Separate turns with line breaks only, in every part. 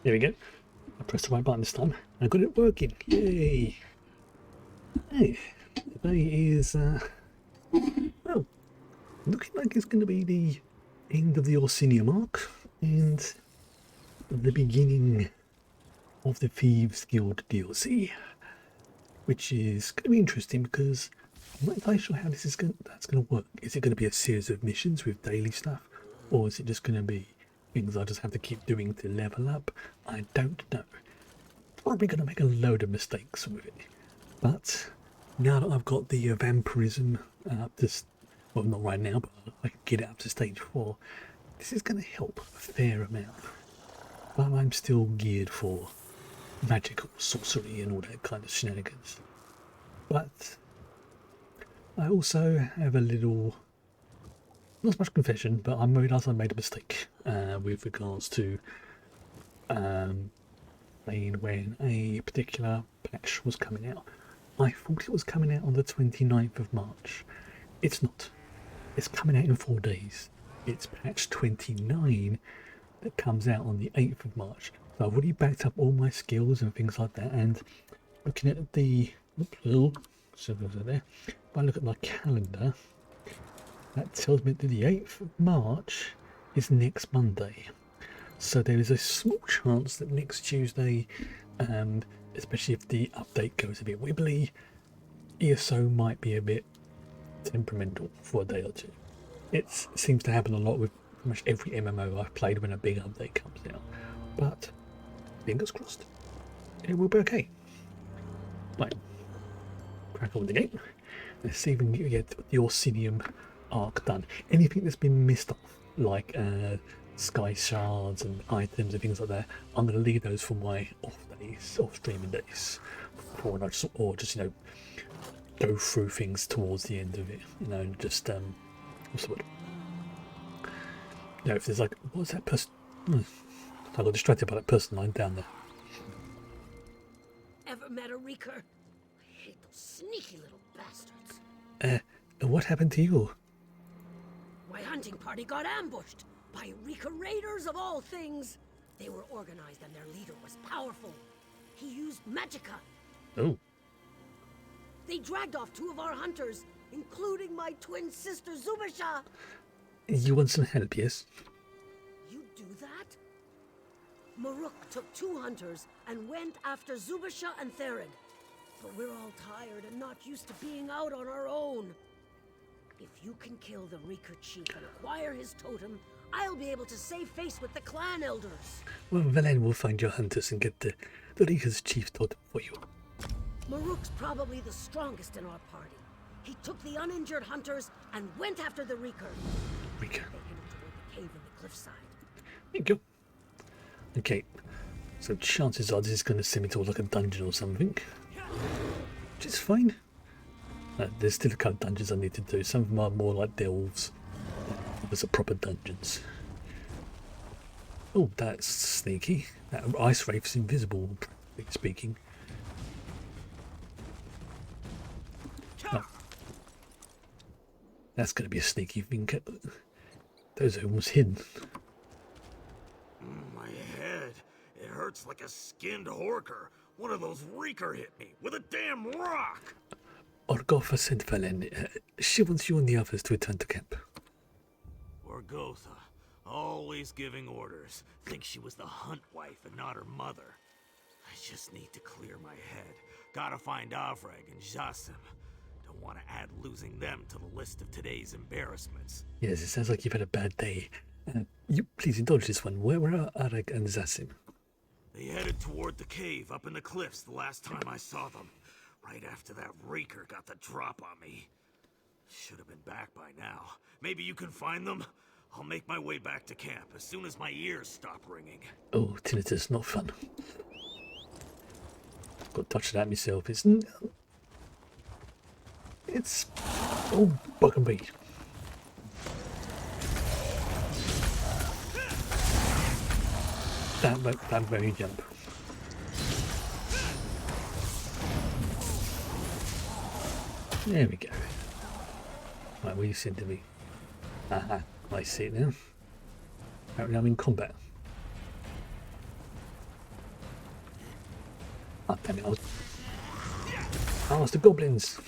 There we go. I pressed the right button this time. I got it working. Yay! Hey, today is well, looking like it's going to be the end of the Orsinium arc and the beginning of the Thieves Guild DLC, which is going to be interesting because I'm not entirely sure how that's going to work. Is it going to be a series of missions with daily stuff, or is it just going to be things I just have to keep doing to level up? I don't know. Probably going to make a load of mistakes with it, but now that I've got the vampirism up to, well, not right now, but I can get it up to stage 4, this is going to help a fair amount. But I'm still geared for magical sorcery and all that kind of shenanigans. But I also have a little, not so much confession, but I realised I made a mistake with regards to playing when a particular patch was coming out. I thought it was coming out on the 29th of March. It's not. It's coming out in 4 days. It's patch 29 that comes out on the 8th of March. So I've already backed up all my skills and things like that, and looking at the there, if I look at my calendar, that tells me that the 8th of March is next Monday. So there is a small chance that next Tuesday, especially if the update goes a bit wibbly, ESO might be a bit temperamental for a day or two. It seems to happen a lot with pretty much every MMO I've played when a big update comes out. But fingers crossed, it will be okay. Right, crack on with the game. Let's see if we can get the Orsinium arc done. Anything that's been missed off, like sky shards and items and things like that, I'm going to leave those for my off days, off streaming days, or just go through things towards the end of it. Just what's the word? If there's like, what's that person? I got distracted by that person lying down there.
Ever met a Reeker? I hate those sneaky little bastards.
What happened to you?
My hunting party got ambushed by Reeker raiders of all things. They were organized and their leader was powerful. He used magicka.
Oh.
They dragged off 2 of our hunters, including my twin sister Zubasha.
You want some help, yes?
You do that? Maruk took 2 hunters and went after Zubasha and Therid. But we're all tired and not used to being out on our own. If you can kill the Reeker chief and acquire his totem, I'll be able to save face with the clan elders.
Well, Valen will find your hunters and get the Reeker's chief totem for you.
Maruk's probably the strongest in our party. He took the uninjured hunters and went after the Reeker.
Reeker.
They headed toward the cave in the cliffside.
There you go. Okay, so chances are this is going to send me to like a dungeon or something, which is fine. There's still a couple of dungeons I need to do. Some of them are more like delves. Others are proper dungeons. Oh, that's sneaky. That ice wraith's invisible, practically speaking. Oh. That's going to be a sneaky thing. Those are almost hidden.
My head. It hurts like a skinned horker. One of those Reeker hit me with a damn rock.
Orgotha sent Valen. She wants you and the others to return to camp.
Orgotha, always giving orders. Thinks she was the hunt wife and not her mother. I just need to clear my head. Gotta find Avreg and Jasim. Don't want to add losing them to the list of today's embarrassments.
Yes, it sounds like you've had a bad day. You please indulge this one. Where are Avreg and Jasim?
They headed toward the cave up in the cliffs the last time I saw them. Right after that Reeker got the drop on me. Should have been back by now. Maybe you can find them? I'll make my way back to camp as soon as my ears stop ringing.
Oh, tinnitus, not fun. Got touched that myself. It's oh, bug and bee. That very jump. There we go. Right, what are you saying to me? Aha, I see it now. Apparently I'm in combat. damn it, oh, it's the goblins.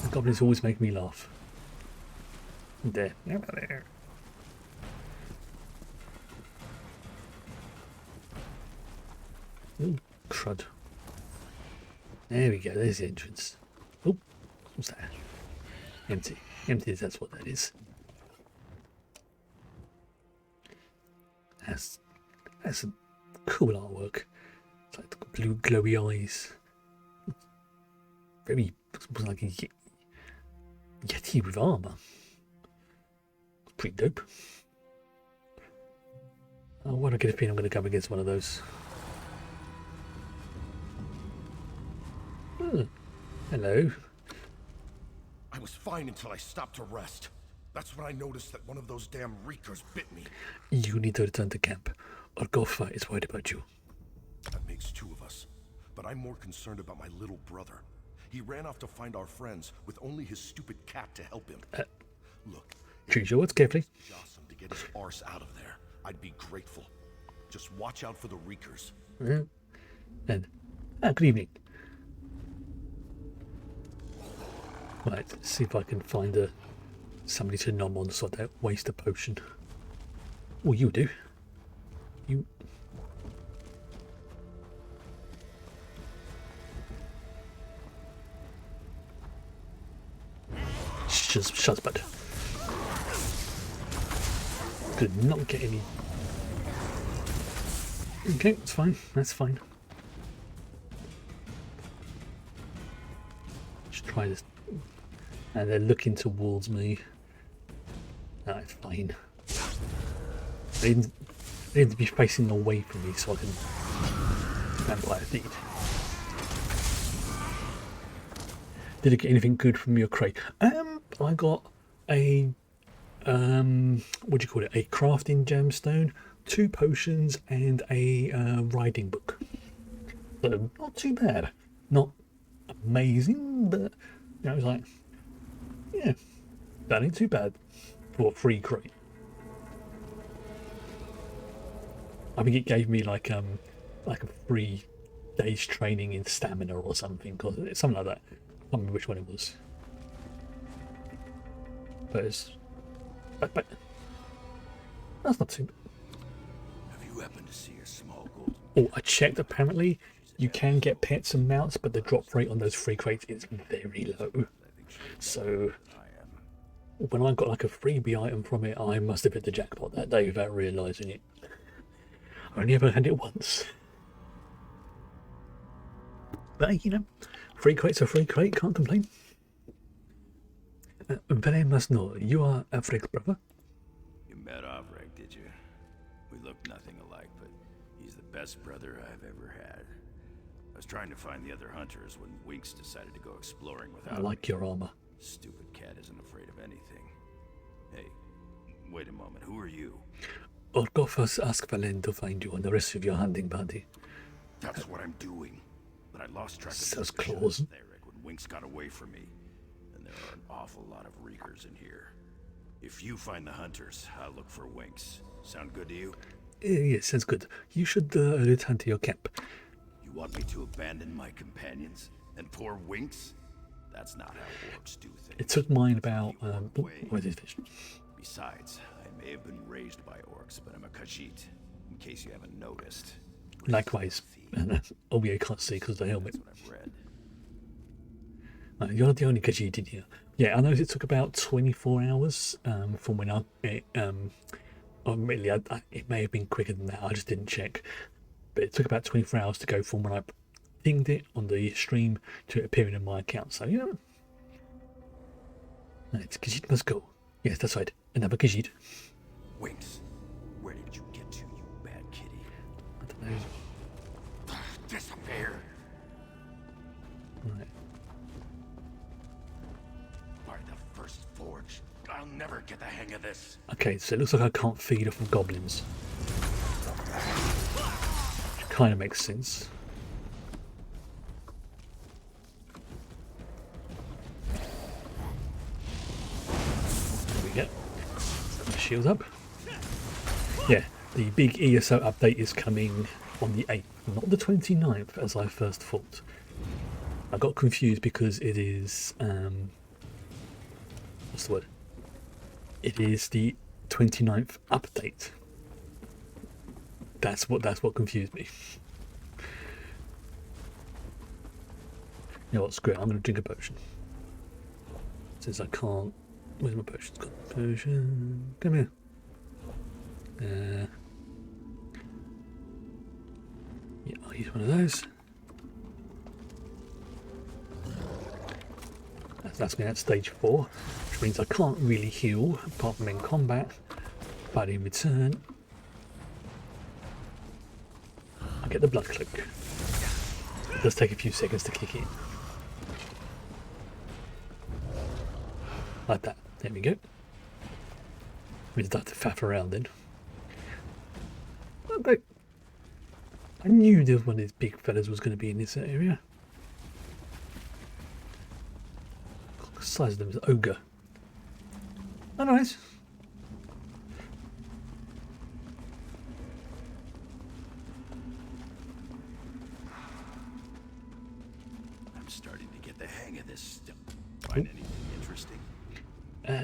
The goblins always make me laugh. There. There. Ooh, crud. There we go, there's the entrance. Oh, what's that? Empty. Empty, that's what that is. That's some cool artwork. It's like the blue glowy eyes. Very, looks like a Yeti with armour. Pretty dope. Oh, when I get a feeling I'm going to come against one of those. Hello.
I was fine until I stopped to rest. That's when I noticed that one of those damn reekers bit me.
You need to return to camp. Orgofa is worried about you.
That makes two of us. But I'm more concerned about my little brother. He ran off to find our friends with only his stupid cat to help him. Look.
Choose your words carefully.
Joss him to get his arse out of there. I'd be grateful. Just watch out for the reekers.
And good evening. Right, let's see if I can find somebody to nom on so I don't waste a potion. Well, you do. You. Shut, bud. Did not get any. Okay, that's fine. That's fine. Let's try this. And they're looking towards me. That's fine. They need to be facing away from me so I can vampire feed. Did you get anything good from your crate? I got a what do you call it? A crafting gemstone, 2 potions, and a riding book. So not too bad. Not amazing, but you know, it was like, yeah, that ain't too bad for a free crate. I think it gave me like a 3 days training in stamina or something, or something like that. I can't remember which one it was. But it's but that's not too bad.
Have you happened to see a small gold?
Oh, I checked. Apparently, you can get pets and mounts, but the drop rate on those free crates is very low. So when I got like a freebie item from it, I must have hit the jackpot that day without realising it. I only ever had it once. But you know, free crate's a free crate, can't complain. But I must know, you are Avrek's brother?
You met Avrek, did you? We look nothing alike, but he's the best brother I've ever had. I was trying to find the other hunters when Winks decided to go exploring without
I like
me.
your armor.
Stupid cat isn't afraid of anything. Hey, wait a moment, who are you?
Orgofa's asked Valen to find you and the rest of your hunting party.
That's what I'm doing. But I lost track of
Those
the
claws.
Theric when Winks got away from me. And there are an awful lot of reekers in here. If you find the hunters, I'll look for Winks. Sound good to you?
Yes, sounds good. You should return to your camp.
You want me to abandon my companions? And poor Winks? That's not how orcs do things.
It took mine about what is it?
Besides, I may have been raised by orcs, but I'm a Khajiit, in case you haven't noticed.
Likewise. Oh yeah, you can't see because of the helmet.
That's what I've read.
You're not the only Khajiit in here. Yeah, I know it took about 24 hours from when admittedly, it may have been quicker than that. I just didn't check. But it took about 24 hours to go from when I pinged it on the stream to it appearing in my account. So, you know. Right, Khajiit must go. Yes, that's right. Another Khajiit.
Winks, where did you get to, you bad kitty?
I don't know.
Disappear.
Right.
By the first forge. I'll never get the hang of this.
Okay, so it looks like I can't feed off of goblins. Which kind of makes sense. There we go. Shields up. Yeah, the big ESO update is coming on the 8th, not the 29th as I first thought. I got confused because it is, what's the word? It is the 29th update. That's what confused me. You know what, screw it, I'm going to drink a potion. Since I can't... Where's my potions gone? Potion... Come here. Yeah, I'll use one of those. That's me at stage 4, which means I can't really heal, apart from in combat. But in return, I get the blood cloak. It does take a few seconds to kick in. Like that. There we go. We just have to faff around then. Okay. I knew there was one of these big fellas was going to be in this area. The size of them is ogre. Oh, nice.
I'm starting to get the hang of this stuff. Find anything interesting?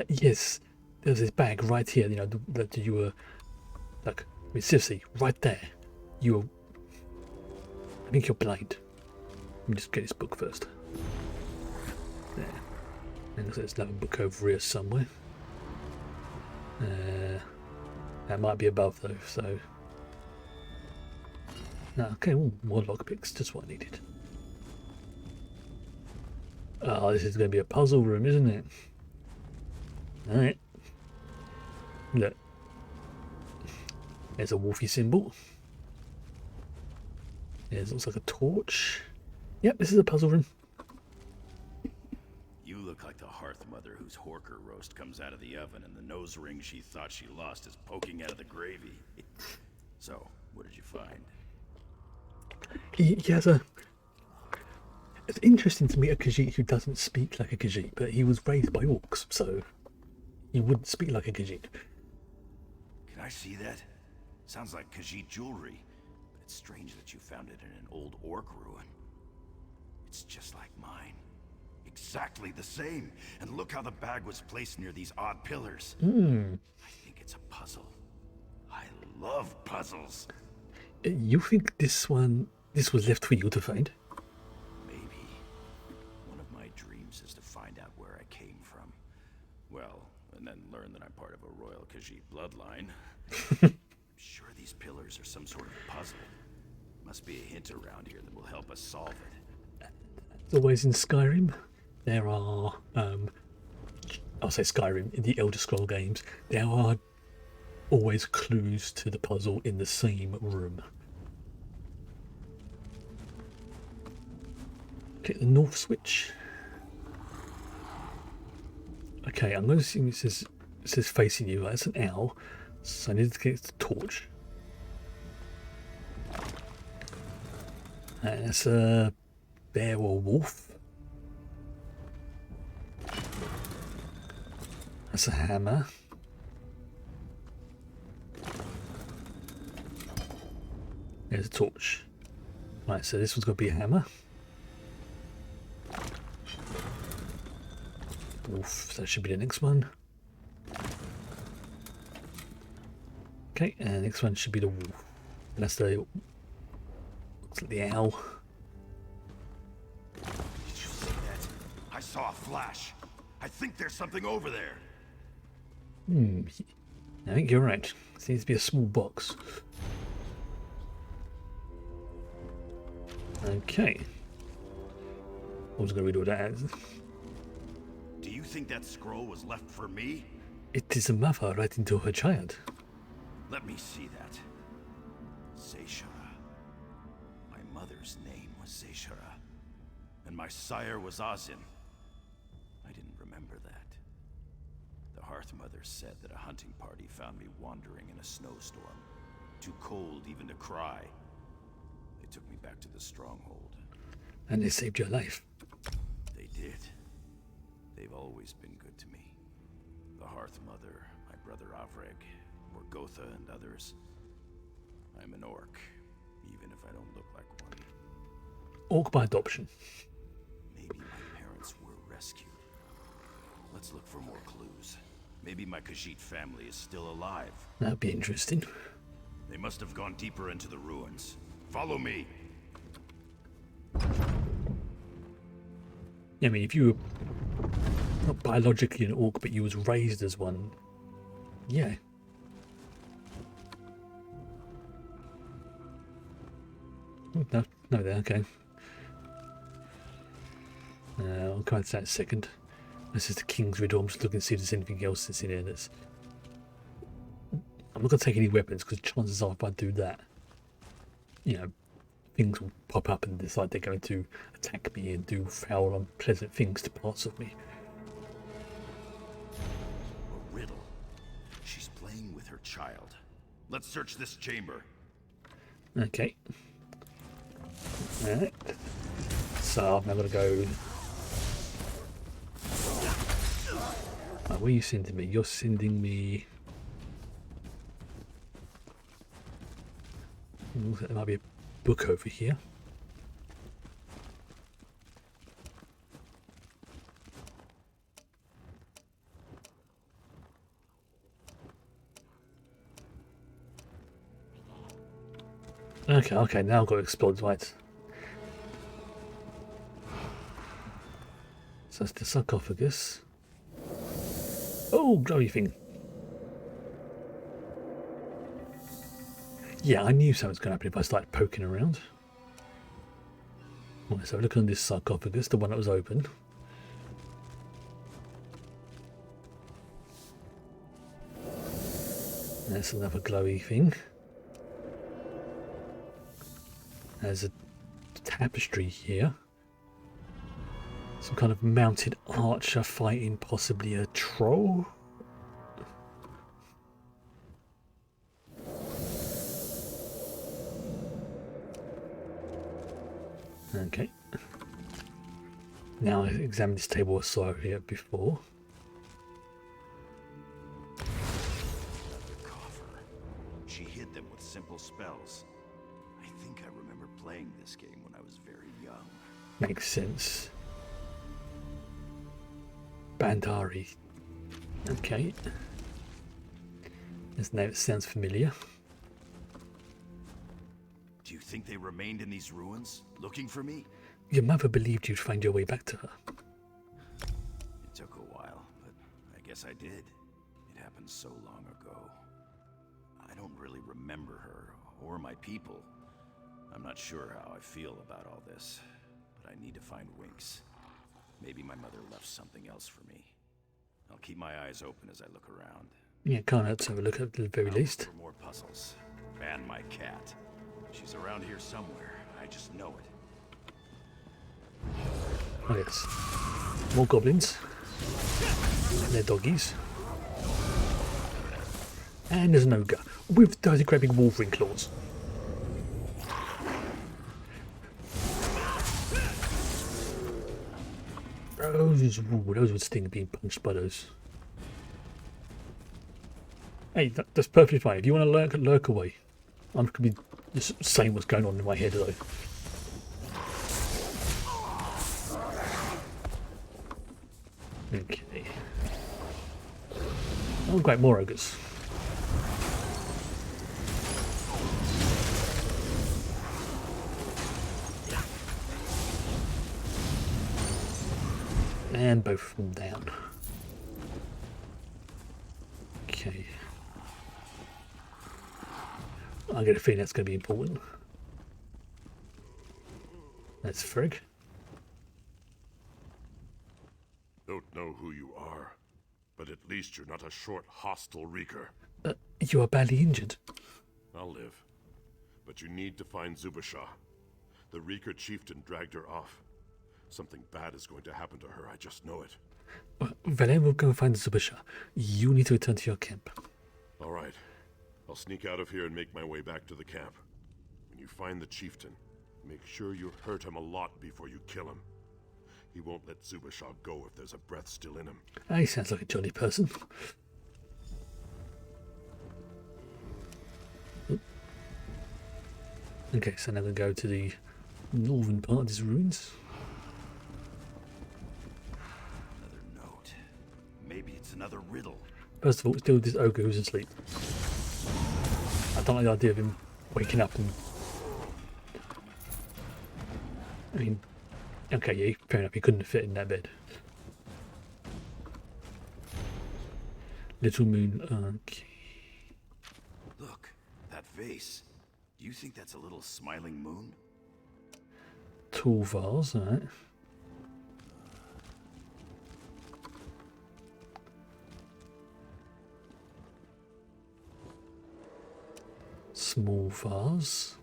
Yes. There's this bag right here, you know, that you were... Look, I mean, seriously, right there. You were... I think you're blind. Let me just get this book first. There. And there's another book over here somewhere. That might be above though, so... Okay, ooh, more lockpicks, just what I needed. Oh, this is going to be a puzzle room, isn't it? Alright. Look. There's a wolfy symbol. It looks like a torch. Yep, this is a puzzle room.
You look like the hearth mother whose horker roast comes out of the oven and the nose ring she thought she lost is poking out of the gravy. So, what did you find?
He has a... It's interesting to meet a Khajiit who doesn't speak like a Khajiit, but he was raised by orcs, so he wouldn't speak like a Khajiit.
Can I see that? Sounds like Khajiit jewelry, but it's strange that you found it in an old orc ruin. It's just like mine. Exactly the same. And look how the bag was placed near these odd pillars. I think it's a puzzle. I love puzzles.
You think this was left for you to find?
Maybe. One of my dreams is to find out where I came from. Well, and then learn that I'm part of a royal Khajiit bloodline. I'm sure these pillars are some sort of puzzle. Must be a hint around here that will help us solve it.
Always in Skyrim, there are, I'll say Skyrim, in the Elder Scroll games, there are always clues to the puzzle in the same room. Click the north switch. Okay, I'm going to assume it says facing you. That's an owl, so I need to get the torch. And that's a bear or wolf. That's a hammer. There's a torch. Right, so this one's got to be a hammer. Wolf, so that should be the next one. Okay, and the next one should be the wolf. And that's the... looks like the owl.
Did you see that? I saw a flash. I think there's something over there.
I think you're right. Seems to be a small box. Okay. I was going to read what that is.
Do you think that scroll was left for me?
It is a mother writing to her child.
Let me see that. Zeshara. My mother's name was Zeshara. And my sire was Ozin. I didn't remember that. The Hearth Mother said that a hunting party found me wandering in a snowstorm. Too cold even to cry. They took me back to the stronghold.
And they saved your life.
They did. They've always been good to me. The Hearth Mother, my brother Avreg, Morgotha, and others. I'm an orc. even if I don't look like one.
Orc by adoption.
Maybe my parents were rescued. Let's look for more clues. Maybe my Khajiit family is still alive.
That'd be interesting.
They must have gone deeper into the ruins. Follow me.
I mean, if you were not biologically an orc, but you was raised as one, yeah. No, no, there, okay. I'll come back to that in a second. This is the King's Riddle. I'm just looking to see if there's anything else that's in here that's... I'm not going to take any weapons, because chances are if I do that, you know, things will pop up and decide they're going to attack me and do foul, unpleasant things to parts of me.
A riddle. She's playing with her child. Let's search this chamber.
Okay. Alright. So I'm now going to go... Right, where are you sending me? You're sending me... Looks like there might be a book over here. Okay, now I've got to explode, right. So that's the sarcophagus. Oh, glowy thing. Yeah, I knew something was going to happen if I started poking around. Right, so look on this sarcophagus, the one that was open. That's another glowy thing. There's a tapestry here. Some kind of mounted archer fighting possibly a troll. Okay. Now I examine this table I saw here before.
Another coffer. She hid them with simple spells. I think I remember playing this game when I was very young.
Makes sense. Bandari. Okay. This name sounds familiar.
Do you think they remained in these ruins, looking for me?
Your mother believed you'd find your way back to her.
It took a while, but I guess I did. It happened so long ago. I don't really remember her, or my people. I'm not sure how I feel about all this, but I need to find Winks. Maybe my mother left something else for me. I'll keep my eyes open as I look around.
Yeah, can't hurt to have a look at the very
I'll
least.
look for more puzzles. And my cat. She's around here somewhere. I just know it.
Oh yes. More goblins. And their doggies. And there's an ogre with those great big wolverine claws. Those would sting being punched by those. Hey, that's perfectly fine. If you want to lurk away. I'm going to be just saying what's going on in my head though. Okay. Oh, great, more ogres. And both of them down. Okay. I get a feeling that's going to be important. That's Frigg.
Don't know who you are, but at least you're not a short, hostile reeker.
You are badly injured.
I'll live. But you need to find Zubasha. The reeker chieftain dragged her off. Something bad is going to happen to her, I just know it.
Velen will go and find Zubasha. You need to return to your camp.
All right. I'll sneak out of here and make my way back to the camp. When you find the chieftain, make sure you hurt him a lot before you kill him. He won't let Zubasha go if there's a breath still in him.
He sounds like a jolly person. Okay, so now we go to the northern part of these ruins.
Another note. Maybe it's another riddle.
First of all, still this ogre who's asleep. I don't like the idea of him waking up and... I mean, okay, yeah, fair enough, he couldn't have fit in that bed. Little moon, okay.
Look, that vase. Do you think that's a little smiling moon?
Tall vase, alright. Small vase.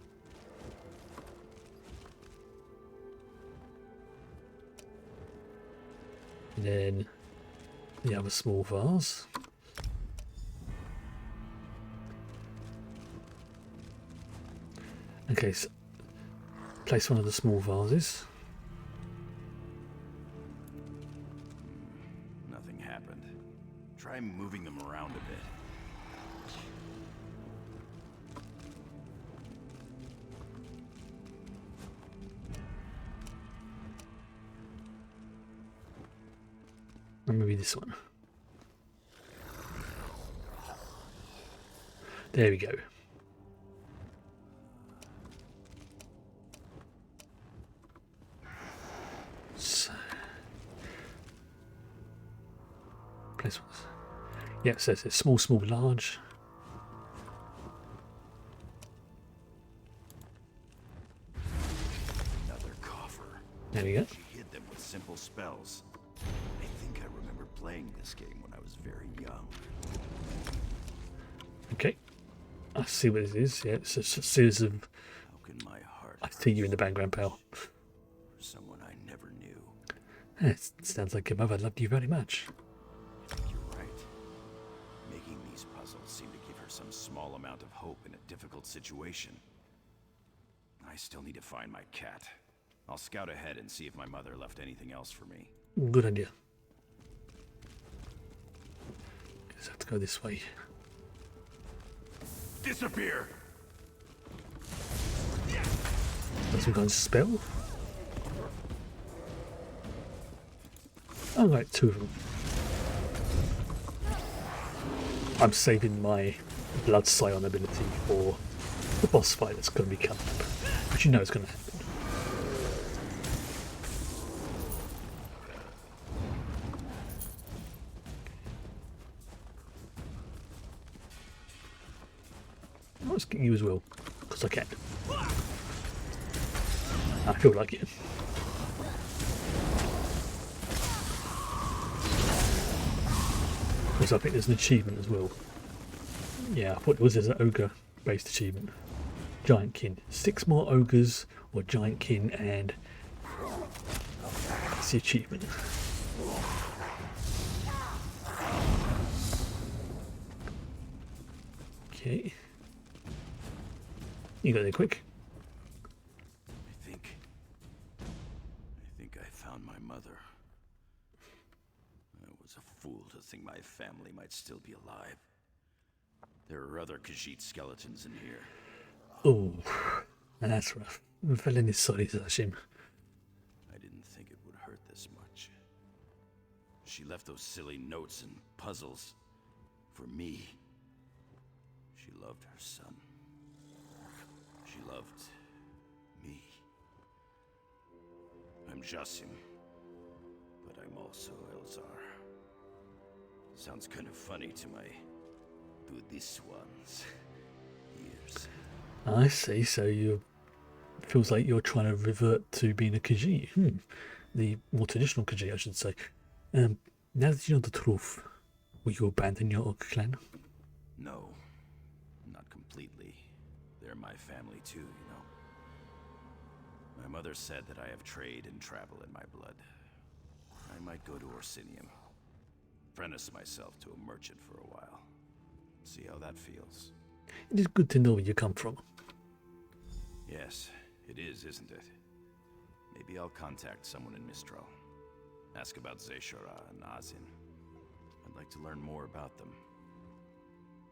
And then the other small vase. Okay, so place one of the small vases.
Nothing happened. Try moving them around a bit.
Or maybe this one. There we go. So, place ones. Yeah, it says it's small, small, large.
Another coffer.
There we go.
She hid them with simple spells. I think I remember playing this game when I was very young.
Okay. I see what it is. Yeah, it's a series of...
How can my heart
I see you in the background, pal.
for someone I never knew?
It sounds like your mother loved you very much.
I think you're right. Making these puzzles seemed to give her some small amount of hope in a difficult situation. I still need to find my cat. I'll scout ahead and see if my mother left anything else for me.
Good idea. Just have to go this way.
Disappear!
That's some kind of spell. Oh, right, two of them. I'm saving my blood Scion ability for the boss fight that's going to be coming up, which you know is going to happen. Let's get you as well, because I can. I feel like it. Because I think there's an achievement as well. Yeah, I thought it was an ogre-based achievement. Giant kin. 6 more ogres or giant kin, and that's the achievement. Okay. You got there quick.
I think I found my mother. I was a fool to think my family might still be alive. There are other Khajiit skeletons in here.
Oh, that's rough. Felony sorry, Hashim.
I didn't think it would hurt this much. She left those silly notes and puzzles for me. She loved her son. She loved me. I'm Jasim, but I'm also Elzar. Sounds kind of funny to my Buddhist ones ears.
I see, so you feels like you're trying to revert to being a Khajiit. The more traditional Khajiit, I should say. Now that you know the truth, will you abandon your Orc clan?
No, not completely. They're my family too, you know. My mother said that I have trade and travel in my blood. I might go to Orsinium. Apprentice myself to a merchant for a while. See how that feels.
It is good to know where you come from.
Yes, it is, isn't it? Maybe I'll contact someone in Mistral. Ask about Zeshara and Azin. I'd like to learn more about them.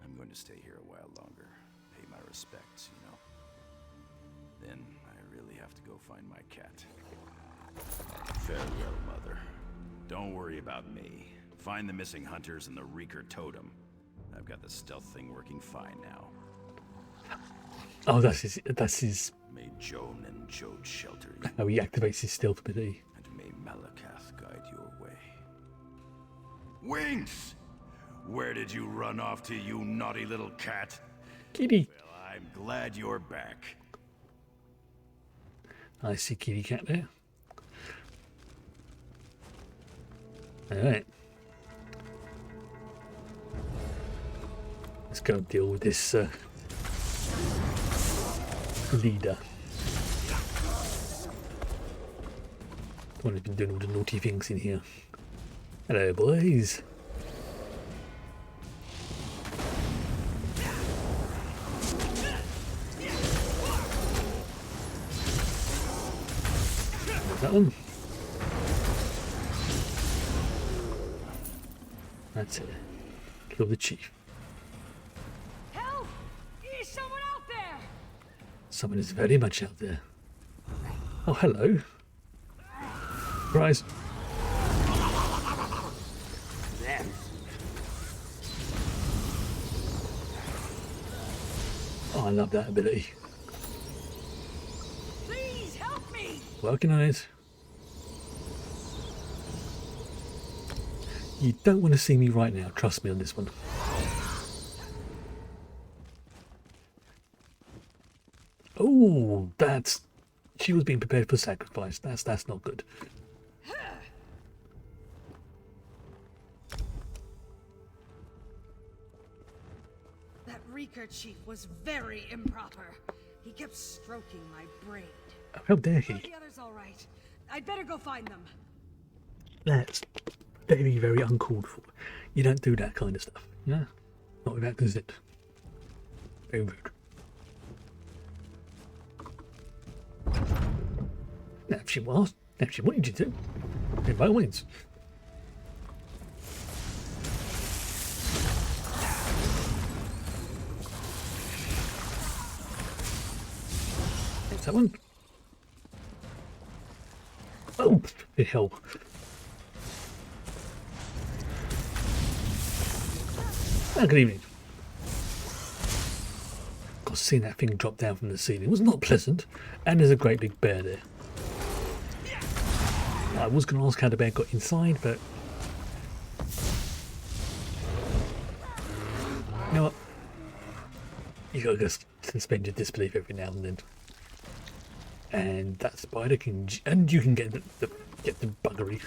I'm going to stay here a while longer. Pay my respects, you know. Then I really have to go find my cat. Farewell, Mother. Don't worry about me. Find the missing hunters and the Reeker Totem. I've got the stealth thing working fine now.
Oh, that's his.
May Joan and Jode shelter you,
How he activates his stealth ability.
and may Malakath guide your way. Winks! Where did you run off to, you naughty little cat?
Kitty.
Well, I'm glad you're back.
I see kitty cat there. Alright. Let's go and deal with this leader. The one who's been doing all the naughty things in here. Hello, boys. That one. That's it. Kill the chief.
Help! Is someone out there?
Someone is very much out there. Oh, hello. Surprise. Oh, I love that ability.
Please help me!
Working on it. You don't want to see me right now, trust me on this one. Oh, that's... She was being prepared for sacrifice. That's not good.
That Reeker chief was very improper. He kept stroking my braid.
Oh, how dare he?
Are the others all right? I'd better go find them.
That's very, very uncalled for. You don't do that kind of stuff. Yeah? Not without consent. Very rude. Now, if she wanted you to, then by all means. That's that one. Oh, the hell. Good evening. God, seeing that thing drop down from the ceiling was not pleasant, and there's a great big bear there. I was going to ask how the bear got inside, but you know what? You got to just suspend your disbelief every now and then. And that spider can, and you can get the buggery.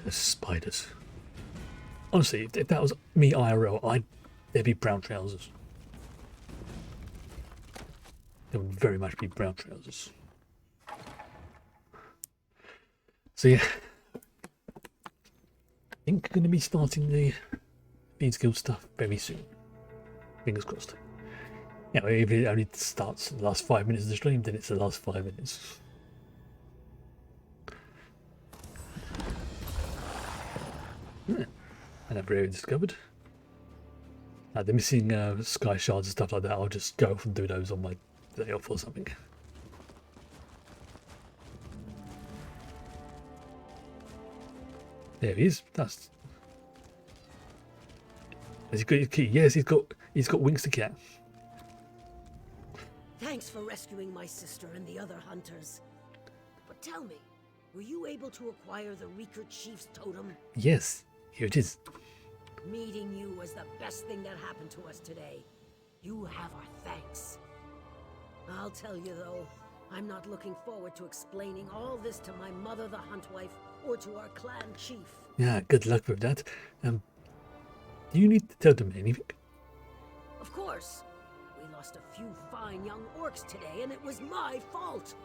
The spiders. Honestly, if that was me IRL, there'd be brown trousers. There would very much be brown trousers. So yeah, I think I'm going to be starting the Thieves Guild stuff very soon. Fingers crossed. Yeah, if it only starts the last 5 minutes of the stream, then it's the last 5 minutes. Another area discovered. The missing sky shards and stuff like that, I'll just go off and do those on my day off or something. There he is. Has he got his key? Yes, he's got Winks the cat.
Thanks for rescuing my sister and the other hunters. But tell me, were you able to acquire the Reeker Chief's totem?
Yes, here it is.
Meeting you was the best thing that happened to us today. You have our thanks. I'll tell you though, I'm not looking forward to explaining all this to my mother, the Huntwife, or to our clan chief.
Yeah, good luck with that. Do you need to tell them anything?
Of course. We lost a few fine young orcs today, and it was my fault.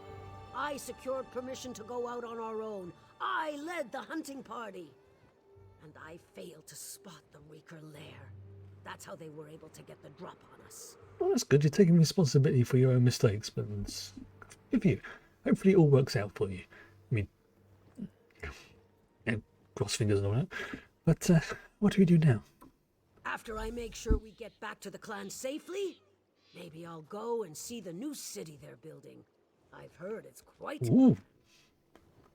I secured permission to go out on our own. I led the hunting party. And I failed to spot the Reeker lair. That's how they were able to get the drop on us.
Well, that's good. You're taking responsibility for your own mistakes, but it's good for you. Hopefully it all works out for you. I mean, cross fingers and all that. But what do we do now?
After I make sure we get back to the clan safely, maybe I'll go and see the new city they're building. I've heard it's quite...
Ooh,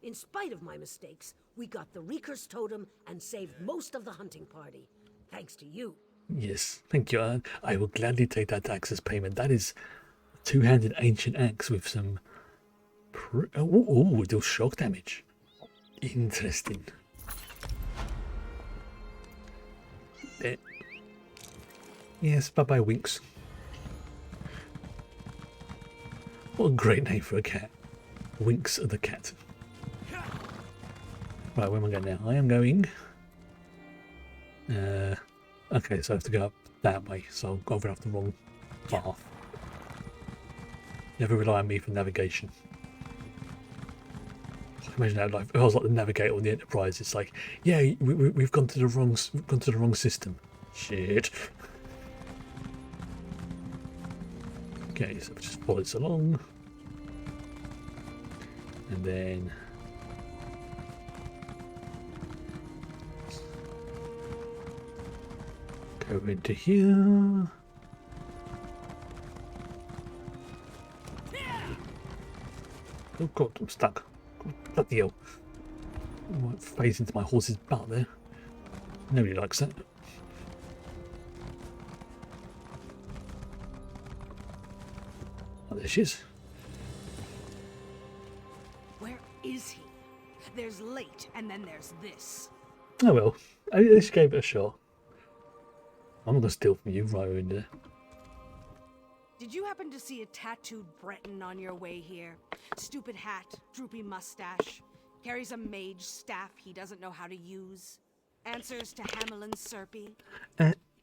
In spite of my mistakes, we got the Reeker's Totem and saved most of the hunting party. Thanks to you.
yes, thank you. I will gladly take that tax as payment. That is a two-handed ancient axe with some... Oh, deal shock damage. Interesting. There. Yes, bye-bye, Winks. What a great name for a cat. Winks the cat. Right, where am I going now? I am going... okay, so I have to go up that way, so I'll go off the wrong path. Never rely on me for navigation. Imagine that, like, if I was like the navigator on the Enterprise. It's like, yeah, we've gone to the wrong system. Shit. Okay, so just follow this along, and then go into here. Oh god, I'm stuck. Bloody hell. I might phase into my horse's butt there. Nobody likes that. Oh, there she is.
Where is he? There's late, and then there's this.
Oh well, I just gave it a shot. I'm not going to steal from you right in there.
Did you happen to see a tattooed Breton on your way here? Stupid hat, droopy mustache, carries a mage staff he doesn't know how to use. Answers to Hamelin Serpy.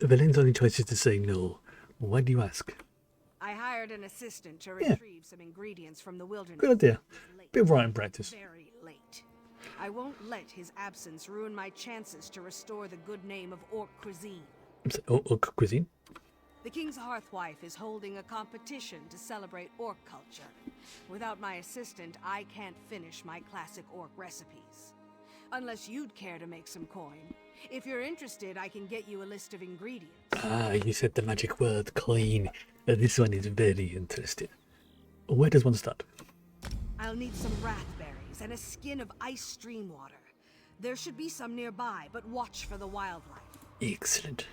Valen's only choice is to say no. Why do you ask?
I hired an assistant to retrieve some ingredients from the wilderness.
Good idea.
He's late.
Bit of writing practice.
Very late. I won't let his absence ruin my chances to restore the good name of Orc cuisine.
Cuisine?
The King's Hearthwife is holding a competition to celebrate orc culture. Without my assistant, I can't finish my classic orc recipes. Unless you'd care to make some coin. If you're interested, I can get you a list of ingredients.
Ah, you said the magic word, coin. This one is very interesting. Where does one start?
I'll need some rathberries and a skin of ice stream water. There should be some nearby, but watch for the wildlife.
Excellent.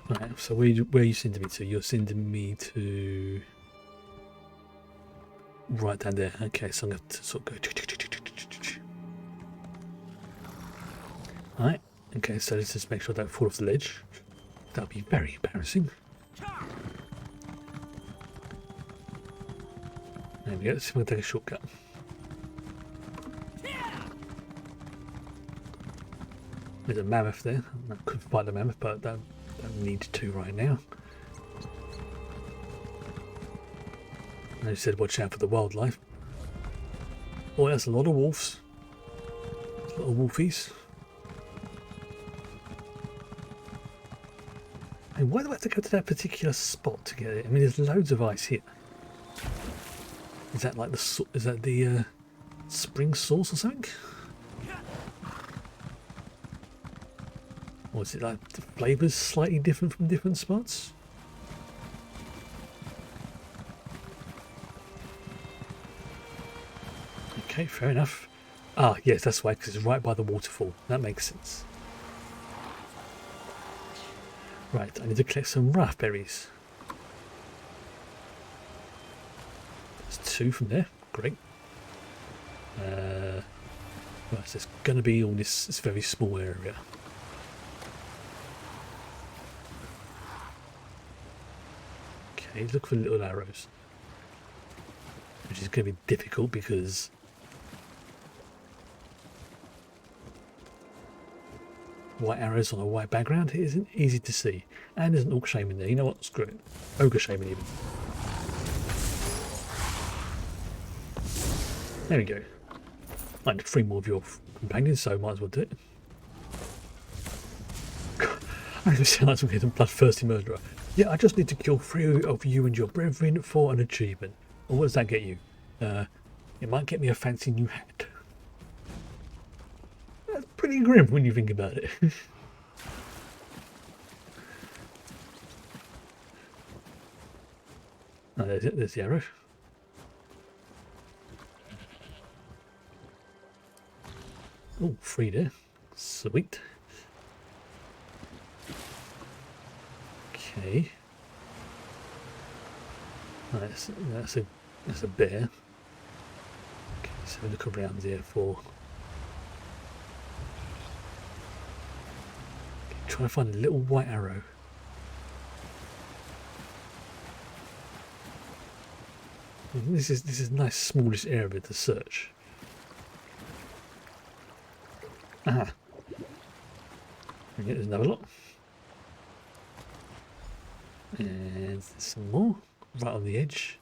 Right, so where are you sending me to? You're sending me to... right down there. Okay, so I'm going to sort of go... Alright, okay, so let's just make sure I don't fall off the ledge. That would be very embarrassing. There we go, let's see if we can take a shortcut. There's a mammoth there. I could fight the mammoth, but don't need to right now. I said watch out for the wildlife. Oh, that's a lot of wolves. A lot of wolfies. And why do I have to go to that particular spot to get it? I mean, there's loads of ice here. Is that like the spring source or something? Or is it like the flavours slightly different from different spots? Okay, fair enough. Ah, yes, that's why, because it's right by the waterfall. That makes sense. Right, I need to collect some raspberries. There's 2 from there. Great. Right, so there's going to be all this very small area. Okay, look for little arrows. Which is going to be difficult because... white arrows on a white background, it isn't easy to see. And there's an orc shaman there. You know what? Screw it. Ogre shaman even. There we go. I need 3 more of your companions, so might as well do it. I just sound like some kind of bloodthirsty murderer. Yeah, I just need to kill 3 of you and your brethren for an achievement. Well, what does that get you? It might get me a fancy new hat. That's pretty grim when you think about it. Oh, there's it. There's the arrow. Oh, free there. Sweet. Okay. That's a bear. Okay, so look around here for. Okay, try to find a little white arrow. This is a nice smallish area to search. Aha. Okay, there's another lot. And there's some more right on the edge.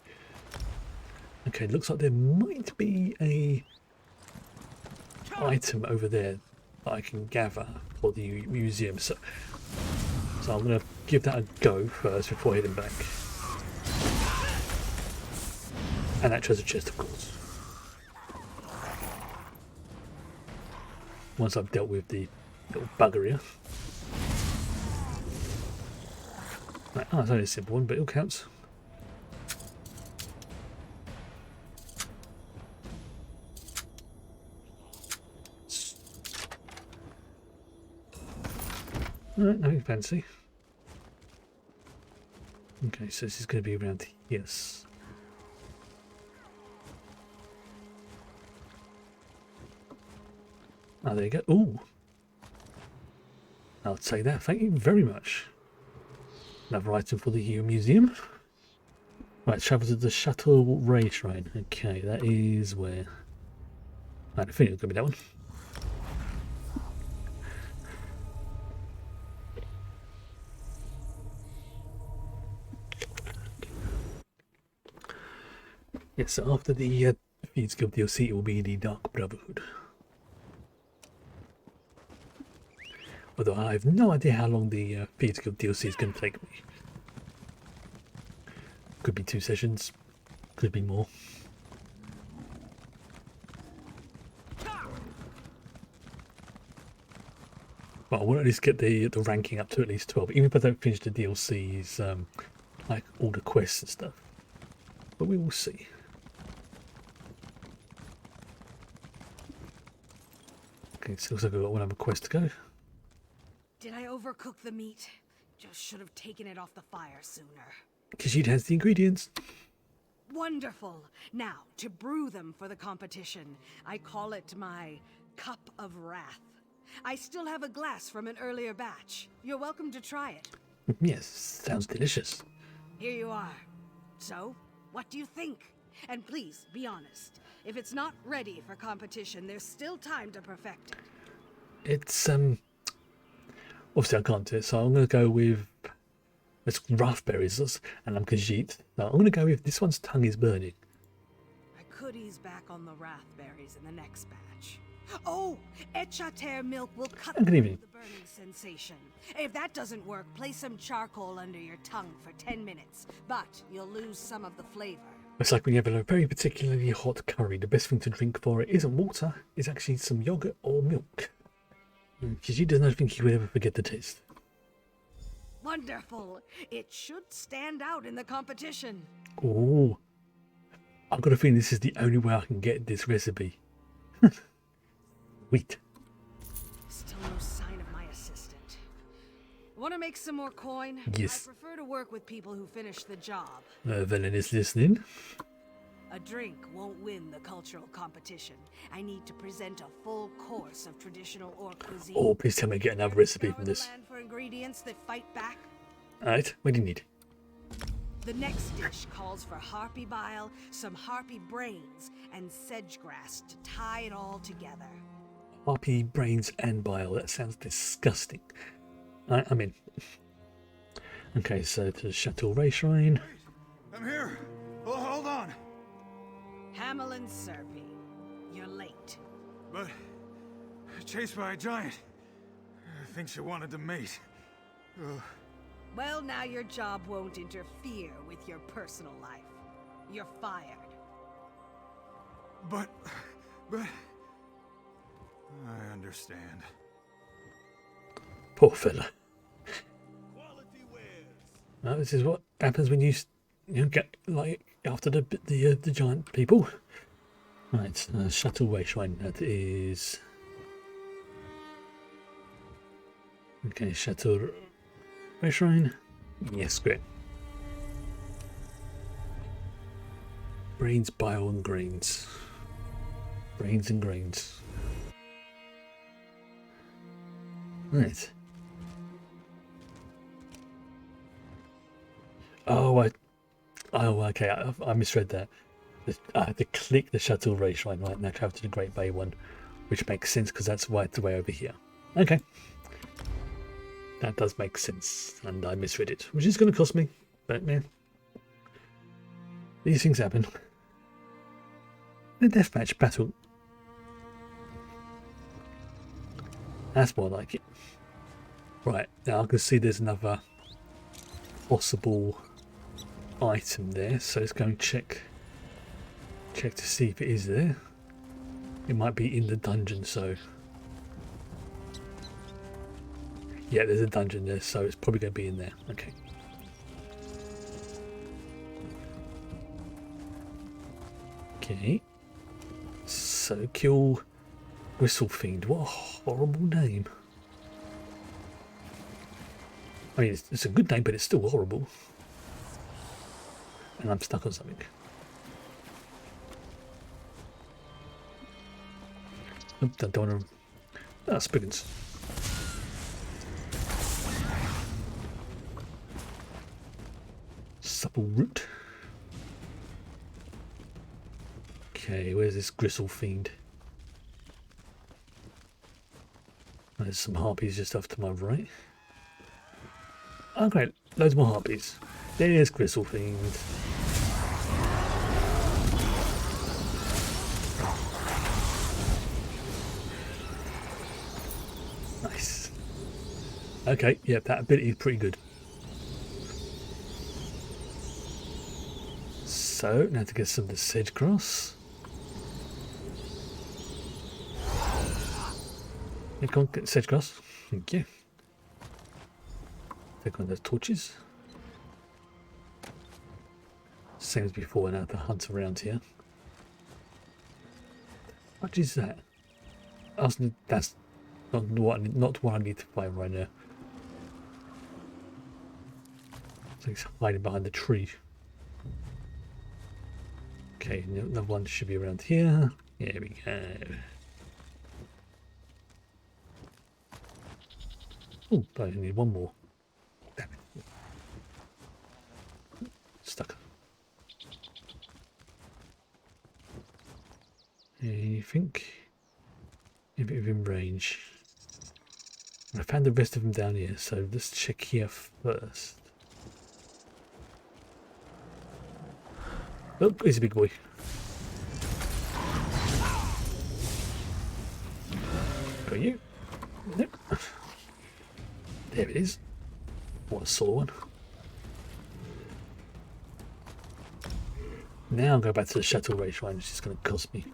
Okay, looks like there might be a item over there that I can gather for the museum. So I'm going to give that a go first before heading back. And that treasure chest, of course. Once I've dealt with the little bugger here. Right, oh, it's only a simple one, but it all counts. Alright, nothing fancy. Okay, so this is going to be around here. Yes. Oh, there you go. Ooh. I'll say that. Thank you very much. Another item for the museum. Right, travel to the Shuttle Ray Shrine. Okay, that is where. I don't think it's going to be that one. Yes, so after the Thieves Guild DLC, it will be the Dark Brotherhood. Although I have no idea how long the Thieves Guild DLC is going to take me. Could be 2 sessions, could be more. But I want to at least get the ranking up to at least 12, even if I don't finish the DLCs, like all the quests and stuff. But we will see. Okay, so looks like I've got one other quest to go.
Did I overcook the meat? Just should have taken it off the fire sooner.
Khajiit has the ingredients.
Wonderful. Now, to brew them for the competition, I call it my Cup of Wrath. I still have a glass from an earlier batch. You're welcome to try it.
Yes, sounds delicious.
Here you are. So, what do you think? And please, be honest. If it's not ready for competition, there's still time to perfect it.
It's, obviously I can't do it, so I'm going to go with, it's raspberries, and I'm Khajiit. So I'm going to go with, this one's tongue is burning.
I could ease back on the raspberries in the next batch. Oh, Echater milk will cut
Good
through
evening.
the burning sensation. If that doesn't work, place some charcoal under your tongue for 10 minutes, but you'll lose some of the flavor.
It's like when you have a very particularly hot curry, the best thing to drink for it isn't water, it's actually some yogurt or milk. Khajiit does not think he would ever forget the taste.
Wonderful. It should stand out in the competition.
Oh, I've got a feeling this is the only way I can get this recipe. Wheat.
Still no sign of my assistant. Want to make some more coin?
Yes.
I prefer to work with people who finish the job.
Velen is listening.
A drink won't win the cultural competition. I need to present a full course of traditional orc cuisine.
Oh, please tell me I get another recipe from
Scour the
this.
land for ingredients that fight back.
Alright, what do you need?
The next dish calls for harpy bile, some harpy brains, and sedge grass to tie it all together.
Harpy, brains, and bile. That sounds disgusting. I'm in. Okay, so to the Chateau Ray Shrine.
I'm here. Oh, hold on.
Hamelin Serpy, you're late.
But chased by a giant. I think she wanted to mate.
Well, now your job won't interfere with your personal life. You're fired.
But... I understand.
Poor fella. Well, this is what happens when you get like after the giant people. Right, shuttle way shrine. That is okay. Shuttle way shrine. Yes, great. Brains, bile, and grains. Brains and grains. Right. Oh, okay. I misread that. I had to click the shuttle race right now. Travel to the Great Bay one, which makes sense because that's right the way over here. Okay, that does make sense, and I misread it, which is going to cost me. But man, these things happen. A deathmatch battle. That's more like it. Right now, I can see there's another possible item there, so let's go and check to see if it is there. It might be in the dungeon, so yeah, there's a dungeon there, so it's probably going to be in there. Okay. Okay, so kill Whistle Fiend. What a horrible name. I mean, it's a good name, but it's still horrible. And I'm stuck on something. Nope, I don't want to... Ah, Spiggins. Supple root. Okay, where's this Gristle Fiend? There's some harpies just off to my right. Oh great, loads more harpies. There's Gristle Fiend. Nice. Okay, yeah, that ability is pretty good. So, now to get some of the sedge grass. Yeah, come on, get the sedge grass. Thank you. Take one of those torches. Same as before, now to hunt around here. What is that? That's not what I need to find right now. So he's hiding behind the tree. Okay, another one should be around here. Here we go. Oh, but I need one more. Damn it. Stuck. Anything? If it's in range. I found the rest of them down here, so let's check here first. Oh, he's a big boy. Got you? Nope. There it is. What a sore one. Now I'll go back to the shuttle race line, which is going to cost me.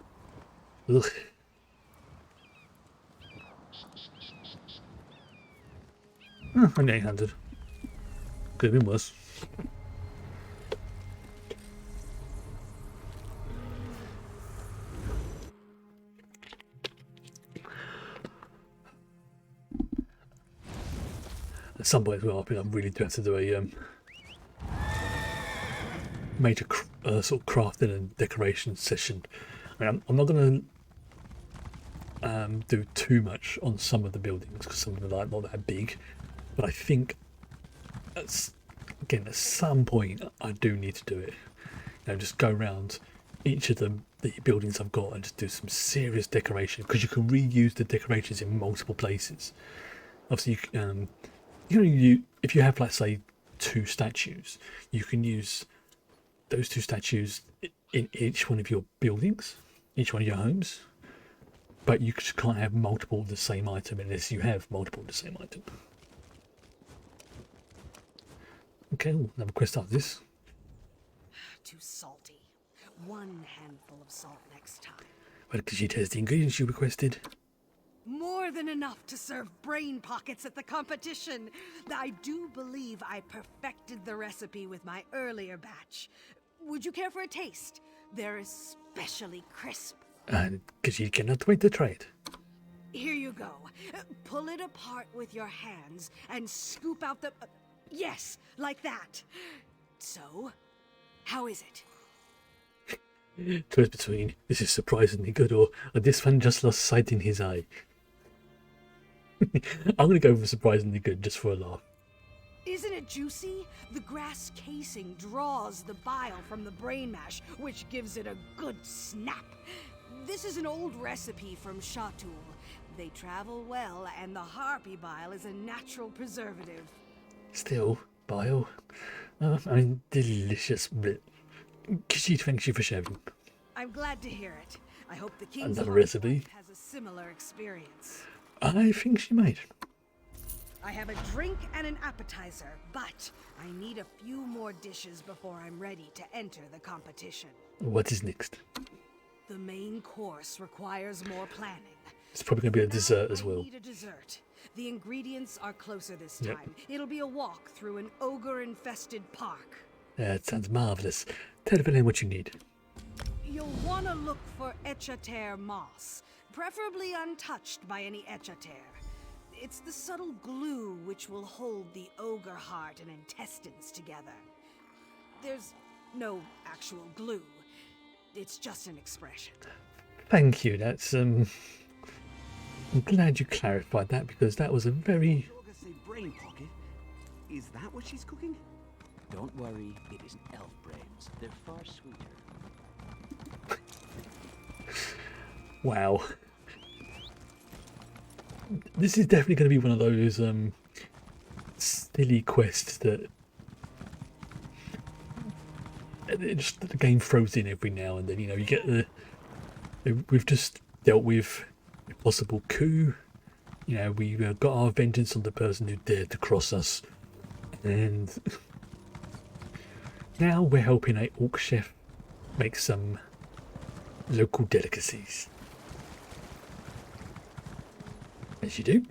Ugh. Oh, only 800. Could have been worse. At some point as well, I think I really do have to do a major sort of crafting and decoration session. I mean, I'm not going to do too much on some of the buildings because some of them are not that big, but I think at some point I do need to do it. You know, just go around each of the buildings I've got and just do some serious decoration, because you can reuse the decorations in multiple places. Obviously, if you have, like, say, 2 statues, you can use those 2 statues in each one of your buildings, each one of your homes, but you just can't have multiple of the same item unless you have multiple of the same item. Okay, another quest after this.
Too salty. 1 handful of salt next time.
Well, could you test the ingredients you requested?
More than enough to serve brain pockets at the competition. I do believe I perfected the recipe with my earlier batch. Would you care for a taste? They're especially crisp.
Because you cannot wait to try it.
Here you go. Pull it apart with your hands and scoop out the... yes, like that. So, how is it?
Choice between this is surprisingly good or this one just lost sight in his eye. I'm going to go for surprisingly good just for a laugh.
Isn't it juicy? The grass casing draws the bile from the brain mash, which gives it a good snap. This is an old recipe from Shatul. They travel well, and the harpy bile is a natural preservative.
Still, bile. I mean, delicious. Kishit, thank you for sharing.
I'm glad to hear it. I hope the king's
Another recipe.
has a similar experience.
I think she might.
I have a drink and an appetizer, but I need a few more dishes before I'm ready to enter the competition.
What is next?
The main course requires more planning.
It's probably going to be a dessert as
I
well.
need a dessert. The ingredients are closer this
Yep.
time. It'll be a walk through an ogre-infested park.
That sounds marvellous. Tell Evelyn what you need.
You'll want to look for Echater moss, preferably untouched by any Echater. It's the subtle glue which will hold the ogre heart and intestines together. There's no actual glue. It's just an expression.
Thank you. That's I'm glad you clarified that because that was a very...
Say brain pocket? Is that what she's cooking? Don't worry, it isn't elf brains. They're far sweeter.
Wow. This is definitely going to be one of those silly quests that just the game throws in every now and then. You know, you get the... We've just dealt with a possible coup. You know, we got our vengeance on the person who dared to cross us. And now we're helping a orc chef make some local delicacies. As you do.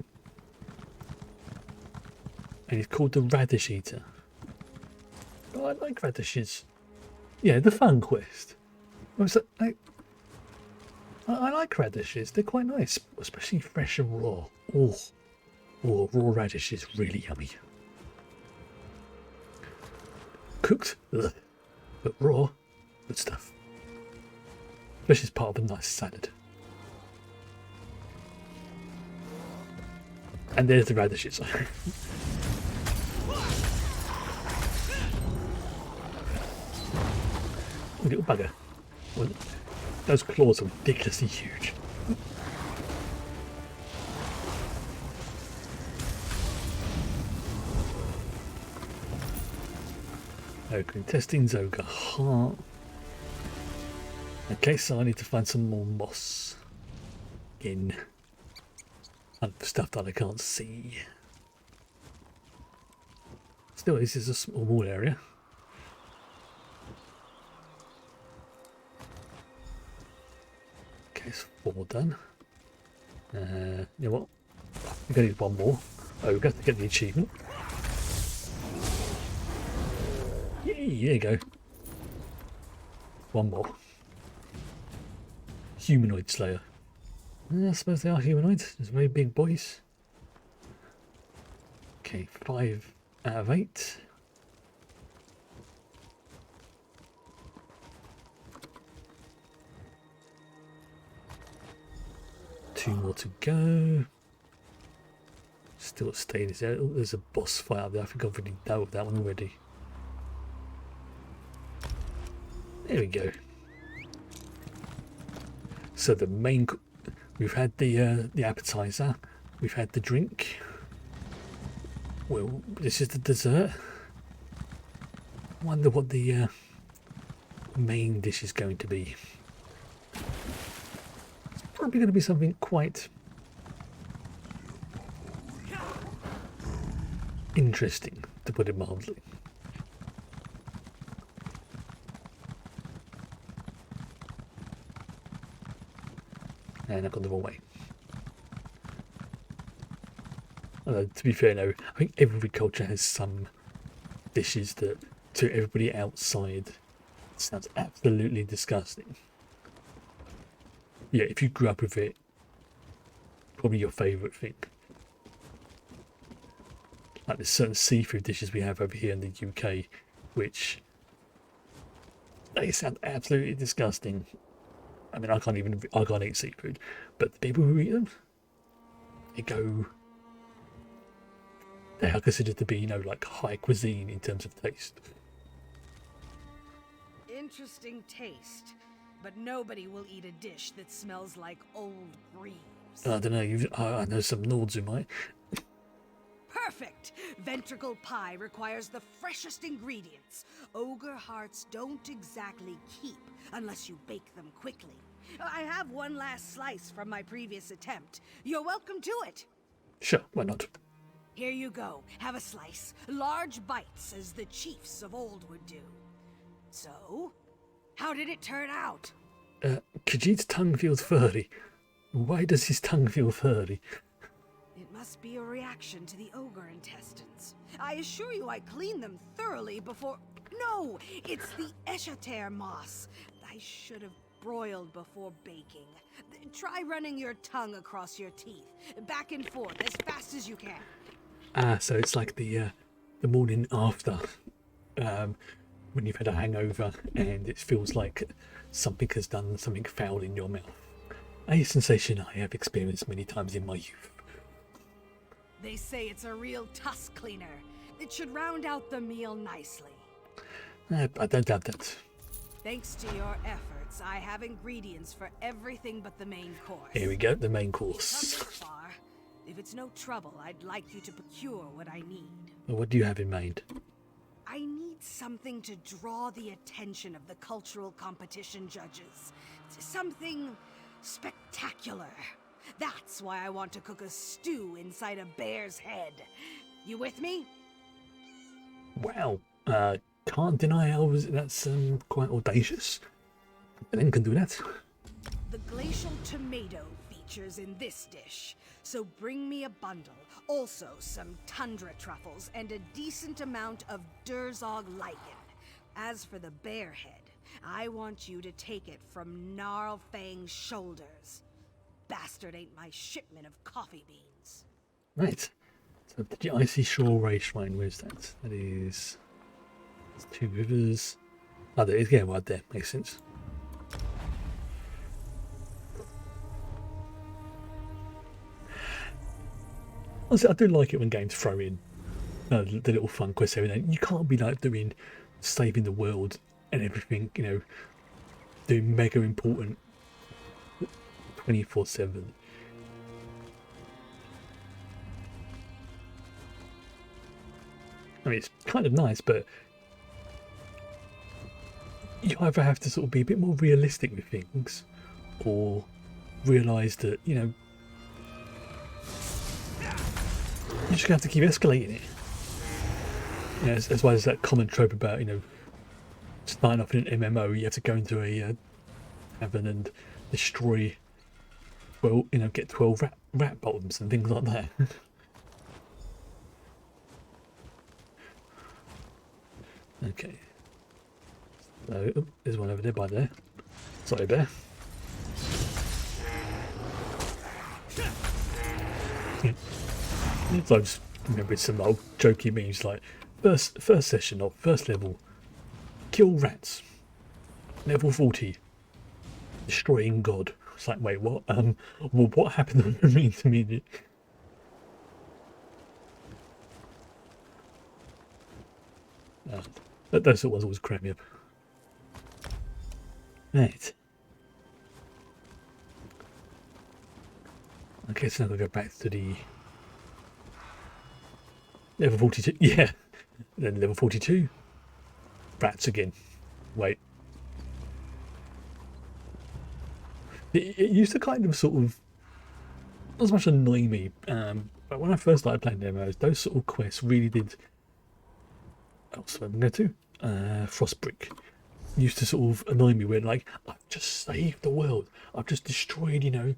And it's called the Radish Eater. Oh, I like radishes. Yeah, the fun quest. I like radishes. They're quite nice, especially fresh and raw. Oh, raw radish is really yummy. Cooked, ugh, but raw, good stuff. Especially as part of a nice salad. And there's the radishes. Little bugger. Well, those claws are ridiculously huge. Ogre intestines, ogre heart. Okay, so I need to find some more moss. Again. And stuff that I can't see. Still, this is a small area. Okay, it's 4 done. You know what? I'm going to need one more. Oh, we've got to get the achievement. Yay, there you go. One more. Humanoid Slayer. I suppose they are humanoids. There's very big boys. Okay, 5 out of 8. Two more to go. Still at stages there. Oh, there's a boss fight out there. I think I've already dealt with that one already. There we go. So the main, we've had the appetizer, we've had the drink. Well, this is the dessert. Wonder what the main dish is going to be. It's probably going to be something quite interesting, to put it mildly. And I've gone the wrong way. To be fair, no, I think every culture has some dishes that, to everybody outside, sounds absolutely disgusting. Yeah, if you grew up with it, probably your favourite thing. Like there's certain seafood dishes we have over here in the UK, which they sound absolutely disgusting. I mean, I can't eat seafood, but the people who eat them, they are considered to be, you know, like high cuisine in terms of taste.
Interesting taste, but nobody will eat a dish that smells like old greaves.
I don't know, I know some Nords who might.
Perfect! Ventricle pie requires the freshest ingredients. Ogre hearts don't exactly keep unless you bake them quickly. I have one last slice from my previous attempt. You're welcome to it.
Sure, why not?
Here you go. Have a slice. Large bites, as the chiefs of old would do. So, how did it turn out?
Khajiit's tongue feels furry. Why does his tongue feel furry?
It must be a reaction to the ogre intestines. I assure you I cleaned them thoroughly before... No! It's the Eschater moss. I should have broiled before baking. Try running your tongue across your teeth, back and forth, as fast as you can.
Ah, so it's like the morning after, when you've had a hangover and it feels like something has done something foul in your mouth. A sensation I have experienced many times in my youth.
They say it's a real tusk cleaner. It should round out the meal nicely.
I don't doubt that.
Thanks to your efforts, I have ingredients for everything but the main course.
Here we go, the main
You've come
course.
this far. If it's no trouble, I'd like you to procure what I need.
What do you have in mind?
I need something to draw the attention of the cultural competition judges. Something spectacular. That's why I want to cook a stew inside a bear's head. You with me?
Wow, can't deny that's quite audacious. Anyone can do that.
The glacial tomato features in this dish, so bring me a bundle. Also some tundra truffles and a decent amount of Durzog lichen. As for the bear head, I want you to take it from Gnarlfang's shoulders. Bastard ain't my shipment of coffee beans.
Right. So the Icy Shore Race Wine, where's that? That is... It's Two Rivers. Oh, there it is, yeah, right there. Makes sense. Honestly, I do like it when games throw in the little fun quests every now. You can't be like doing saving the world and everything, you know, doing mega important 24/7. I mean, it's kind of nice, but you either have to sort of be a bit more realistic with things, or realise that, you know, you just have to keep escalating it. You know, as well as that common trope about, you know, starting off in an MMO, you have to go into a tavern and destroy, well, you know, get 12 rat bottoms and things like that. Okay. So, oh, there's one over there by there. Sorry, bear. So I just remembered some old jokey memes like first session or first level, kill rats. Level 40, destroying God. It's like, wait, what? Well, what happened on the intermediate? Those sort of ones always crack me up. Right. Okay, so now I'll go back to the level 42. Yeah. Then level 42. Rats again. Wait. It used to kind of sort of not as much annoy me, but when I first started playing demos, those sort of quests really did. Oh, so I'm going to Frostbrick. used to sort of annoy me when, like, I've just saved the world, I've just destroyed, you know,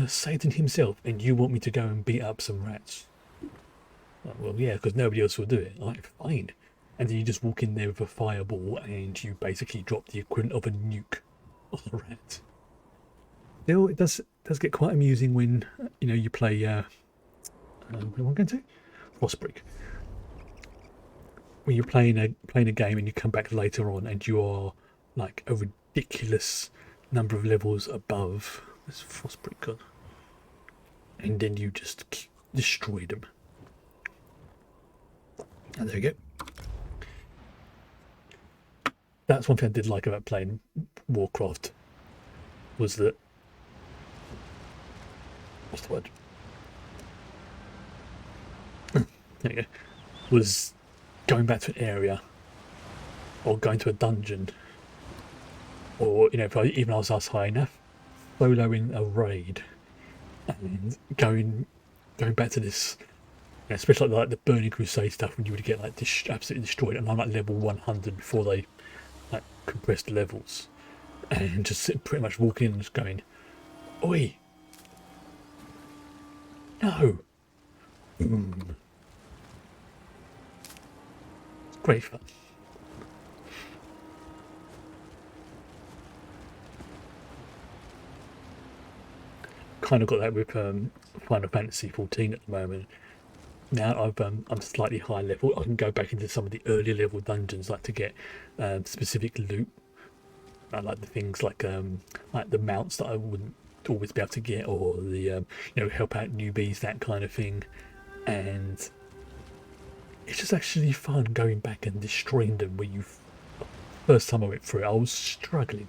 Satan himself, and you want me to go and beat up some rats. Like, well, yeah, because nobody else will do it. Like, fine. And then you just walk in there with a fireball and you basically drop the equivalent of a nuke on a rat. Still, it does get quite amusing when, you know, you play, what am I going to? Frostbreak. When you're playing a game and you come back later on and you are like a ridiculous number of levels above this Frostbreak gun, and then you just destroy them. And there you go. That's one thing I did like about playing Warcraft, was that, what's the word? There you go. Was going back to an area, or going to a dungeon, or, you know, if I was asked high enough, soloing a raid, and going back to this, you know, especially like the Burning Crusade stuff, when you would get like absolutely destroyed, and I'm like level 100 before they like compressed the levels, and just pretty much walking in and just going, oi, no, boom. Great fun. Kind of got that with Final Fantasy 14 at the moment. Now I'm slightly higher level, I can go back into some of the earlier level dungeons, like to get specific loot. I like the things like the mounts that I wouldn't always be able to get, or the you know, help out newbies, that kind of thing. And it's just actually fun going back and destroying them. Where first time I went through it, I was struggling.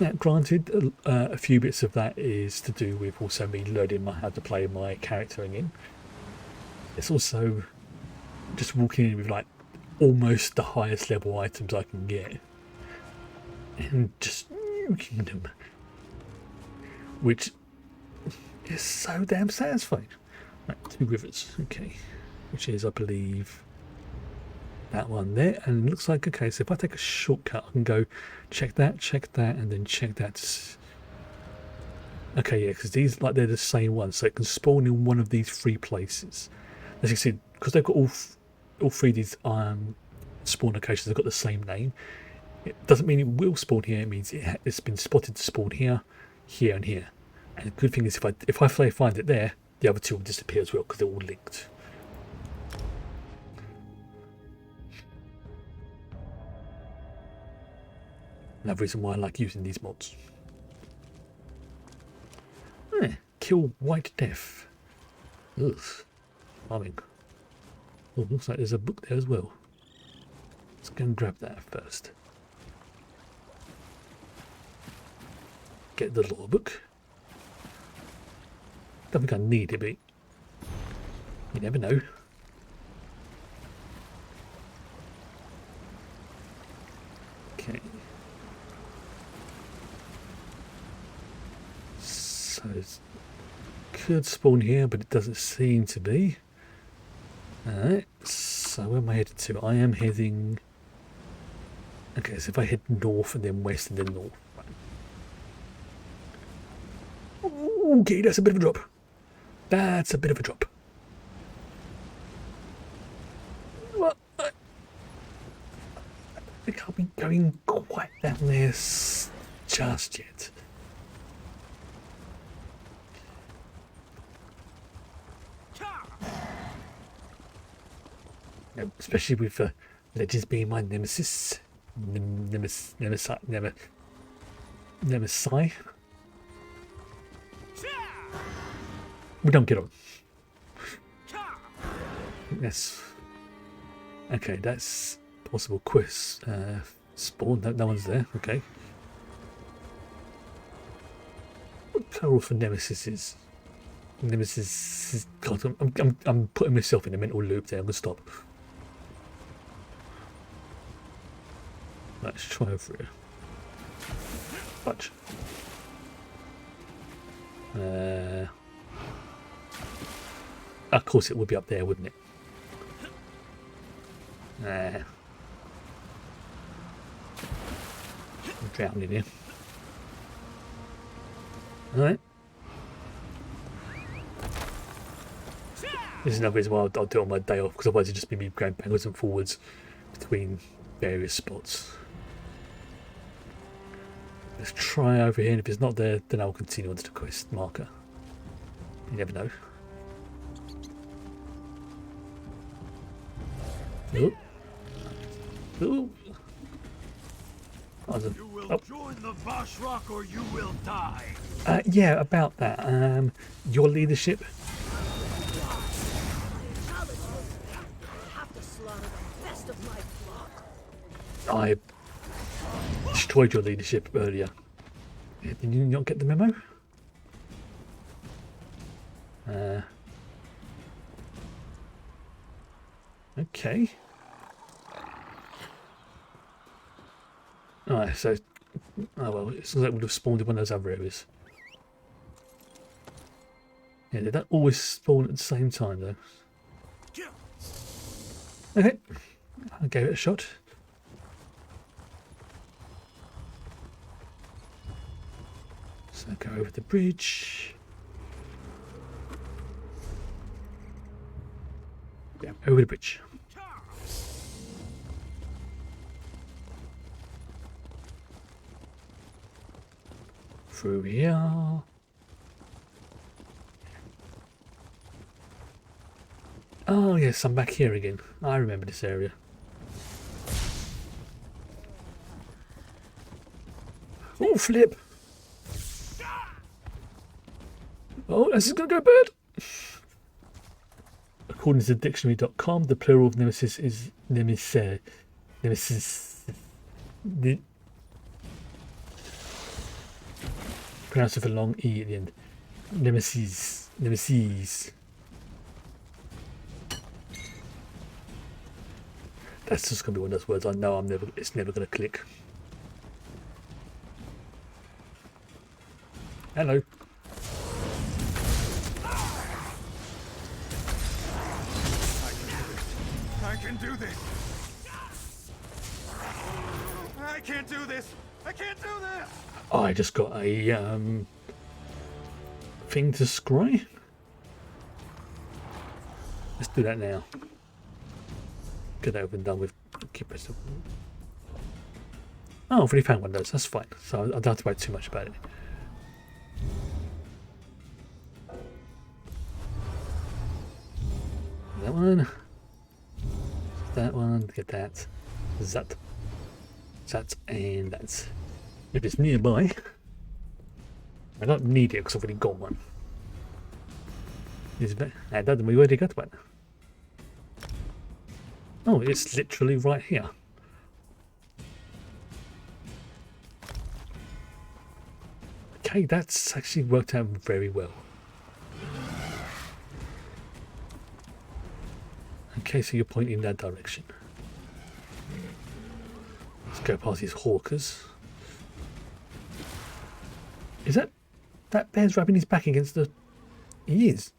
Now, granted, a few bits of that is to do with also me learning how to play my character again. It's also just walking in with like almost the highest level items I can get, and just nuking them, which is so damn satisfying. Right, 2 rivers, okay. Which is, I believe, that one there. And it looks like, okay, so if I take a shortcut, I can go check that, and then check that. Okay, yeah, because these, like, they're the same ones, so it can spawn in one of these 3 places. As you can see, because they've got all 3 of these spawn locations, they've got the same name. It doesn't mean it will spawn here, it means it's been spotted to spawn here, here, and here. And the good thing is, if I find it there, the other 2 will disappear as well, because they're all linked. Another reason why I like using these mods. Kill White Death. Ugh. Farming. Oh, looks like there's a book there as well. Let's go and grab that first. Get the law book. Don't think I need it, but you never know. Okay. So it could spawn here, but it doesn't seem to be. Alright, so where am I headed to? I am heading... Okay, so if I head north and then west and then north. Okay, that's a bit of a drop. That's a bit of a drop. Well, I think I'll be going quite down there just yet. Especially with Legends being my nemesis. Nemesis. We don't get on. Yes. Okay, that's possible quest. Spawn. No one's there. Okay. What plural for nemesis is? Nemesis is. God, I'm putting myself in a mental loop there. I'm gonna stop. Let's try over here. Fudge. Of course it would be up there, wouldn't it? drowning here. Alright. This is another reason why I'll do it on my day off, because otherwise it'd just be me going backwards and forwards between various spots. Let's try over here, and if it's not there, then I'll continue on to the quest marker. You never know. Ooh. Ooh.
You will join the Vashrock or you will die.
Yeah, about that. Your leadership. I destroyed your leadership earlier. Did you not get the memo? Okay. Alright, so... Oh well, it looks like it would have spawned in one of those other areas. Yeah, they don't always spawn at the same time though. Okay, I gave it a shot. So go over the bridge. Yeah, over the bridge. Through here. Oh yes, I'm back here again. I remember this area. Oh, flip! Oh, this is gonna go bad! According to dictionary.com, the plural of nemesis is nemesis. Nemesis. Pronounced with a long E at the end. Nemesis. Nemesis. That's just going to be one of those words I know it's never going to click. Hello.
I can do this. I can't do this. I can't do this.
I just got a thing to scry. Let's do that now. Get that over and done with. Keep pressing. Oh, I've already found one of those. That's fine. So I don't have to worry too much about it. That one. That one. Get that. That. That and that. If it's nearby, I don't need it because I've already got one. Is that? I don't. We already got one. Oh, it's literally right here. Okay, that's actually worked out very well. Okay, so you're pointing in that direction. Let's go past these hawkers. Is that bear's rubbing his back against the... He is.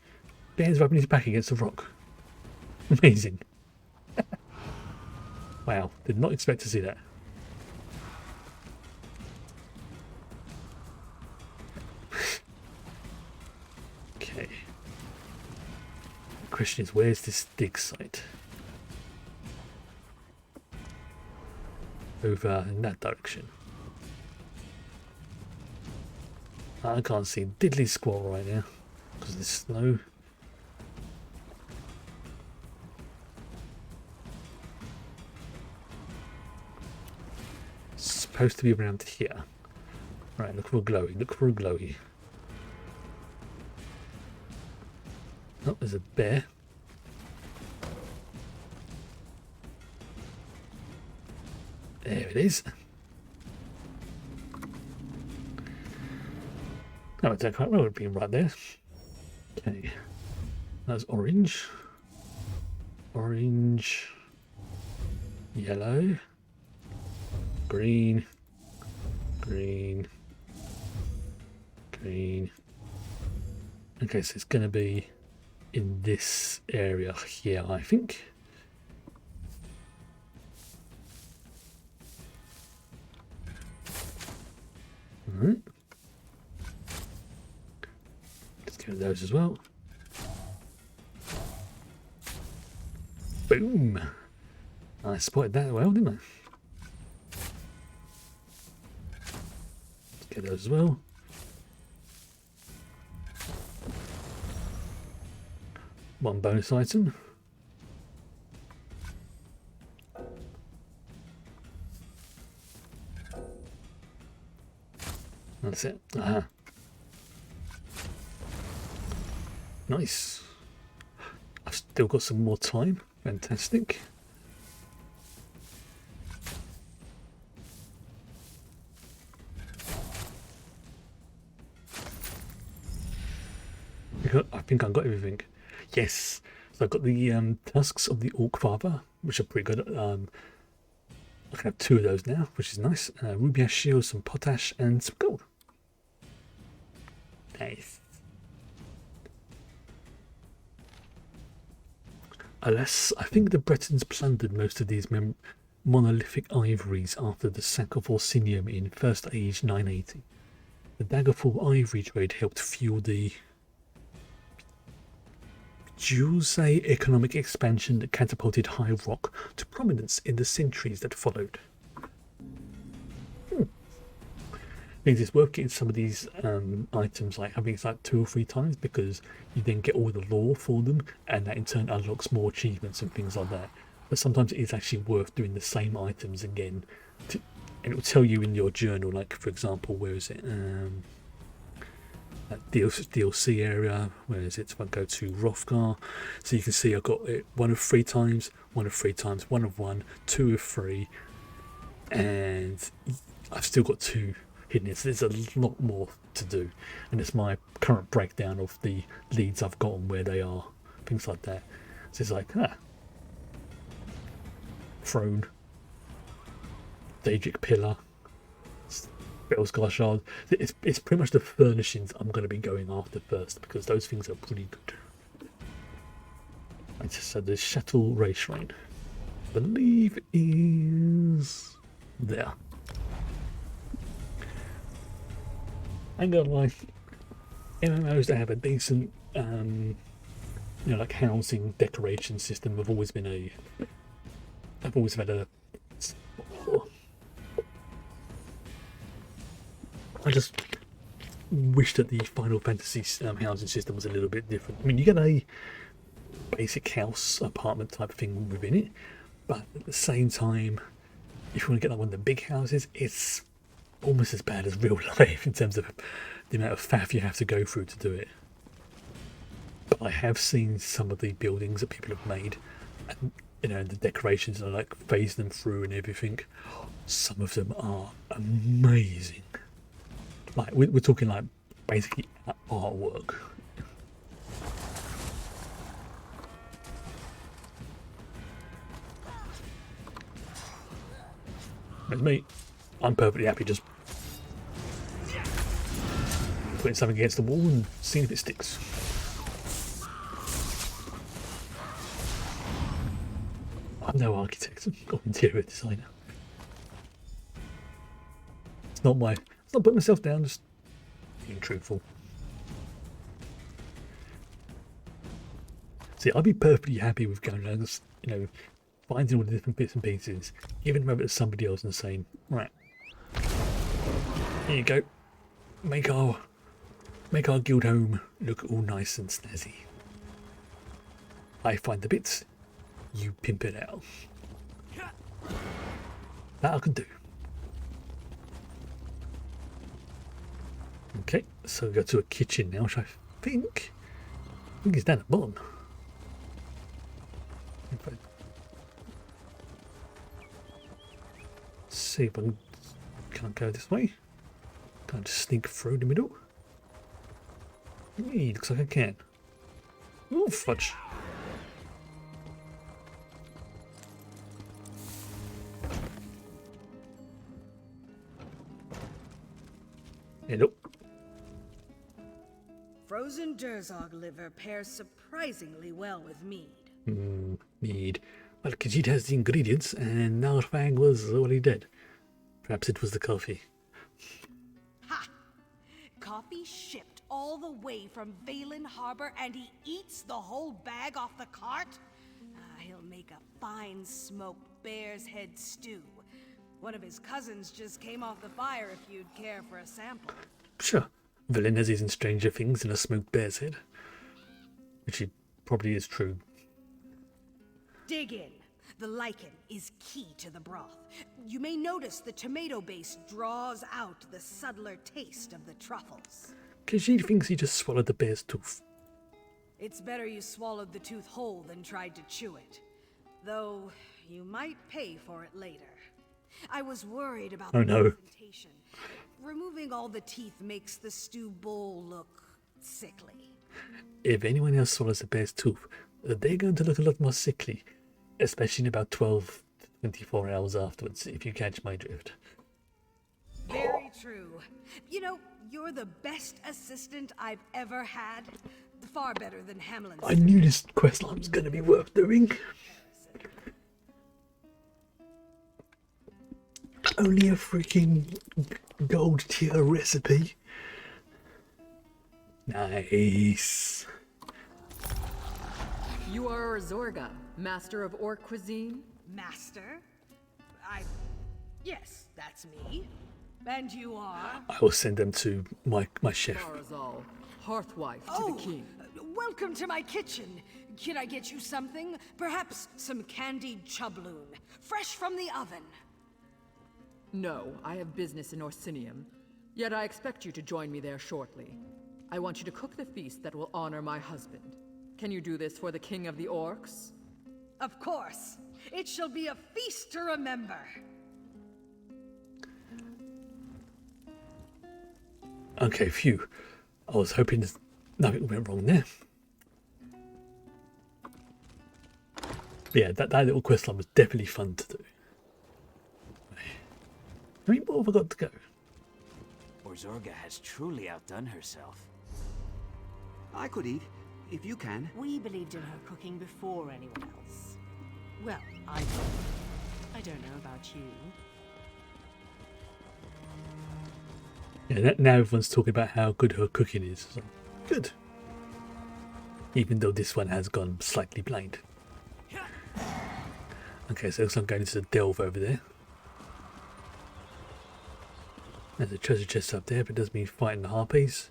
Bear's rubbing his back against the rock. Amazing. Wow, did not expect to see that. Okay. The question is, where's this dig site? Over in that direction. I can't see diddly squat right now because there's snow. Supposed to be around here. Right, look for a glowy, look for a glowy. Oh, there's a bear. There it is. No, it's quite well would be right there. Okay. That's orange. Orange. Yellow. Green. Green. Green. Okay, so it's going to be in this area here, I think. Alright. Let's get those as well. Boom! I spotted that well, didn't I? Let's get those as well. One bonus item. That's it. Aha. Nice. I've still got some more time. Fantastic. I think I've got everything. Yes. So I've got the tusks of the Orc Father, which are pretty good. I can have 2 of those now, which is nice. Ruby ash shield, some potash, and some gold. Nice. Alas, I think the Bretons plundered most of these monolithic ivories after the sack of Orsinium in First Age 980. The Daggerfall ivory trade helped fuel the economic expansion that catapulted High Rock to prominence in the centuries that followed. I think it's worth getting some of these items, like having it like 2 or 3 times, because you then get all the lore for them, and that in turn unlocks more achievements and things like that. But sometimes it is actually worth doing the same items again, and it will tell you in your journal, like for example, where is it? That DLC area, where is it? If I go to Hrothgar, so you can see I've got it 1 of 3 times, 1 of 3 times, 1 of 1, 2 of 3, and I've still got 2 hidden. So there's a lot more to do, and it's my current breakdown of the leads I've got and where they are, things like that. So it's like, throne, Daedric pillar, Belsgar shard. It's pretty much the furnishings I'm going to be going after first, because those things are pretty good. Right, so the Shuttle Ray Shrine, I believe, is there. I'm gonna lie, MMOs that have a decent, like housing decoration system have always been I've always had a. I just wish that the Final Fantasy housing system was a little bit different. I mean, you get a basic house apartment type of thing within it, but at the same time, if you want to get like one of the big houses, it's almost as bad as real life in terms of the amount of faff you have to go through to do it. But I have seen some of the buildings that people have made, and the decorations, and I like phase them through and everything. Some of them are amazing. Like we're talking like basically artwork. That's me. I'm perfectly happy just putting something against the wall and seeing if it sticks. I'm no architect or interior designer. It's not putting myself down, just being truthful. See, I'd be perfectly happy with going around, finding all the different bits and pieces, giving them over to somebody else and saying, right, here you go, make our guild home look all nice and snazzy. I find the bits, you pimp it out. That I can do. Okay, so we go to a kitchen now, which I think is down at the bottom. Let's see if I can't go this way. Can't just sneak through the middle. Hey, looks like I can. Oh, fudge. Hello.
Frozen Durzog liver pairs surprisingly well with mead.
Mead. Well, Khajiit has the ingredients, and Narfang was already dead. Perhaps it was the coffee.
Ha! coffee shipped all the way from Valen Harbor and he eats the whole bag off the cart? He'll make a fine smoked bear's head stew. One of his cousins just came off the fire if you'd care for a sample.
Sure. Villain has in Stranger Things and a smoked bear's head. Which probably is true.
Dig in. The lichen is key to the broth. You may notice the tomato base draws out the subtler taste of the truffles.
Because she thinks he just swallowed the bear's tooth.
It's better you swallowed the tooth whole than tried to chew it. Though, you might pay for it later. I was worried about the presentation. Removing all the teeth makes the stew bowl look sickly.
If anyone else swallows a bear's tooth, they're going to look a lot more sickly. Especially in about 12 to 24 hours afterwards, if you catch my drift.
Very true. You know, you're the best assistant I've ever had. Far better than Hamlin's.
I knew this questline was going to be worth doing. Only a freaking gold tier recipe. Nice.
You are Zorga, master of orc cuisine?
Master? Yes, that's me. And you are?
I will send them to my chef.
Barzal, hearthwife to the king.
Welcome to my kitchen. Can I get you something? Perhaps some candied chubloon, fresh from the oven.
No, I have business in Orsinium. Yet I expect you to join me there shortly. I want you to cook the feast that will honor my husband. Can you do this for the king of the orcs?
Of course. It shall be a feast to remember.
Okay, phew. I was hoping nothing went wrong there. But yeah, that little questline was definitely fun to do. How many more have I got to go?
Orzorga has truly outdone herself. I could eat, if you can.
We believed in her cooking before anyone else. Well, I don't know about you.
Yeah, now everyone's talking about how good her cooking is. So, good. Even though this one has gone slightly blind. Okay, so it looks like I'm going into the delve over there. There's a treasure chest up there, but it does mean fighting the harpies.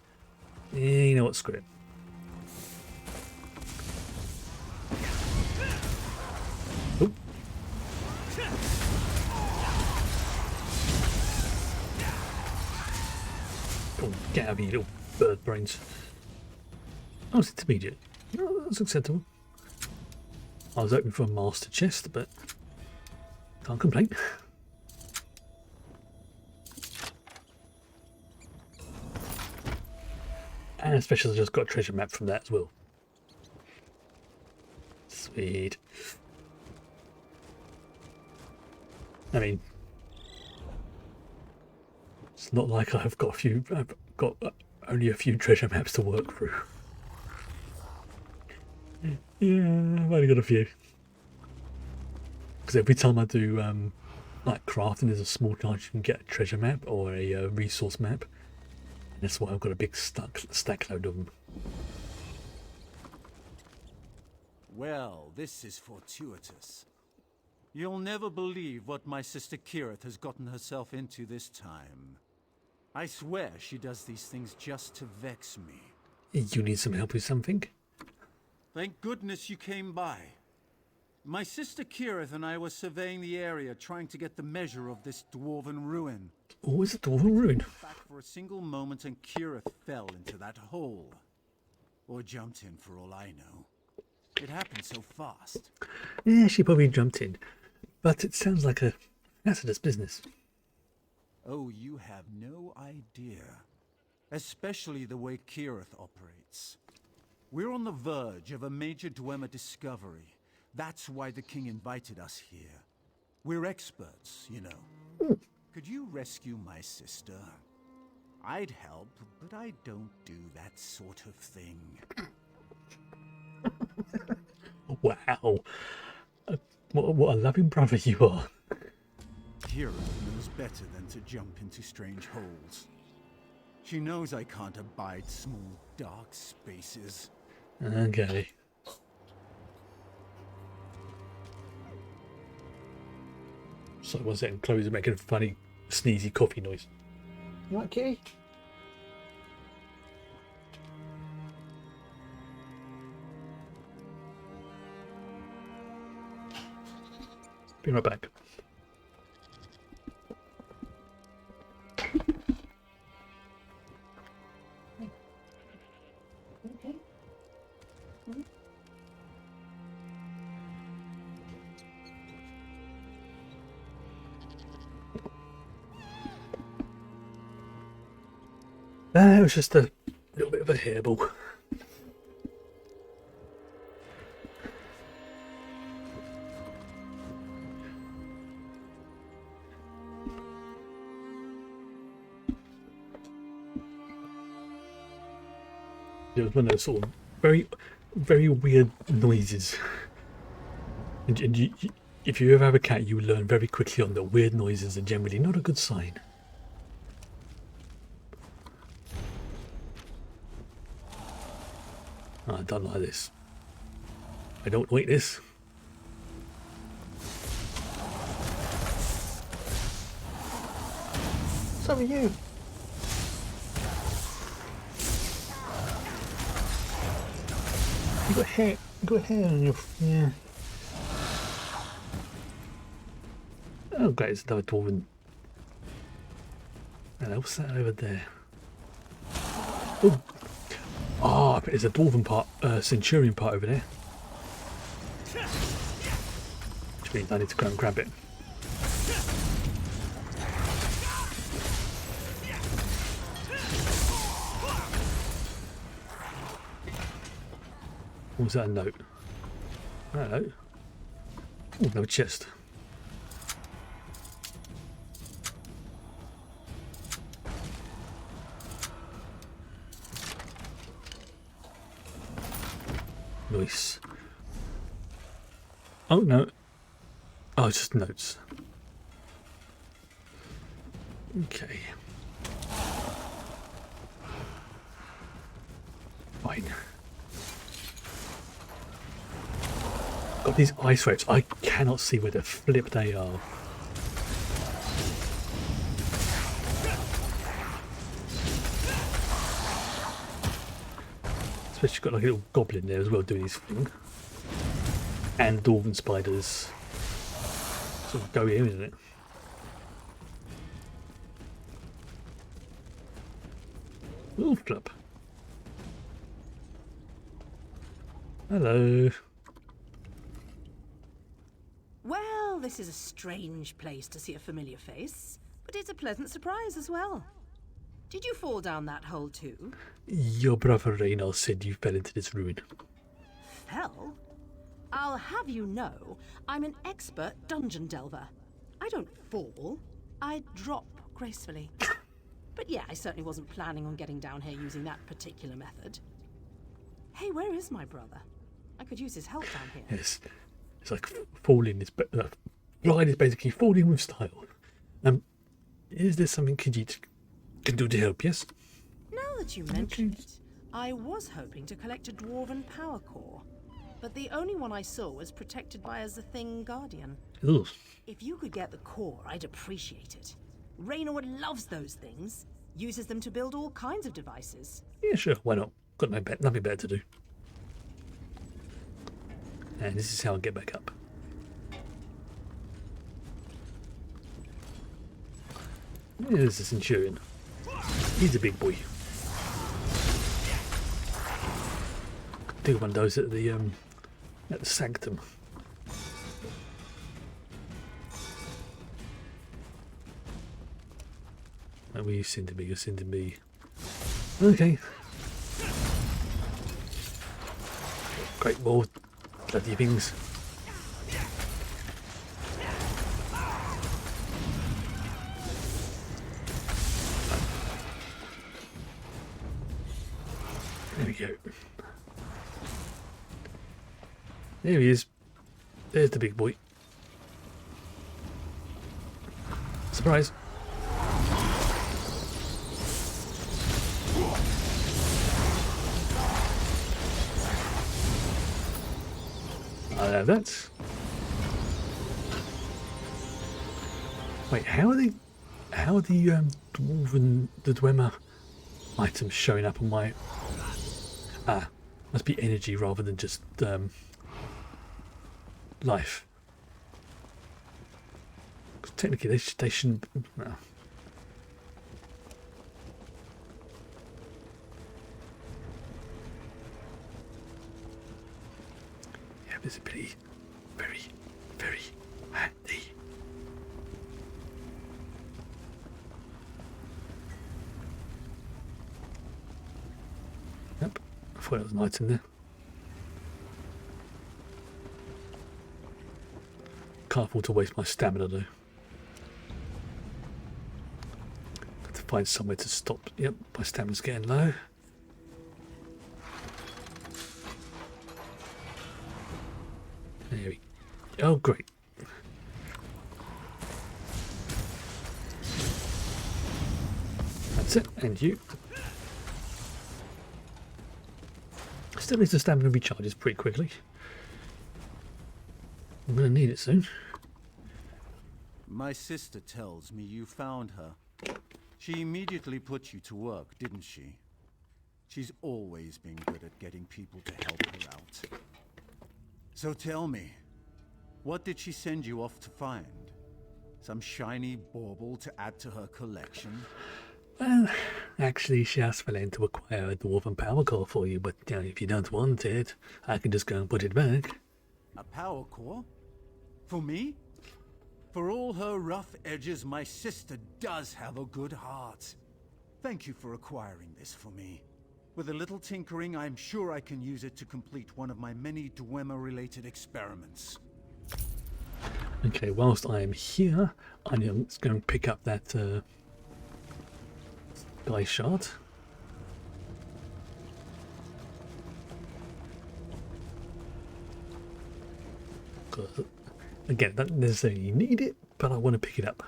Yeah, you know what, screw it. Oh. Oh, get out of here, little bird brains. Oh, it's intermediate. Oh, that's acceptable. I was hoping for a master chest, but can't complain. And especially I just got a treasure map from that as well. Sweet. I mean, it's not like I've got only a few treasure maps to work through. Yeah, I've only got a few. Because every time I do like crafting, there's a small chance you can get a treasure map or a resource map. And that's why I've got a big stack load of them.
Well, this is fortuitous. You'll never believe what my sister Kirith has gotten herself into this time. I swear she does these things just to vex me.
You need some help with something?
Thank goodness you came by. My sister Kirith and I were surveying the area, trying to get the measure of this dwarven ruin.
Oh, it's a dwarven ruin.
Back for a single moment and Kirith fell into that hole. Or jumped in for all I know. It happened so fast.
Yeah, she probably jumped in. But it sounds like a hazardous business.
Oh, you have no idea. Especially the way Kirith operates. We're on the verge of a major Dwemer discovery. That's why the king invited us here. We're experts, you know. Could you rescue my sister? I'd help, but I don't do that sort of thing.
Wow. What a loving brother you are.
Kirith knows better than to jump into strange holes. She knows I can't abide small, dark spaces.
Okay. So one second, Chloe's making a funny, sneezy coffee noise. You right, kitty? Be right back. It was just a little bit of a hairball. It was one of those sort of very, very weird noises. And if you ever have a cat, you learn very quickly on that weird noises are generally not a good sign. I don't like this. I don't like this. So are you. You got hair on your, yeah. Oh great, it's another Dwarven. Hello, what's that over there? Oh, I bet there's a Dwarven part, Centurion part over there. Which means I need to go and grab it. Or was that a note? Hello. Oh, no chest. Nice. Oh no. Oh, it's just notes. Okay. Fine. Got these ice ropes. I cannot see where the flip they are. Especially got like a little goblin there as well doing his thing. And Dwarven spiders. Sort of go in, isn't it? Wolf Club. Hello.
Well, this is a strange place to see a familiar face, but it's a pleasant surprise as well. Did you fall down that hole too?
Your brother Reynald said you fell into this ruin.
Fell? I'll have you know, I'm an expert dungeon delver. I don't fall, I drop gracefully. But yeah, I certainly wasn't planning on getting down here using that particular method. Hey, where is my brother? I could use his help down here.
Yes, it's like falling. Flying is basically falling with style. Is there something Khajiit can do to help? Yes.
Now that you mention it, I was hoping to collect a Dwarven power core, but the only one I saw was protected by a Thing Guardian.
Ugh.
If you could get the core, I'd appreciate it. Reynard loves those things, uses them to build all kinds of devices.
Yeah, sure. Why not? Got nothing better to do. And this is how I get back up. There's the Centurion. He's a big boy. Do one of those at the Sanctum. Oh, you seem to be. You seem to be. Okay. Great ball, bloody things. There we go. There he is. There's the big boy. I'll have that. Wait, how are the Dwemer items showing up on my... must be energy rather than just life. 'Cause technically they shouldn't... No. Yeah, visibility. Very, very handy. Yep, I thought there was an item there. Can't afford to waste my stamina though. Have to find somewhere to stop. Yep, my stamina's getting low. There we go. Oh, great. That's it, and you. Still needs the stamina recharges pretty quickly. I'm gonna need it soon.
My sister tells me you found her. She immediately put you to work, didn't she? She's always been good at getting people to help her out. So tell me, what did she send you off to find? Some shiny bauble to add to her collection?
Well, actually, she asked for land to acquire a Dwarven power core for you, but if you don't want it, I can just go and put it back.
A power core? For me? For all her rough edges, my sister does have a good heart. Thank you for acquiring this for me. With a little tinkering, I'm sure I can use it to complete one of my many Dwemer-related experiments.
Okay, whilst I am here, I'm just going to pick up that Guy shard. Again, don't necessarily need it, but I want to pick it up.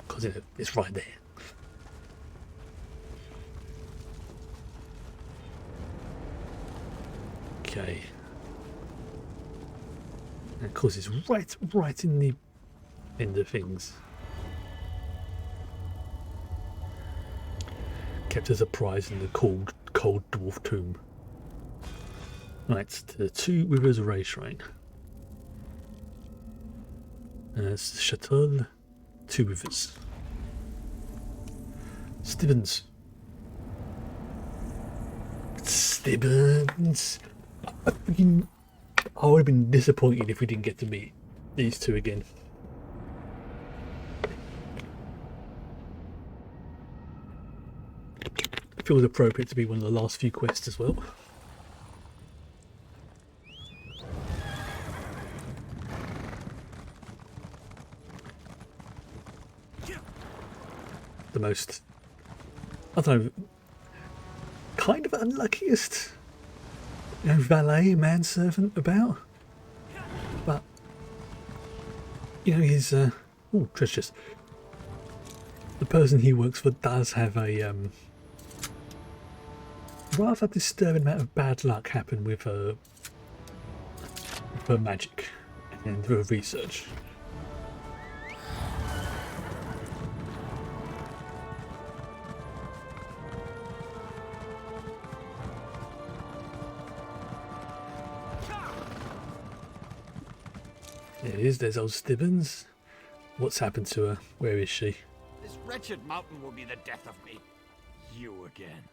Because it's right there. Okay. And of course, it's right in the end of things. Kept as a prize in the cold dwarf tomb. Right, to the Two Rivers Ray Shrine. Chateau, Two Rivers. Stibbons. I would have been disappointed if we didn't get to meet these two again. It feels appropriate to be one of the last few quests as well. The most, I don't know, kind of unluckiest valet manservant about, but he's treacherous. The person he works for does have a rather disturbing amount of bad luck happen with her magic and her research. There it is, there's old Stibbons. What's happened to her? Where is she?
This wretched mountain will be the death of me. You again.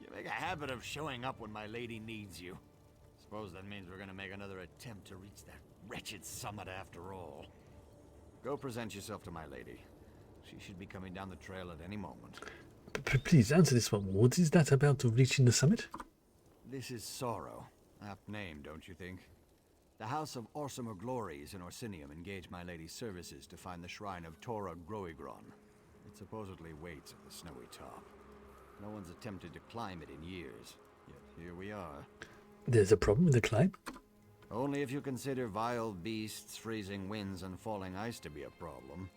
You make a habit of showing up when my lady needs you. Suppose that means we're gonna make another attempt to reach that wretched summit after all. Go present yourself to my lady. She should be coming down the trail at any moment.
Please answer this one. What is that about reaching the summit?
This is Sorrow. Apt name, don't you think? The House of Orsimer Glories in Orsinium engaged my lady's services to find the shrine of Tora Groigron. It supposedly waits at the snowy top. No one's attempted to climb it in years, yet here we are.
There's a problem with the climb?
Only if you consider vile beasts, freezing winds, and falling ice to be a problem.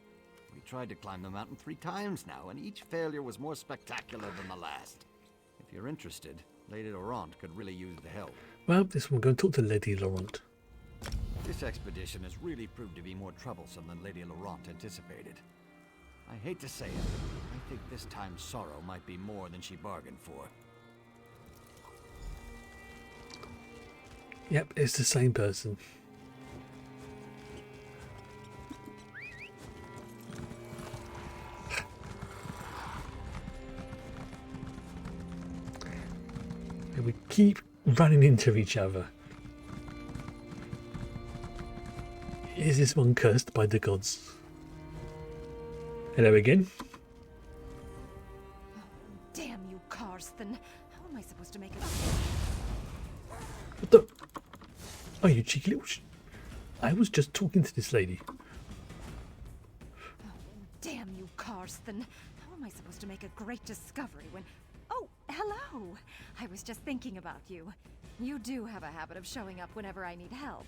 We tried to climb the mountain 3 times now, and each failure was more spectacular than the last.
If you're interested, Lady Laurent could really use the help.
Well, this one we're going to talk to Lady Laurent.
This expedition has really proved to be more troublesome than Lady Laurent anticipated. I hate to say it, I think this time Sorrow might be more than she bargained for.
Yep, it's the same person. And we keep running into each other. Is this one cursed by the gods? Hello again.
Damn you, Karsten. How am I supposed to make it?
What the? Oh, you cheeky little I was just talking to this lady.
Damn you, Karsten. How am I supposed to make a great discovery when... Oh, hello. I was just thinking about you. You do have a habit of showing up whenever I need help.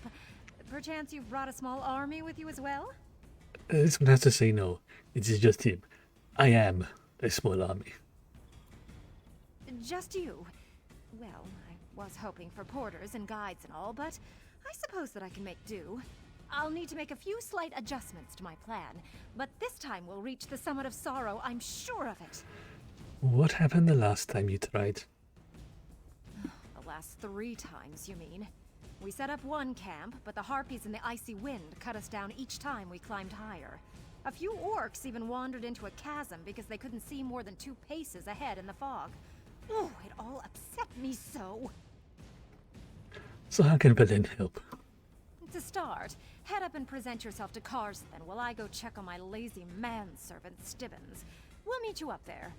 Perchance you've brought a small army with you as well?
This one has to say no. It is just him. I am a small army.
Just you? Well, I was hoping for porters and guides and all, but I suppose that I can make do. I'll need to make a few slight adjustments to my plan, but this time we'll reach the summit of Sorrow, I'm sure of it.
What happened the last time you tried?
The last 3 times, you mean? We set up one camp, but the harpies in the icy wind cut us down each time we climbed higher. A few orcs even wandered into a chasm because they couldn't see more than 2 paces ahead in the fog. Oh, it all upset me so.
So how can Berlin help?
To start, head up and present yourself to Karsten while I go check on my lazy manservant Stibbins. We'll meet you up there.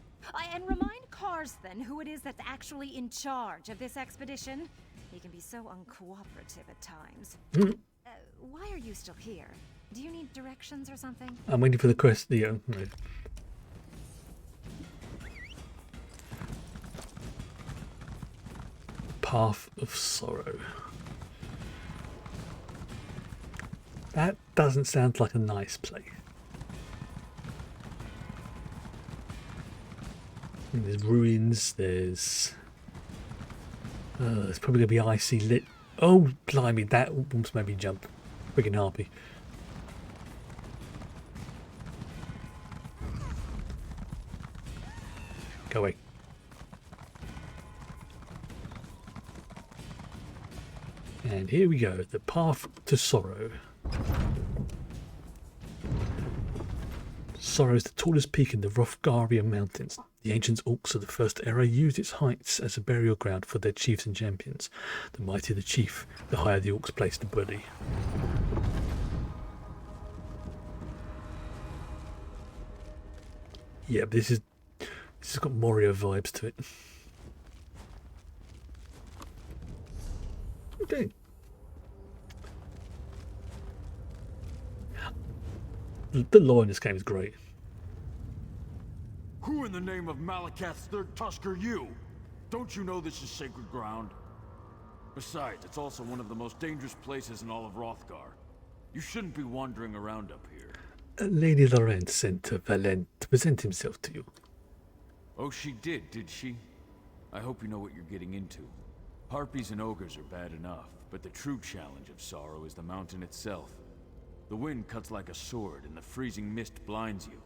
And remind Karsten who it is that's actually in charge of this expedition. He can be so uncooperative at times. Why are you still here? Do you need directions or something?
I'm waiting for the quest. No. Path of Sorrow. That doesn't sound like a nice place. And there's ruins, there's probably going to be icy lit. Oh, blimey, that almost made me jump. Friggin' harpy. Go away. And here we go, the path to Sorrow. Sorrow is the tallest peak in the Hrothgarian Mountains. The ancient orcs of the First Era used its heights as a burial ground for their chiefs and champions. The mightier the chief, the higher the orcs placed the body. Yeah, this has got Moria vibes to it. Okay. The lore in this game is great.
Who in the name of Malakath's third tusk are you? Don't you know this is sacred ground? Besides, it's also one of the most dangerous places in all of Hrothgar. You shouldn't be wandering around up here.
Lady Laurent sent Valent to present himself to you.
Oh, she did she? I hope you know what you're getting into. Harpies and ogres are bad enough, but the true challenge of Sorrow is the mountain itself. The wind cuts like a sword, and the freezing mist blinds you.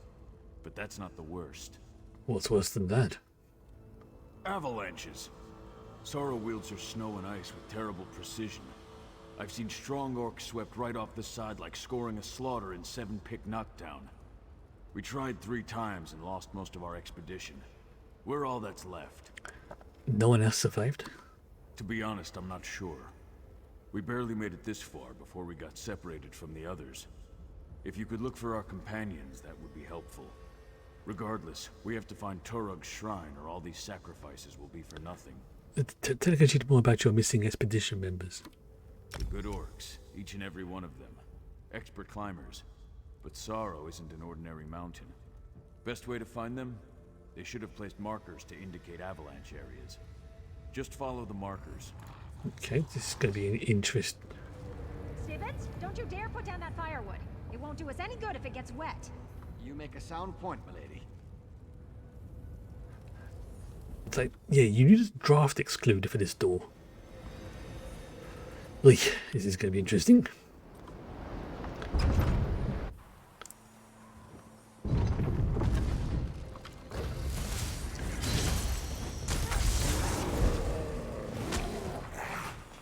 But that's not the worst.
What's worse than that?
Avalanches. Sorrow wields her snow and ice with terrible precision. I've seen strong orcs swept right off the side like scoring a slaughter in 7-pick knockdown. We tried 3 times and lost most of our expedition. We're all that's left.
No one else survived?
To be honest, I'm not sure. We barely made it this far before we got separated from the others. If you could look for our companions, that would be helpful. Regardless, we have to find Torug's shrine or all these sacrifices will be for nothing.
Tell us more about your missing expedition members.
The good orcs, each and every one of them. Expert climbers. But Sorrow isn't an ordinary mountain. Best way to find them? They should have placed markers to indicate avalanche areas. Just follow the markers.
Okay, this is going to be an interest.
Stibbins, don't you dare put down that firewood. It won't do us any good if it gets wet.
You make a sound point, milady.
So, yeah, you need a draft excluder for this door. Oy, this is going to be interesting.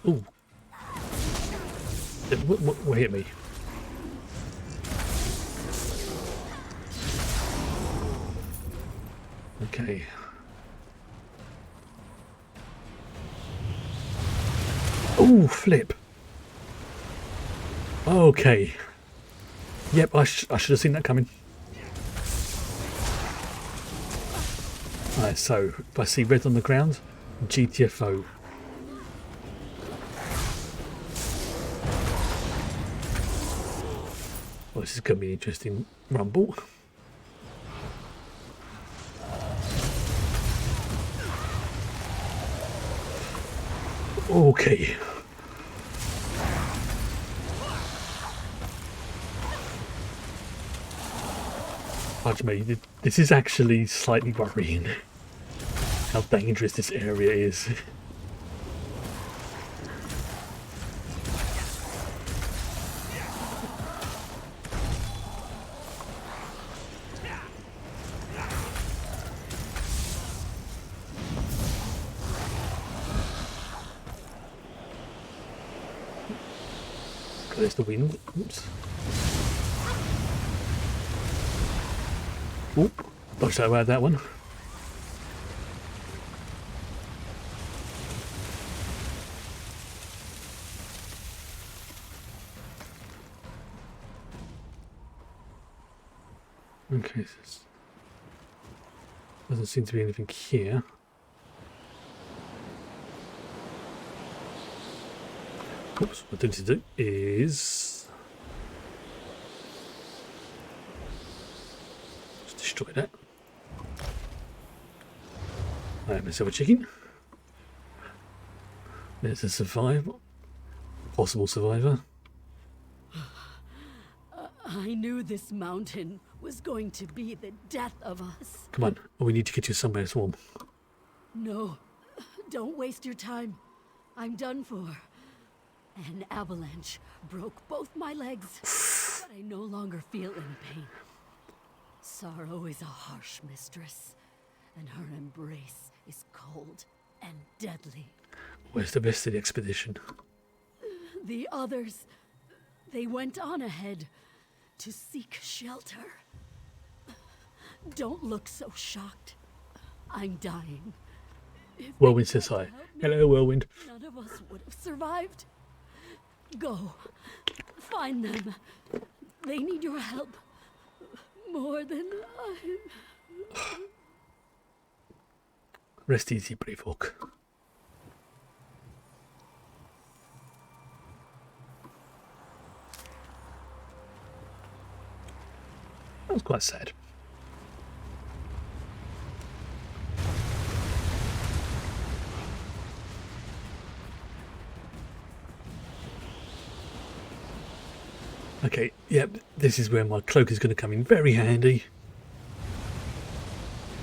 Ooh. What hit me? Okay. Oh, flip. Okay. Yep, I should have seen that coming. Alright, so if I see red on the ground, GTFO. Well, this is going to be an interesting rumble. Okay. Fudge me, this is actually slightly worrying. How dangerous this area is. There's the wind. Oops. Oop. Dodged out of that one. Okay, so doesn't seem to be anything here. Oops, what I need to do is just destroy that. I have myself a chicken. There's a survivor, possible survivor.
I knew this mountain was going to be the death of us.
Come on, we need to get you somewhere warm.
No, don't waste your time. I'm done for. An avalanche broke both my legs, but I no longer feel any pain. Sorrow is a harsh mistress, and her embrace is cold and deadly.
Where's the rest of the expedition?
The others, they went on ahead to seek shelter. Don't look so shocked. I'm dying. If
Whirlwind says hi. Hello, Whirlwind.
none of us would have survived. Go. Find them. They need your help. More than I...
Rest easy, brave folk. That was quite sad. Okay, yep, this is where my cloak is going to come in very handy.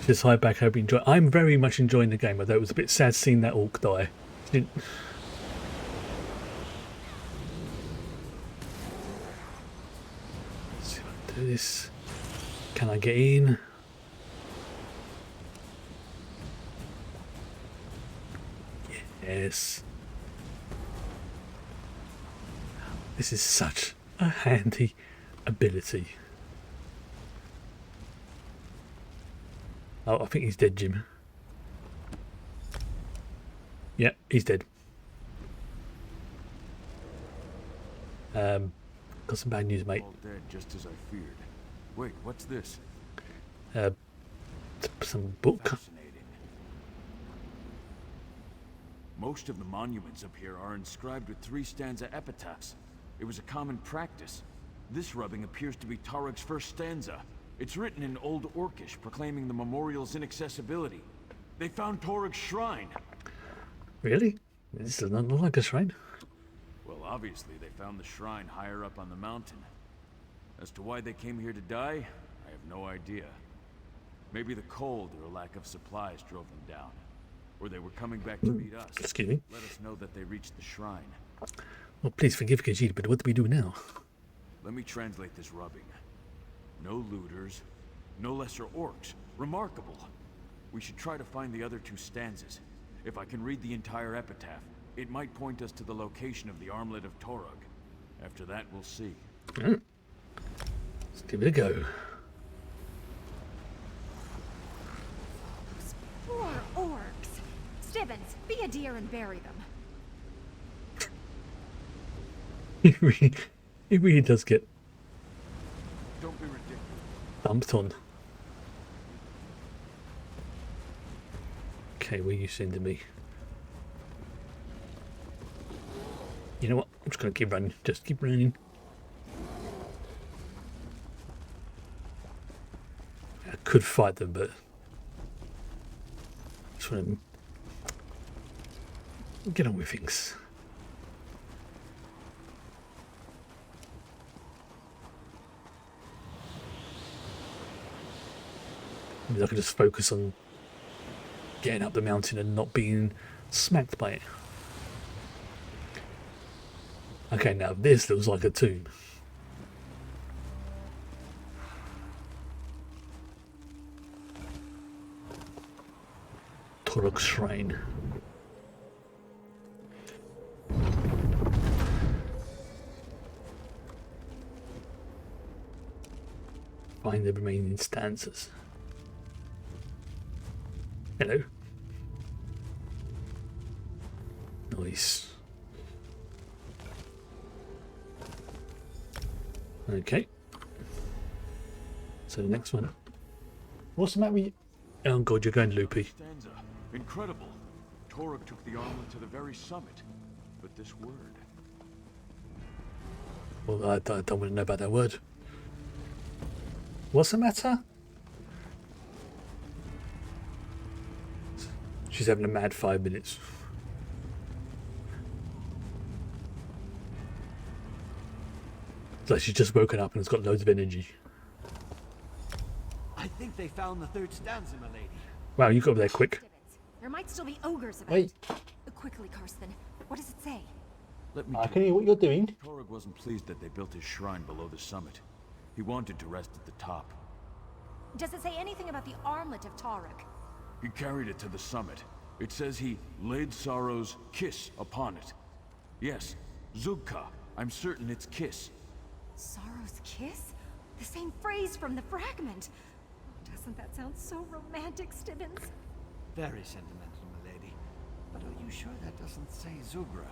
Just hide back, hope you enjoy. I'm very much enjoying the game, although it was a bit sad seeing that orc die. Let's see if I can do this. Can I get in? Yes. This is such a handy ability. Oh, I think he's dead, Jim. Yeah, he's dead. Got some bad news, mate.
All dead, just as I feared. Wait, what's this?
Some book.
Fascinating. Most of the monuments up here are inscribed with 3-stanza epitaphs. It was a common practice. This rubbing appears to be Tarug's first stanza. It's written in Old Orcish, proclaiming the memorial's inaccessibility. They found Tarug's shrine.
Really? This does not look like a shrine.
Well, obviously they found the shrine higher up on the mountain. As to why they came here to die, I have no idea. Maybe the cold or lack of supplies drove them down. or they were coming back to meet us,
Excuse me.
let us know that they reached the shrine.
Well, please forgive Khajiit, but what do we do now?
Let me translate this rubbing. No looters, no lesser orcs. Remarkable. We should try to find the other 2 stanzas. If I can read the entire epitaph, it might point us to the location of the armlet of Torug. After that, we'll see.
Let's give it a go.
Poor orcs. Stibbins, be a dear and bury them.
It really does get
Don't be ridiculous.
dumped on. Okay, where are you sending me? You know what? I'm just going to keep running. Just keep running. I could fight them, but I just want to get on with things. Maybe I could just focus on getting up the mountain and not being smacked by it. Okay, now this looks like a tomb. Torug Shrine. Find the remaining stanzas. Hello. Nice. Okay. So the next one. What's the matter with you? Oh god, you're going loopy.
Stanza. Incredible. Torug took the armlet to the very summit. But this word...
Well, I don't want to know about that word. What's the matter? She's having a mad 5 minutes. It's like she's just woken up and has got loads of energy.
I think they found the 3rd stanza, my lady.
Wow, you got there quick.
Stibbins, there might still be ogres about.
Wait.
Quickly, Karsten. What does it say?
Let me
I can hear what you're doing.
Torug wasn't pleased that they built his shrine below the summit. He wanted to rest at the top.
Does it say anything about the armlet of Torug?
He carried it to the summit. It says he laid Sorrow's kiss upon it. Yes, Zugka. I'm certain it's kiss.
Sorrow's kiss? The same phrase from the fragment. Doesn't that sound so romantic, Stibbins?
Very sentimental, my lady. But are you sure that doesn't say Zugra?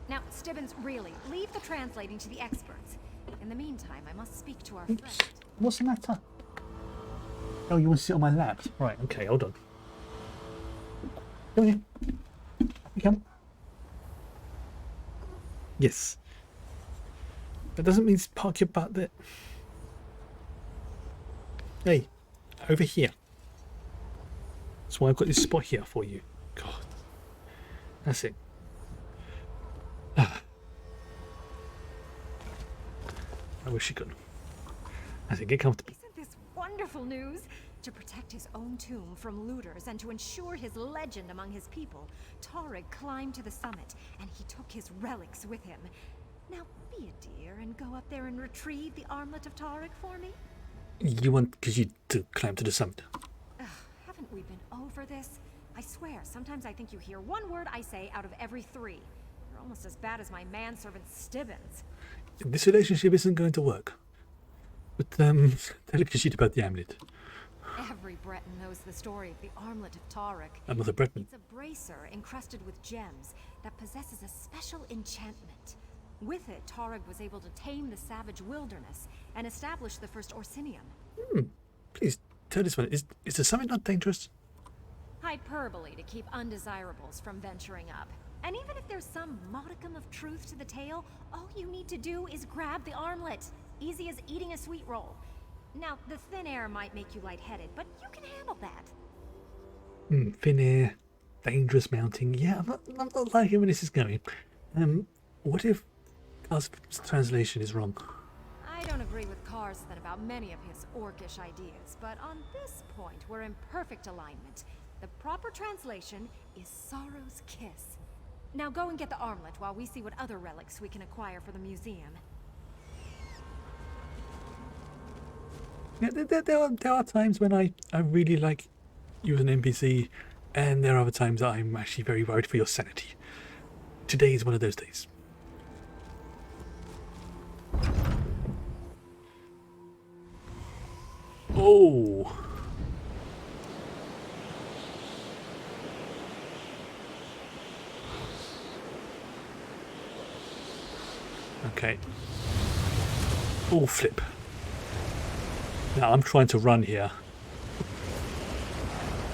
Now, Stibbins, really, leave the translating to the experts. In the meantime, I must speak to our friend.
What's the matter? Oh, you want to sit on my lap? Right, okay, hold on. Come here. You come. Yes. That doesn't mean park your butt there. Hey, over here. That's why I've got this spot here for you. God. That's it. I wish you could. I think get comfortable.
Isn't this wonderful news? To protect his own tomb from looters and to ensure his legend among his people, Torug climbed to the summit and he took his relics with him. Now be a dear and go up there and retrieve the armlet of Torug for me?
You want Khajiit to climb to the summit?
Haven't we been over this? I swear, sometimes I think you hear one word I say out of every 3. You're almost as bad as my manservant Stibbins.
This relationship isn't going to work. But tell Khajiit about the amulet.
Every Breton knows the story of the armlet of Torug.
I'm not a Breton.
It's a bracer encrusted with gems that possesses a special enchantment. With it, Torug was able to tame the savage wilderness and establish the first Orsinium.
Please tell this one. Is the summit not dangerous?
Hyperbole to keep undesirables from venturing up. And even if there's some modicum of truth to the tale, all you need to do is grab the armlet. Easy as eating a sweet roll. Now, the thin air might make you lightheaded, but you can handle that.
Thin air, dangerous mounting. Yeah, I'm not liking where this is going. What if our translation is wrong?
I don't agree with Karsten about many of his orcish ideas, but on this point, we're in perfect alignment. The proper translation is Sorrow's Kiss. Now go and get the armlet while we see what other relics we can acquire for the museum.
Yeah, there are times when I really like you as an NPC, and there are other times that I'm actually very worried for your sanity. Today is one of those days. Oh. Okay. Oh, flip. Now I'm trying to run here.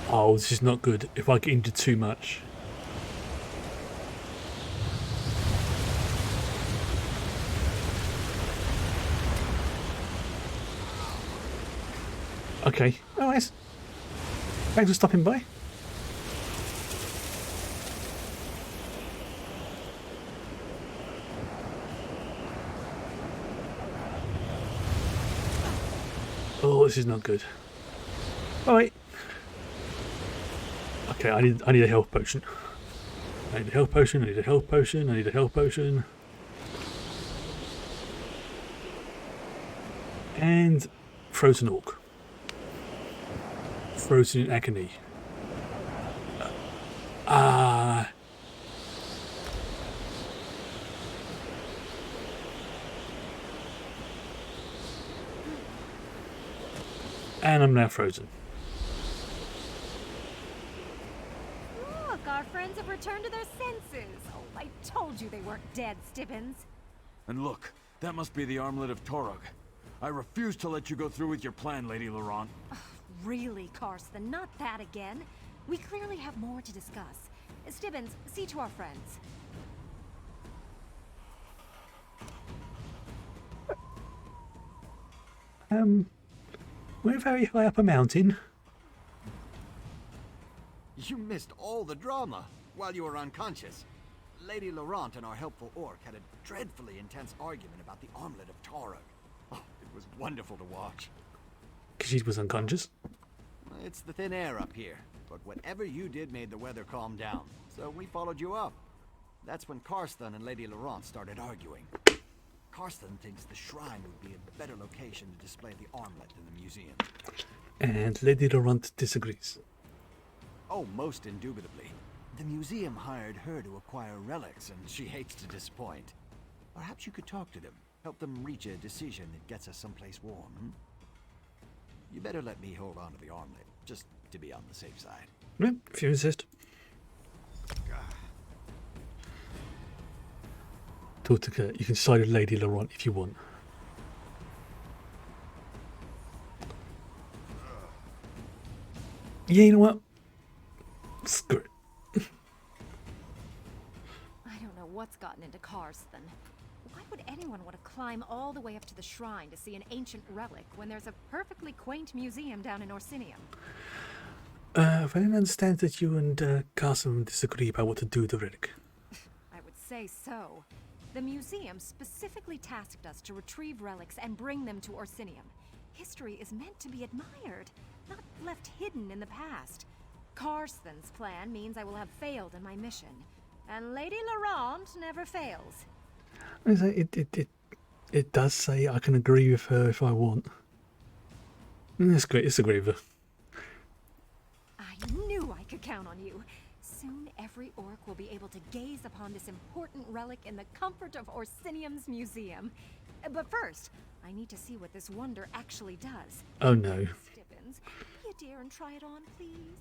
Oh, this is not good if I get into too much. Okay, alright. Thanks for stopping by. Oh, this is not good. Alright. Okay, I need a health potion. I need a health potion, I need a health potion, I need a health potion. And frozen orc. Frozen in agony. And I'm now frozen.
Look, our friends have returned to their senses. Oh, I told you they weren't dead, Stibbins.
And look, that must be the armlet of Torog. I refuse to let you go through with your plan, Lady Laurent.
Really, Karsten, not that again. We clearly have more to discuss. Stibbins, see to our friends.
We're very high up a mountain.
You missed all the drama while you were unconscious. Lady Laurent and our helpful orc had a dreadfully intense argument about the armlet of Torog. Oh, it was wonderful to watch.
Because she was unconscious.
It's the thin air up here, but whatever you did made the weather calm down, so we followed you up. That's when Karsten and Lady Laurent started arguing. Karsten thinks the shrine would be a better location to display the armlet than the museum.
And Lady Laurent disagrees.
Oh, most indubitably. The museum hired her to acquire relics, and she hates to disappoint. Perhaps you could talk to them, help them reach a decision that gets us someplace warm. Hmm? You better let me hold on to the armlet, just to be on the safe side.
Well, if you insist. Talk to Kurt. You can side with Lady Laurent if you want. Yeah, you know what? Screw it.
I don't know what's gotten into Karsten. Why would anyone want to climb all the way up to the shrine to see an ancient relic when there's a perfectly quaint museum down in Orsinium?
I don't understand that you and Carson disagree about what to do with the relic.
I would say so. The museum specifically tasked us to retrieve relics and bring them to Orsinium. History is meant to be admired, not left hidden in the past. Karsten's plan means I will have failed in my mission, and Lady Laurent never fails.
It does say I can agree with her if I want. It's great. It's agree with her.
I knew I could count on you. Soon every orc will be able to gaze upon this important relic in the comfort of Orsinium's museum. But first, I need to see what this wonder actually does.
Oh no.
Stibbins, be a dear and try it on, please.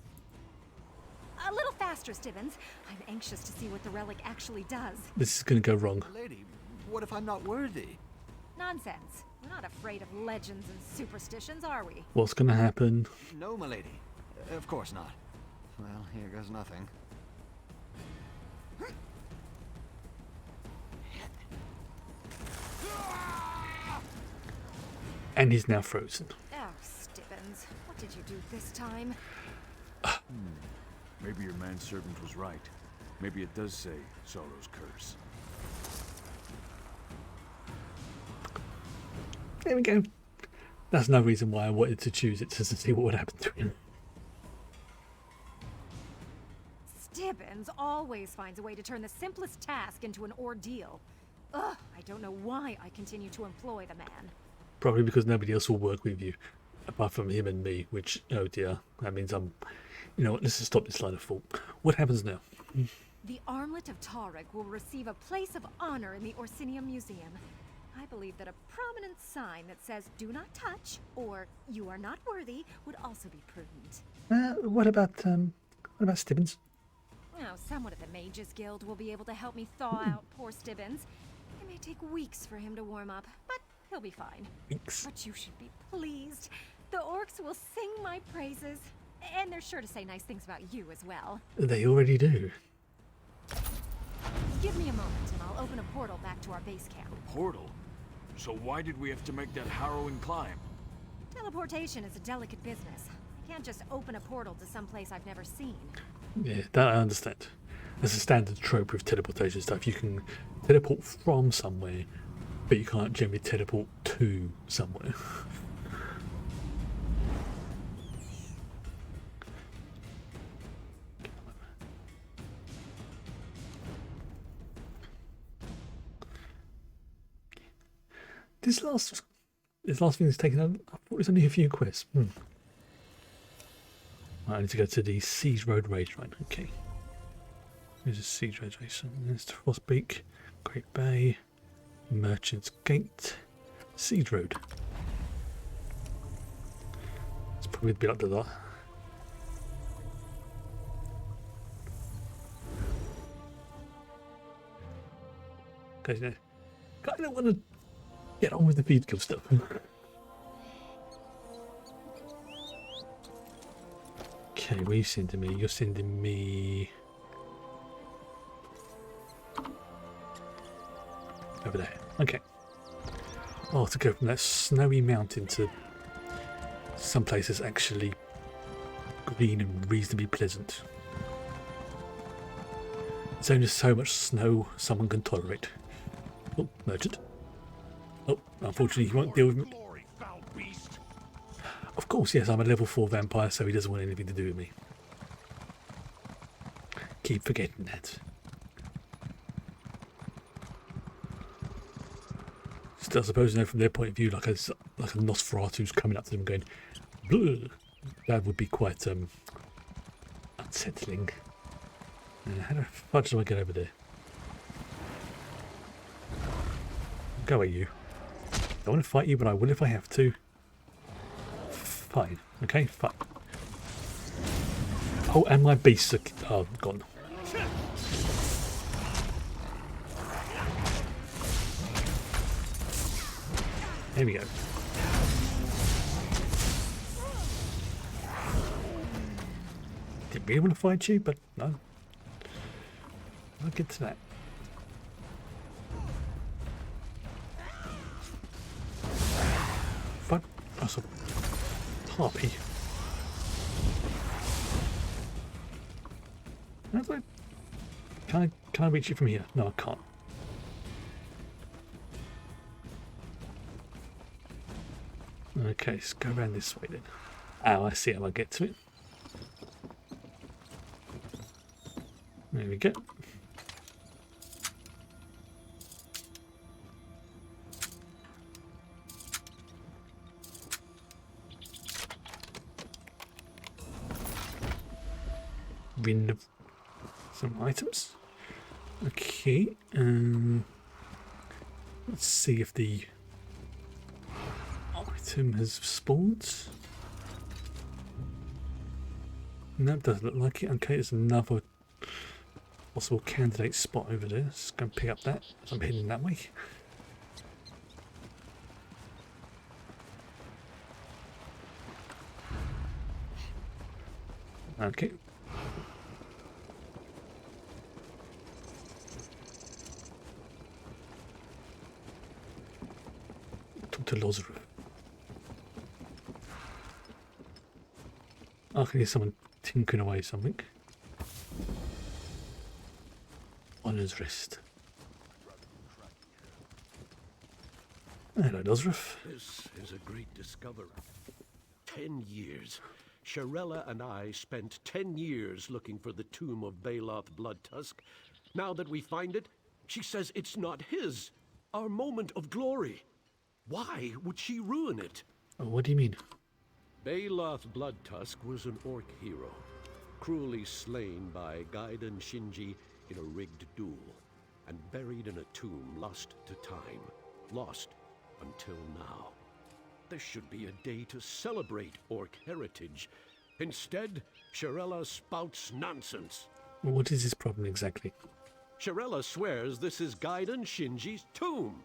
A little faster, Stibbins. I'm anxious to see what the relic actually does.
This is going to go wrong.
Lady, what if I'm not worthy?
Nonsense. We're not afraid of legends and superstitions, are we?
What's going to happen?
No, milady. Of course not. Well, here goes nothing.
And he's now frozen.
Oh, Stibbins. What did you do this time?
Maybe your manservant was right. Maybe it does say Sorrow's Curse.
There we go. That's no reason why I wanted to choose it, just to see what would happen to him.
Stibbins always finds a way to turn the simplest task into an ordeal. Ugh, I don't know why I continue to employ the man.
Probably because nobody else will work with you, apart from him and me, which, oh dear, that means I'm... You know what, let's just stop this line of thought. What happens now?
The armlet of Tarek will receive a place of honor in the Orsinium Museum. I believe that a prominent sign that says, "Do not touch," or "You are not worthy," would also be prudent.
What about Stibbins?
Now, someone at the Mages Guild will be able to help me thaw out poor Stibbins. It may take weeks for him to warm up, but he'll be fine.
Weeks?
But you should be pleased. The orcs will sing my praises, and they're sure to say nice things about you as well.
They already do.
Give me a moment, and I'll open a portal back to our base camp.
Portal? So why did we have to make that harrowing climb?
Teleportation is a delicate business. I can't just open a portal to some place I've never seen.
Yeah, that I understand. That's a standard trope with teleportation stuff. You can teleport from somewhere, but you can't generally teleport to somewhere. This last thing is taken out. I thought it was only a few quests. Right, I need to go to the Siege Road Race. Right, okay. There's a Siege Road Race. There's Frostbeak, Great Bay, Merchant's Gate, Siege Road. It's probably a bit up to that. Because you know, I don't want to get on with the Thieves Guild stuff. Okay, what are you sending me? You're sending me over there. Okay. Oh, to go from that snowy mountain to some place that's actually green and reasonably pleasant. There's only so much snow someone can tolerate. Oh, merchant. Oh, unfortunately he won't deal with me. Of course, yes, I'm a level 4 vampire, so he doesn't want anything to do with me. Keep forgetting that. Still, I suppose, you know, from their point of view, like a Nosferatu's coming up to them going, "Bleh," that would be quite unsettling. How the fudge do I get over there? Go away, you. I don't want to fight you, but I will if I have to. Fine. Okay, fine. Oh, and my beasts are gone. There we go. Didn't really want to fight you, but no. I'll get to that. Fuck. That's a harpy. Can I reach it from here? No, I can't. Okay, let's go around this way then. Oh, I see how I get to it. There we go. Bin of some items. Okay, let's see if the item has spawned. No, it doesn't look like it. Okay, there's another possible candidate spot over there. Let's go and pick up that as I'm heading that way. Okay. Talk to Lazarus. I can hear someone tinkering away something. On his wrist. Hello, Lazarus.
This is a great discovery. 10 years. Shirella and I spent 10 years looking for the tomb of Baloth Bloodtusk. Now that we find it, she says it's not his. Our moment of glory. Why would she ruin it?
What do you mean?
Baloth Bloodtusk was an orc hero, cruelly slain by Gaiden Shinji in a rigged duel, and buried in a tomb lost to time, lost until now. There should be a day to celebrate orc heritage. Instead, Shirella spouts nonsense.
What is his problem exactly?
Shirella swears this is Gaiden Shinji's tomb.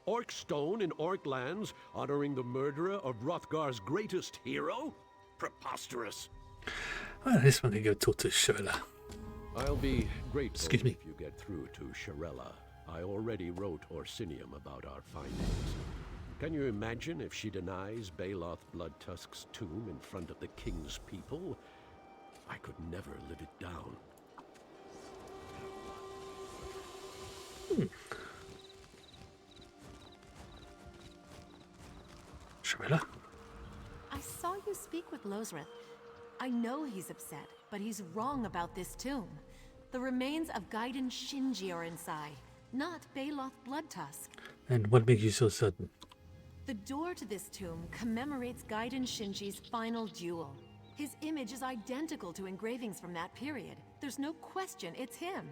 Orc stone in orc lands, honoring the murderer of Hrothgar's greatest hero? Preposterous.
Well, this one can go talk to Shirella.
I'll be grateful
Excuse me.
if you get through to Shirella. I already wrote Orsinium about our findings. Can you imagine if she denies Baloth Bloodtusk's tomb in front of the king's people? I could never live it down.
Shirella?
I saw you speak with Losrith. I know he's upset, but he's wrong about this tomb. The remains of Gaiden Shinji are inside, not Baloth Bloodtusk.
And what makes you so certain?
The door to this tomb commemorates Gaiden Shinji's final duel. His image is identical to engravings from that period. There's no question it's him.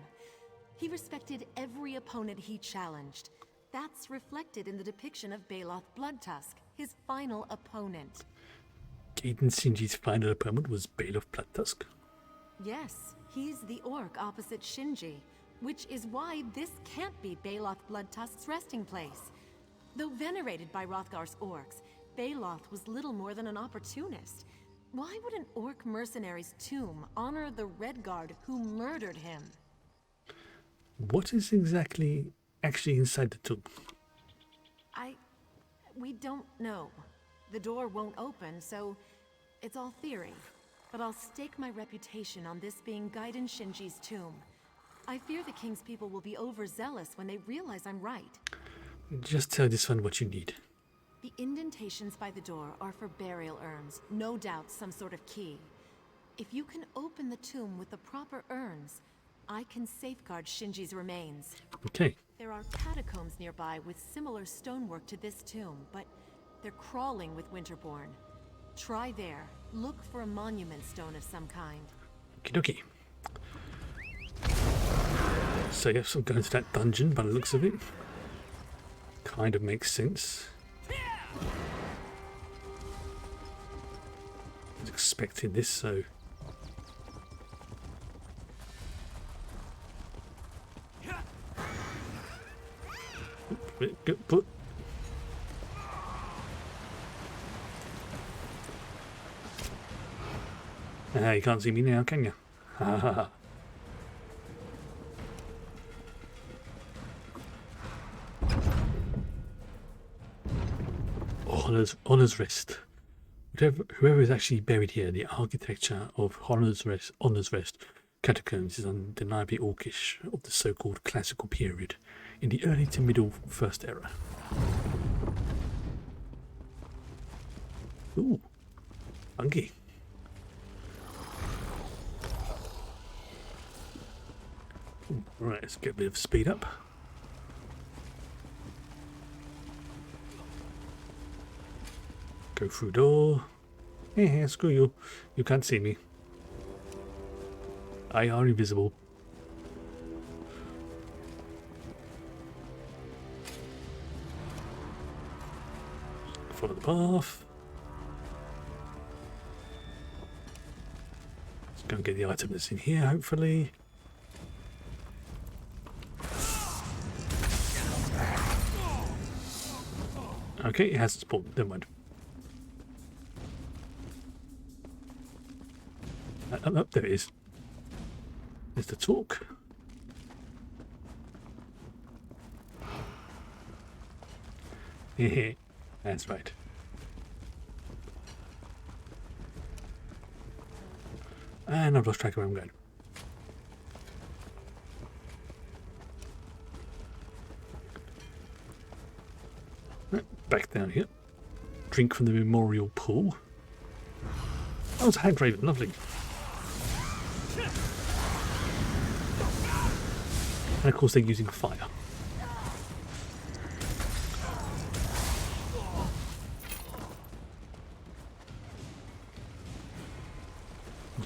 He respected every opponent he challenged. That's reflected in the depiction of Baloth Bloodtusk, his final opponent.
Gaiden Shinji's final opponent was Baloth Bloodtusk?
Yes, he's the orc opposite Shinji, which is why this can't be Baloth Bloodtusk's resting place. Though venerated by Hrothgar's orcs, Baloth was little more than an opportunist. Why would an orc mercenary's tomb honor the Redguard who murdered him?
What is exactly actually inside the tomb?
We don't know. The door won't open, so it's all theory. But I'll stake my reputation on this being Gaiden Shinji's tomb. I fear the king's people will be overzealous when they realize I'm right.
Just tell this one what you need.
The indentations by the door are for burial urns, no doubt some sort of key. If you can open the tomb with the proper urns, I can safeguard Shinji's remains.
Okay.
There are catacombs nearby with similar stonework to this tomb, but they're crawling with Winterborn. Try there. Look for a monument stone of some kind.
Okie dokie. So yes, I'm going to that dungeon by the looks of it. Kind of makes sense. I was expecting this, so... Good put. You can't see me now, can you? Ha ha ha. Honor's Rest. Whoever is actually buried here, the architecture of Honor's Rest catacombs is undeniably orcish of the so-called classical period in the early to middle First Era. Ooh, funky. Right, let's get a bit of speed up. Go through door. Yeah, screw you. You can't see me. I are invisible. Follow the path. Let's go and get the item that's in here, hopefully. Okay, it hasn't spawned. Never mind. Up there it is. There's the talk. That's right. And I've lost track of where I'm going. Right, back down here. Drink from the memorial pool. Oh, it's a Hag Raven, lovely. And of course they're using fire.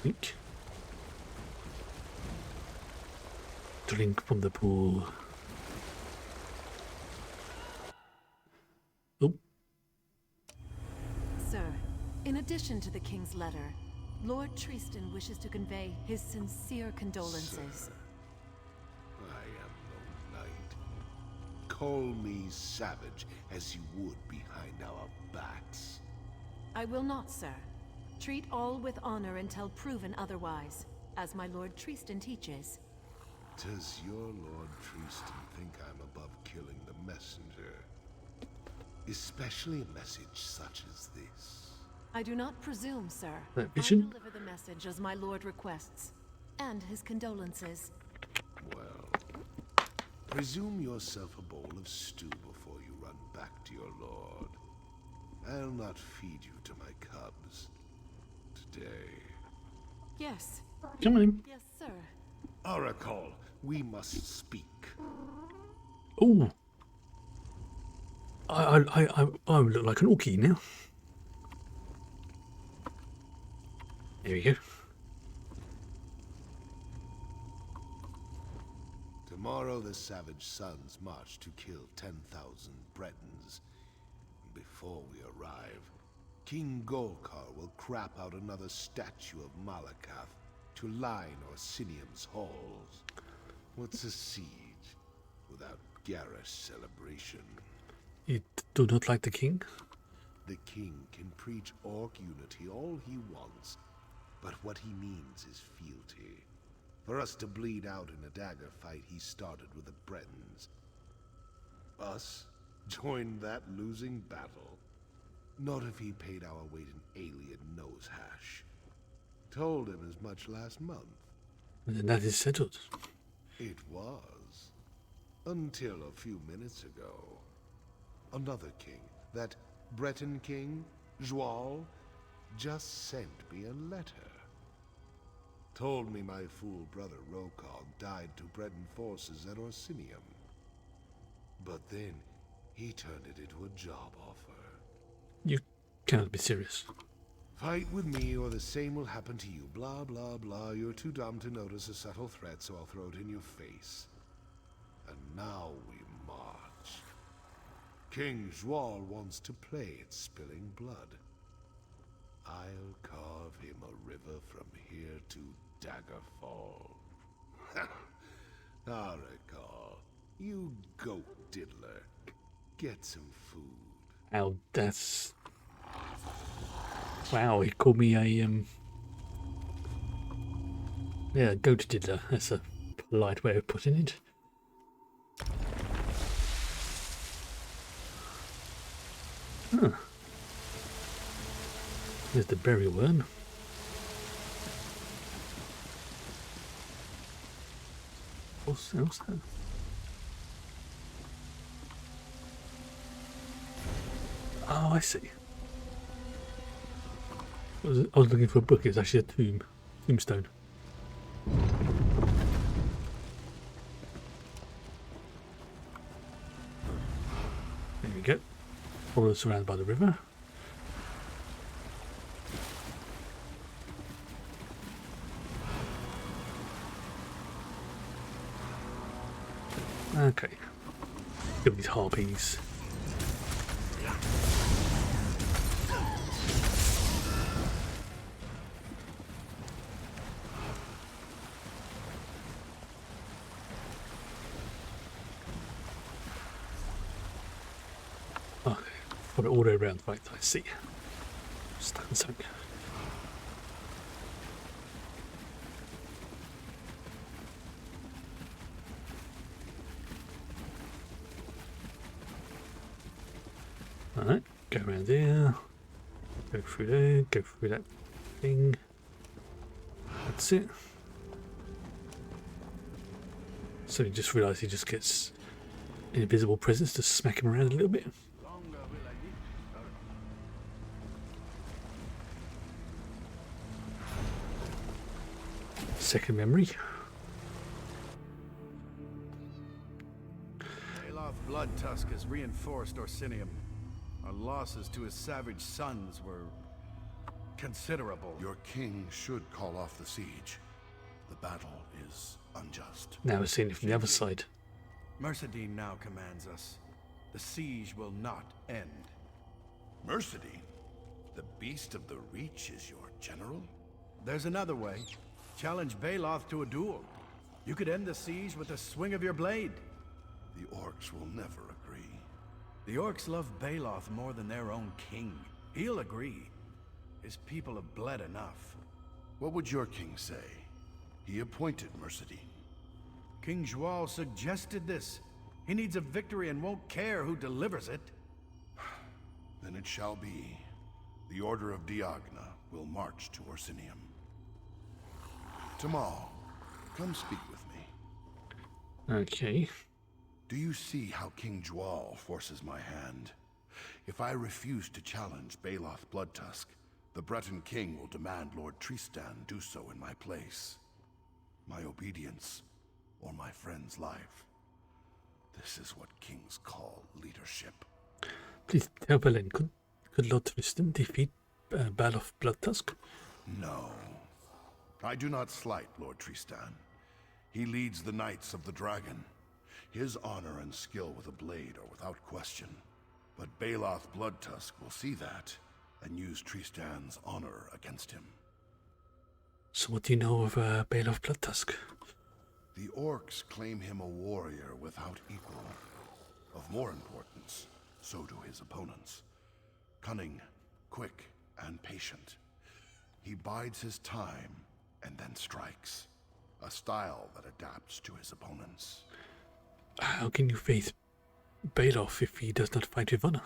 Drink. Drink from the pool. Oh.
Sir, in addition to the King's letter, Lord Tristan wishes to convey his sincere condolences.
I am no knight. Call me savage as you would behind our backs.
I will not, sir. Treat all with honor until proven otherwise, as my Lord Tristan teaches.
Does your Lord Tristan think I'm above killing the messenger? Especially a message such as this.
I do not presume, sir.
That
I
vision?
deliver the message as my lord requests, and his condolences.
Well, presume yourself a bowl of stew before you run back to your lord. I'll not feed you to my cubs today.
Yes.
Come on in.
Yes, sir.
Oracle, we must speak.
Oh. I look like an Orky now. There we go.
Tomorrow the savage sons march to kill 10,000 Bretons. Before we arrive, King Golkar will crap out another statue of Malakath to line Orsinium's halls. What's a siege without garish celebration?
You do not like the king?
The king can preach orc unity all he wants, but what he means is fealty. For us to bleed out in a dagger fight he started with the Bretons. Us join that losing battle? Not if he paid our weight in alien nose hash. Told him as much last month.
And then that is settled.
It was. Until a few minutes ago. Another king, that Breton king, Joal, just sent me a letter. Told me my fool brother Rokog died to Breton forces at Orsinium. But then, he turned it into a job offer.
You cannot be serious.
Fight with me or the same will happen to you. Blah, blah, blah. You're too dumb to notice a subtle threat, so I'll throw it in your face. And now we march. King Joal wants to play at spilling blood. I'll carve him a river from here to Daggerfall. Oracle, you goat diddler. Get some food.
Ow, that's... Wow, he called me a, yeah, goat diddler. That's a polite way of putting it. Huh. There's the berry worm. What's that? Oh, I see. I was looking for a book. It's actually a tombstone. There we go. All surrounded by the river. Okay. Look at these harpies. Okay, for the auto round fight, I see. Stuck in something. Alright, go around there, go through there, go through that thing. That's it. So he just realised he just gets an invisible presence to smack him around a little bit. second memory.
Bailoff Bloodtusk has reinforced Orsinium. Our losses to his savage sons were considerable.
Your king should call off the siege. The battle is unjust.
Now we're seeing it from the other side.
Mercedine now commands us. The siege will not end.
Mercedine? The Beast of the Reach is your general?
There's another way. Challenge Bailoff to a duel. You could end the siege with a swing of your blade.
The orcs will never agree.
The orcs love Bailoff more than their own king. He'll agree. His people have bled enough.
What would your king say? He appointed Mercedine.
King Joal suggested this. He needs a victory and won't care who delivers it.
Then it shall be. The Order of Diagna will march to Orsinium. Tamal, come speak with me.
Okay.
Do you see how King Joal forces my hand? If I refuse to challenge Bailoff Bloodtusk, the Breton king will demand Lord Tristan do so in my place. My obedience, or my friend's life. This is what kings call leadership.
Please tell Belen, could Lord Tristan defeat Bailoff Bloodtusk?
No. I do not slight Lord Tristan. He leads the Knights of the Dragon. His honor and skill with a blade are without question. But Bailoff Bloodtusk will see that and use Tristan's honor against him.
So what do you know of Bailoff Bloodtusk?
The orcs claim him a warrior without equal. Of more importance, so do his opponents. Cunning, quick, and patient. He bides his time and then strikes. A style that adapts to his opponents.
How can you face Bailoff if he does not fight with honor?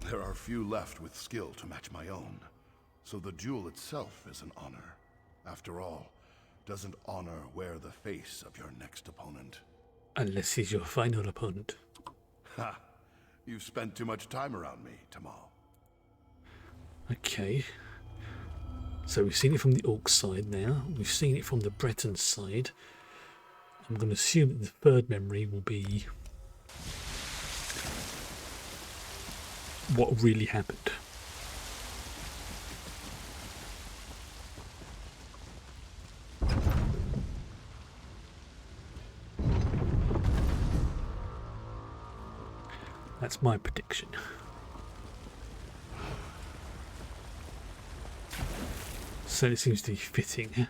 There are few left with skill to match my own, so the duel itself is an honor. After all, doesn't honor wear the face of your next opponent?
Unless he's your final opponent.
Ha! You've spent too much time around me, Tamal.
Okay. So we've seen it from the orc side now. We've seen it from the Breton side. I'm going to assume that the third memory will be what really happened. That's my prediction. So it seems to be fitting.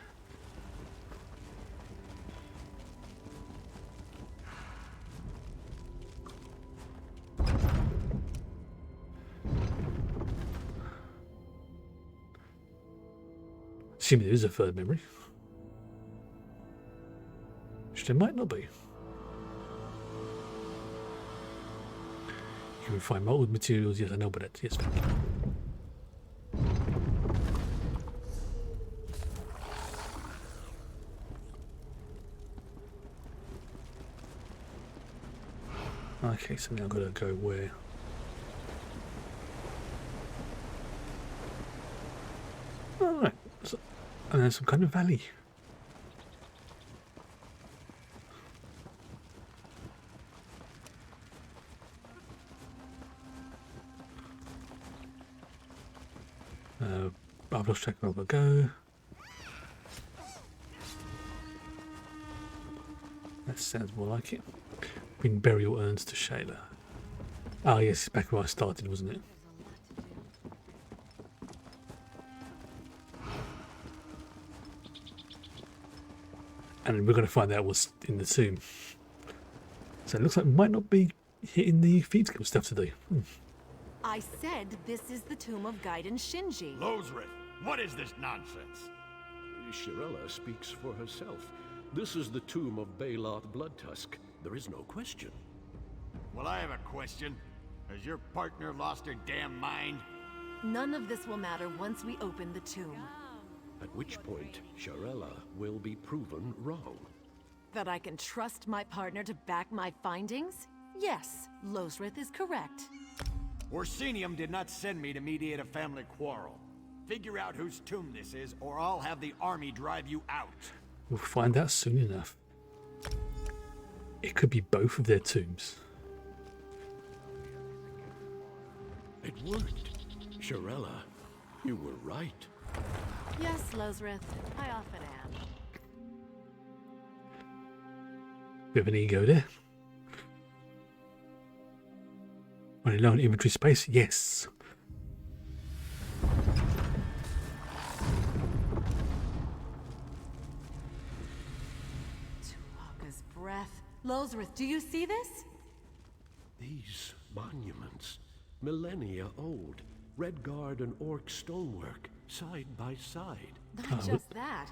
Assuming there is a third memory. Which there might not be. You can find molded materials, yes I know, but that's yes. Okay, so now I've got to go where? Alright, so, and there's some kind of valley. I've lost track of where I've got to go. That sounds more like it. Bring burial urns to Shayla. Oh yes, it's back where I started, wasn't it? And we're going to find out what's in the tomb. So it looks like we might not be hitting the Thieves Guild stuff today.
I said this is the tomb of Gaiden Shinji.
Lozrith, what is this nonsense?
Shirella speaks for herself. This is the tomb of Bailoff Bloodtusk. There is no question.
Well, I have a question. Has your partner lost her damn mind?
None of this will matter once we open the tomb.
At which point, Shirella will be proven wrong.
That I can trust my partner to back my findings? Yes, Lozrith is correct.
Orsinium did not send me to mediate a family quarrel. Figure out whose tomb this is, or I'll have the army drive you out.
We'll find out soon enough. It could be both of their tombs.
It worked. Shirella, you were right.
Yes, Lozrith, I often am.
Bit of an ego there. Running low on inventory space? Yes.
Tuaka's breath. Lozrith, do you see this?
These monuments, millennia old, Redguard and Orc stonework, side by side.
Not just that.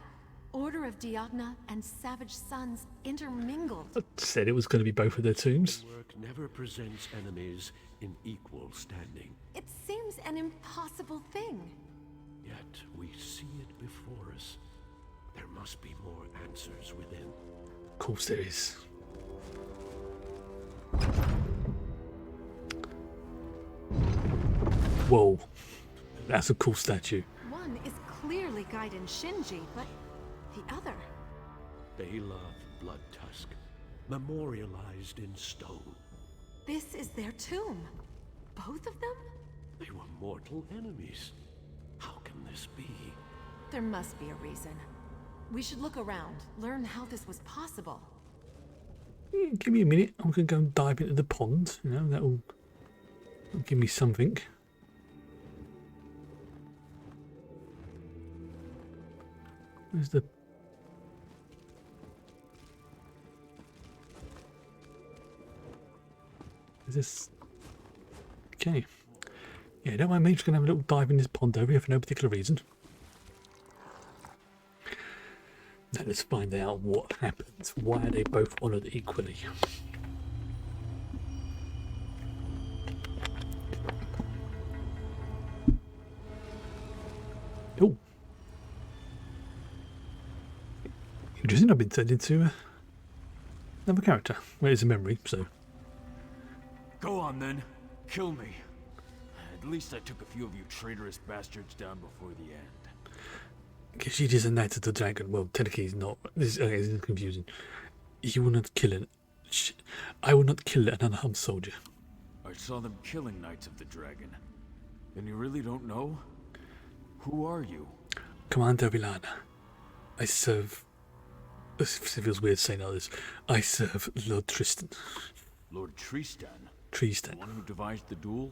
Order of Diogna and Savage Sons intermingled.
I said it was going to be both of their tombs.
Work never presents enemies in equal standing.
It seems an impossible thing.
Yet we see it before us. There must be more answers within.
Of course there is. Whoa. That's a cool statue.
One is clearly Gaiden Shinji, but the other...
Bailoth Bloodtusk, memorialized in stone.
This is their tomb. Both of them?
They were mortal enemies. How can this be?
There must be a reason. We should look around, learn how this was possible.
Give me a minute. I'm going to go and dive into the pond. You know, that'll give me something. Where's the... Is this... Okay. Yeah, don't mind me. Just going to have a little dive in this pond over here for no particular reason. Now let's find out what happened. Why are they both honoured equally? Oh. Interesting, I've been turned into another character. Well, it's a memory, so...
Go on then. Kill me. At least I took a few of you traitorous bastards down before the end.
Because she is a knight of the dragon. Well, technically he's not. This is confusing. You will not kill an... I will not kill an unarmed soldier.
I saw them killing Knights of the Dragon. And you really don't know? Who are you?
Commander Villana. I serve... It feels weird saying all this. I serve Lord Tristan.
Lord Tristan?
Tristan.
The one who devised the duel?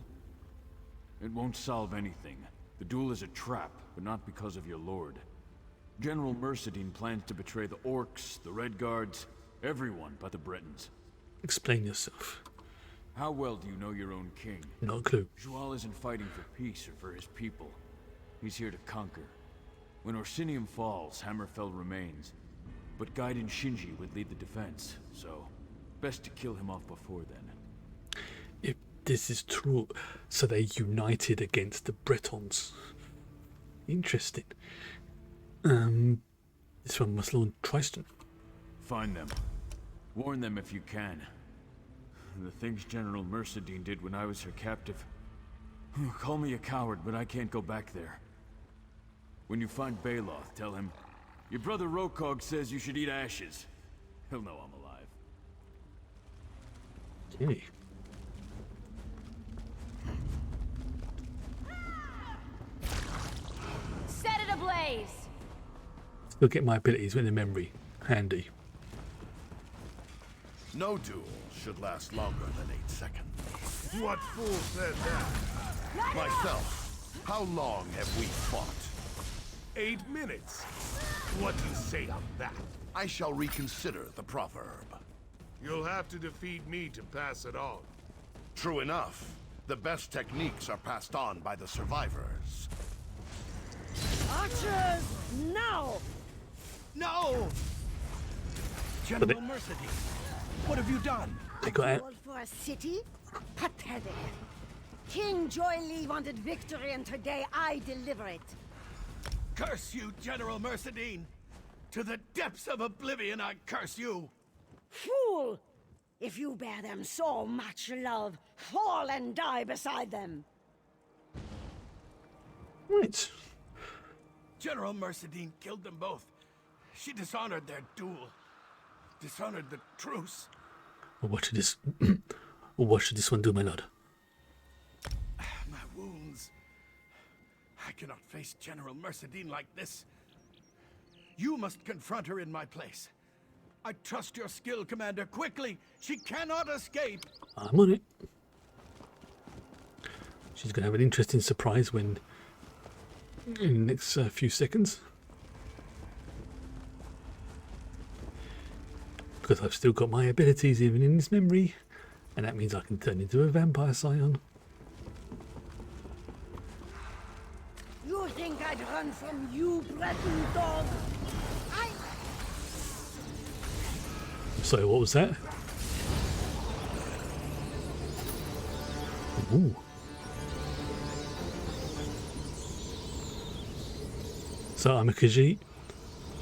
It won't solve anything. The duel is a trap, but not because of your lord. General Mercedine plans to betray the Orcs, the Redguards, everyone but the Bretons.
Explain yourself.
How well do you know your own king?
Not a clue.
Joal isn't fighting for peace or for his people. He's here to conquer. When Orsinium falls, Hammerfell remains. But Gaiden Shinji would lead the defense, so best to kill him off before then.
If this is true, so they united against the Bretons. Interesting. This one must Lord Tristan.
Find them. Warn them if you can. The things General Mercedine did when I was her captive. Call me a coward, but I can't go back there. When you find Bailoth, tell him, your brother Rokog says you should eat ashes. He'll know I'm alive.
Okay.
Set it ablaze!
Still get my abilities in the memory handy.
No duel should last longer than 8 seconds.
What fool said that?
Myself, how long have we fought?
8 minutes. What do you say on that?
I shall reconsider the proverb.
You'll have to defeat me to pass it on.
True enough. The best techniques are passed on by the survivors.
Archers, now!
No! General Mercedine, what have you done?
They got out.
All for a city? Pathetic. King Joy Lee wanted victory, and today I deliver it.
Curse you, General Mercedine! To the depths of oblivion I curse you!
Fool! If you bear them so much love, fall and die beside them.
Right.
General Mercedine killed them both. She dishonored their duel. Dishonored the truce.
What should this what should this one do, my lord?
My wounds. I cannot face General Mercedine like this. You must confront her in my place. I trust your skill, Commander. Quickly! She cannot escape!
I'm on it. She's going to have an interesting surprise when in the next few seconds. Because I've still got my abilities even in this memory, and that means I can turn into a vampire Scion.
You think I'd run from you, Breton dog?
So what was that? Ooh. So I'm a Khajiit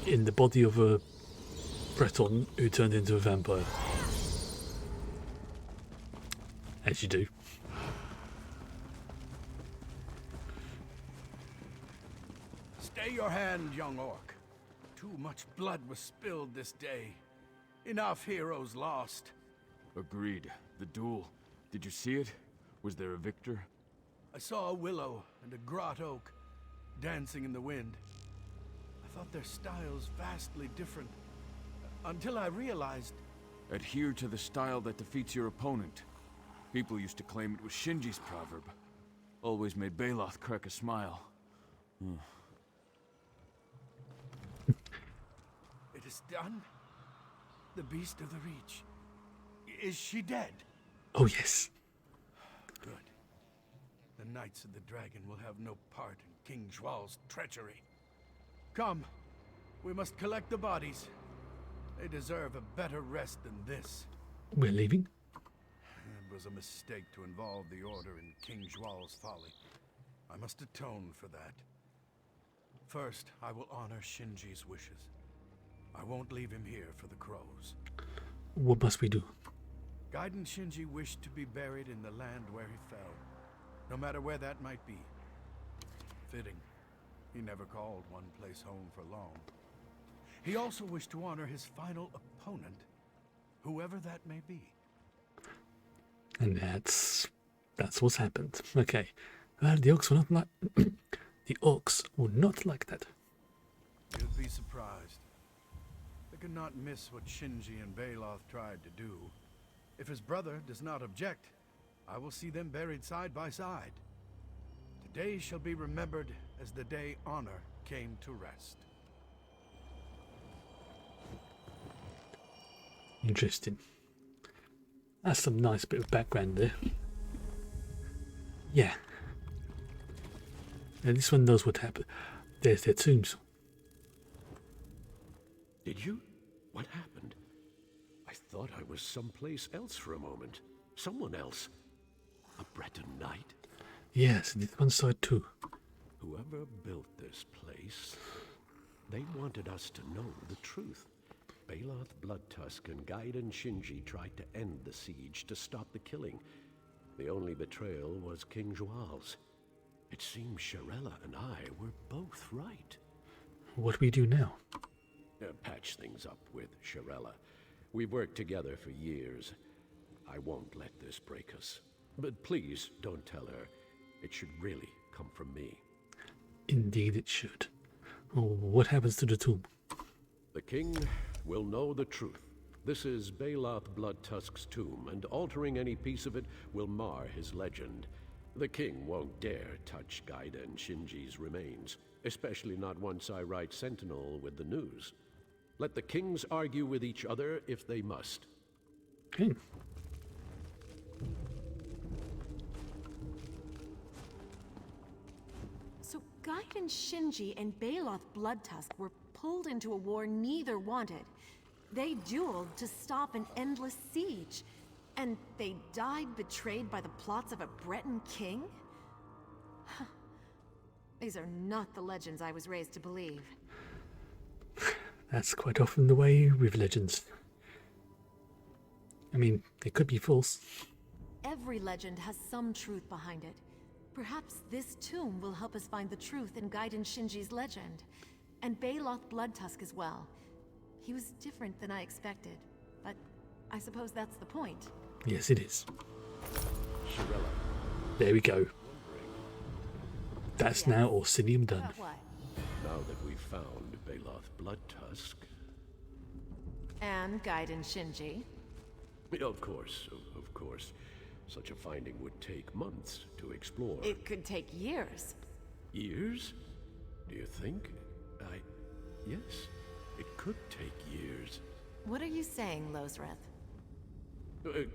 in the body of a Breton who turned into a vampire. As you do.
Stay your hand, young orc. Too much blood was spilled this day. Enough heroes lost.
Agreed. The duel. Did you see it? Was there a victor?
I saw a willow and a grot oak dancing in the wind. I thought their styles vastly different. Until I realized...
Adhere to the style that defeats your opponent. People used to claim it was Shinji's proverb. Always made Baloth crack a smile.
It is done? The Beast of the Reach. Is she dead?
Oh yes.
Good. The Knights of the Dragon will have no part in King Zhual's treachery. Come, we must collect the bodies. They deserve a better rest than this.
We're leaving?
It was a mistake to involve the Order in King Zhual's folly. I must atone for that. First, I will honor Shinji's wishes. I won't leave him here for the crows.
What must we do?
Gaiden Shinji wished to be buried in the land where he fell, no matter where that might be. Fitting. He never called one place home for long. He also wished to honor his final opponent, whoever that may be.
And that's what's happened. Okay. Well, the orcs will not like the orcs will not like that.
You'd be surprised. They could not miss what Shinji and Baloth tried to do. If his brother does not object, I will see them buried side by side. Today shall be remembered as the day honor came to rest.
Interesting. That's some nice bit of background there. Yeah. Now this one knows what happened. There's their tombs.
Did you? What happened? I thought I was someplace else for a moment. Someone else. A Breton knight?
Yes, and this one side too.
Whoever built this place, they wanted us to know the truth. Baloth Bloodtusk and Gaiden Shinji tried to end the siege to stop the killing. The only betrayal was King Zhual's. It seems Shirella and I were both right.
What do we do now?
Patch things up with Shirella. We've worked together for years. I won't let this break us. But please don't tell her. It should really come from me.
Indeed it should. Oh, what happens to the tomb?
The king will know the truth. This is Baloth Bloodtusk's tomb, and altering any piece of it will mar his legend. The king won't dare touch Gaiden Shinji's remains, especially not once I write Sentinel with the news. Let the kings argue with each other if they must.
Okay.
So Gaiden Shinji and Baloth Bloodtusk were pulled into a war neither wanted. They dueled to stop an endless siege. And they died betrayed by the plots of a Breton king? These are not the legends I was raised to believe.
That's quite often the way with legends. I mean, they could be false.
Every legend has some truth behind it. Perhaps this tomb will help us find the truth in Gaiden Shinji's legend. And Baloth Bloodtusk as well. He was different than I expected, but I suppose that's the point.
Yes, it is.
Shirella.
There we go. That's now Orsinium done.
About what?
Now that we've found Baloth Bloodtusk.
And Gaiden Shinji.
Of course, of course. Such a finding would take months to explore.
It could take years.
Years? Do you think? Yes, it could take years.
What are you saying, Lozreth?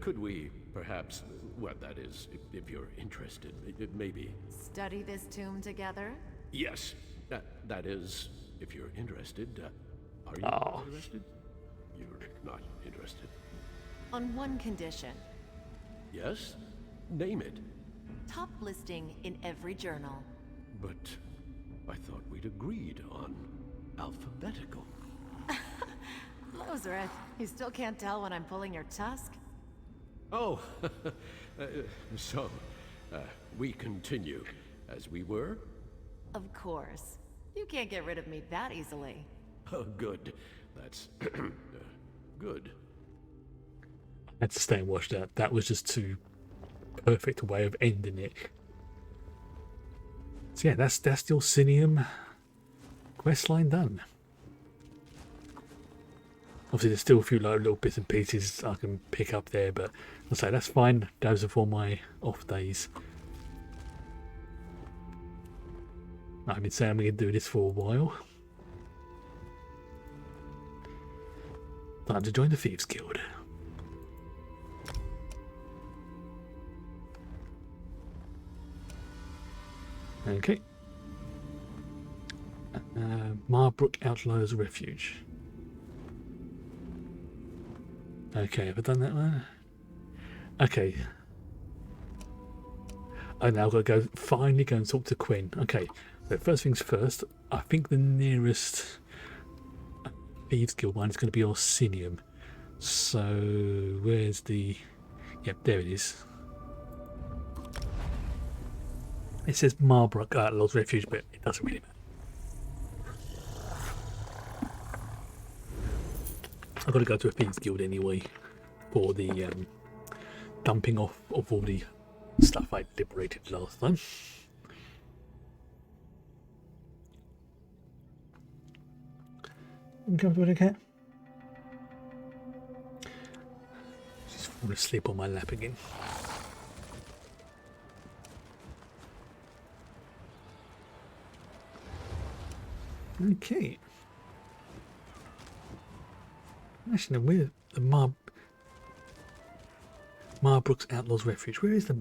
Could we, perhaps, well, that is, if you're interested, maybe...
Study this tomb together?
Yes, that is, if you're interested. Are you interested? You're not interested.
On one condition.
Yes? Name it.
Top listing in every journal.
But I thought we'd agreed on alphabetical.
Lozreth, you still can't tell when I'm pulling your tusk?
Oh, so, we continue as we were?
Of course. You can't get rid of me that easily.
Oh, good. That's good.
I had to stay and watch that. That was just too perfect a way of ending it. So yeah, that's the Orsinium questline done. Obviously, there's still a few little bits and pieces I can pick up there, but I'll say that's fine. Those are for my off days. I've been saying we can do this for a while. Time to join the Thieves Guild. Okay. Marbrook Outlaws Refuge. Okay, have I done that one? Okay. I now got to finally go and talk to Quinn. Okay, so first things first, I think the nearest Thieves Guild one is going to be Orsinium. So, where's the... Yep, there it is. It says Marbrook Outlaws Refuge, but it doesn't really matter. I've got to go to a Thieves Guild anyway for the dumping off of all the stuff I liberated last time. Uncomfortable, okay? Just fall asleep on my lap again. Okay. Actually, where the Marbrook's Outlaws Refuge? Where is the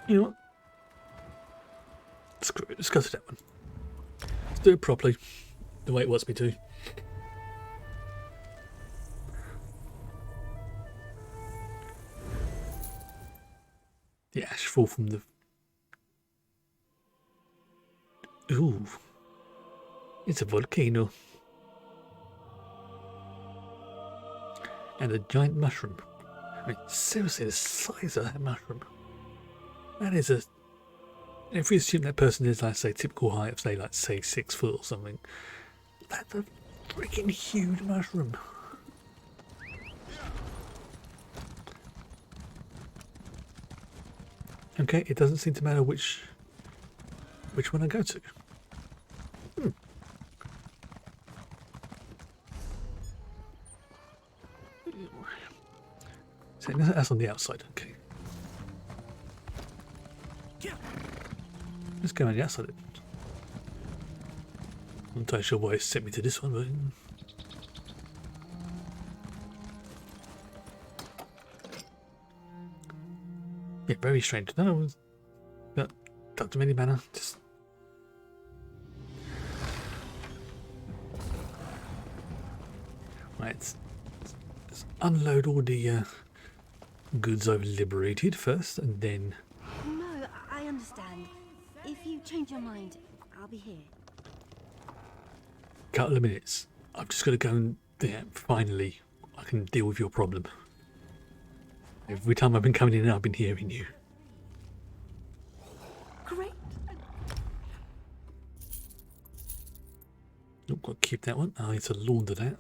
You know what? Screw it, let's go to that one. Let's do it properly, the way it wants me to. The ash fall from the... Ooh. It's a volcano. And a giant mushroom. I mean, seriously, the size of that mushroom. That is a... If we assume that person is, like, say, typical height of, say, like, say, 6 foot or something. That's a freaking huge mushroom. Okay, it doesn't seem to matter which one I go to. So that's on the outside, okay. Let's go on the outside. I'm not entirely sure why it sent me to this one, but... Yeah, very strange. No, but doesn't really matter. Just right. Let's unload all the goods I've liberated first, and then.
No, I understand. If you change your mind, I'll be here.
Couple of minutes. I've just got to go and finally I can deal with your problem. Every time I've been coming in, I've been hearing you.
Great.
Oh, got to keep that one. I need to launder that.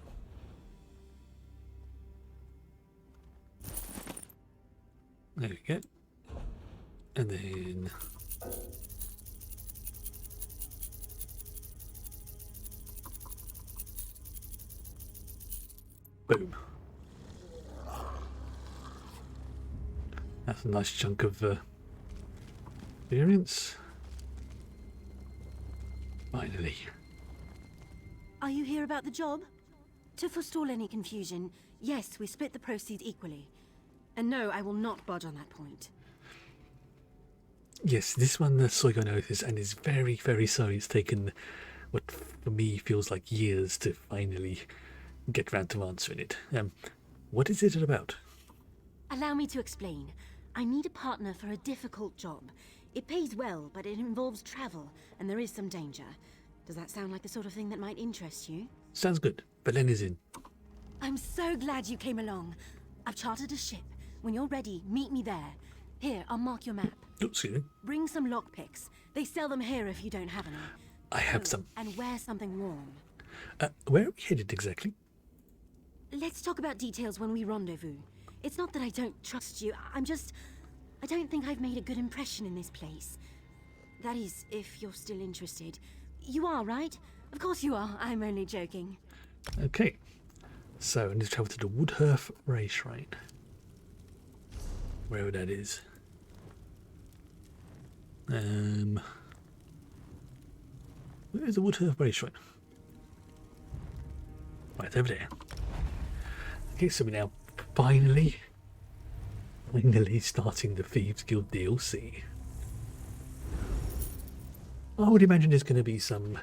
There we go. And then boom. That's a nice chunk of experience. Finally.
Are you here about the job? To forestall any confusion, yes, we split the proceeds equally. And no, I will not budge on that point.
Yes, this one the Scion noticed and is very, very sorry it's taken what for me feels like years to finally get round to answering it. What is it about?
Allow me to explain. I need a partner for a difficult job. It pays well, but it involves travel, and there is some danger. Does that sound like the sort of thing that might interest you?
Sounds good. Belen is in.
I'm so glad you came along. I've chartered a ship. When you're ready, meet me there. Here, I'll mark your map.
Excuse me.
Bring some lockpicks. They sell them here if you don't have any.
I have some.
And wear something warm.
Where are we headed exactly?
Let's talk about details when we rendezvous. It's not that I don't trust you. I don't think I've made a good impression in this place. That is, if you're still interested. You are, right? Of course you are. I'm only joking.
Okay. So I need to travel to the Woodhearth Ray Shrine. Wherever that is. Where's the Woodhearth Ray Shrine? Right over there. Okay, so we're now finally starting the Thieves Guild DLC. I would imagine there's going to be some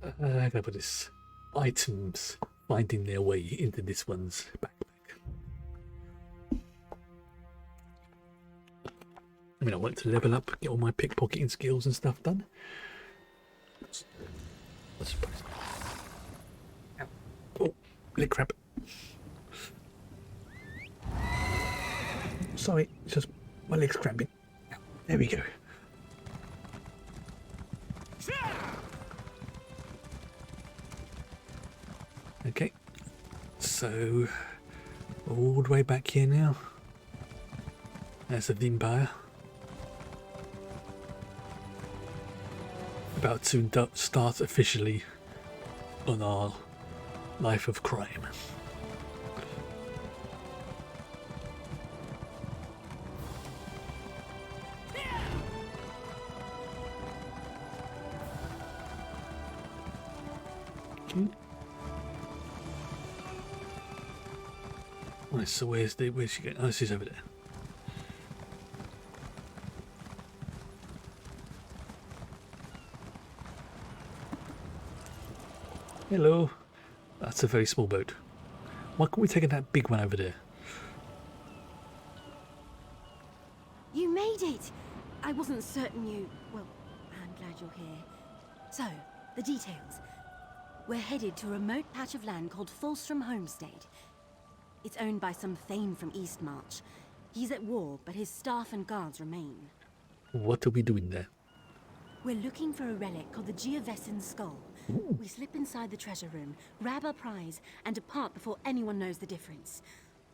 how can I put this? Items finding their way into this one's backpack. I mean, I want to level up, get all my pickpocketing skills and stuff done. Oh, holy crap. Sorry, it's just my leg's cramping. There we go. Okay, so all the way back here now. There's the Empire. About to start officially on our life of crime. Okay. Right, so where's she going? Oh, she's over there. Hello. That's a very small boat. Why can't we take that big one over there?
You made it! I wasn't certain you... Well, I'm glad you're here. So, the details. We're headed to a remote patch of land called Fulstrom Homestead. It's owned by some Thane from Eastmarch. He's at war, but his staff and guards remain.
What are we doing there?
We're looking for a relic called the Geovesin Skull.
Ooh.
We slip inside the treasure room, grab our prize, and depart before anyone knows the difference.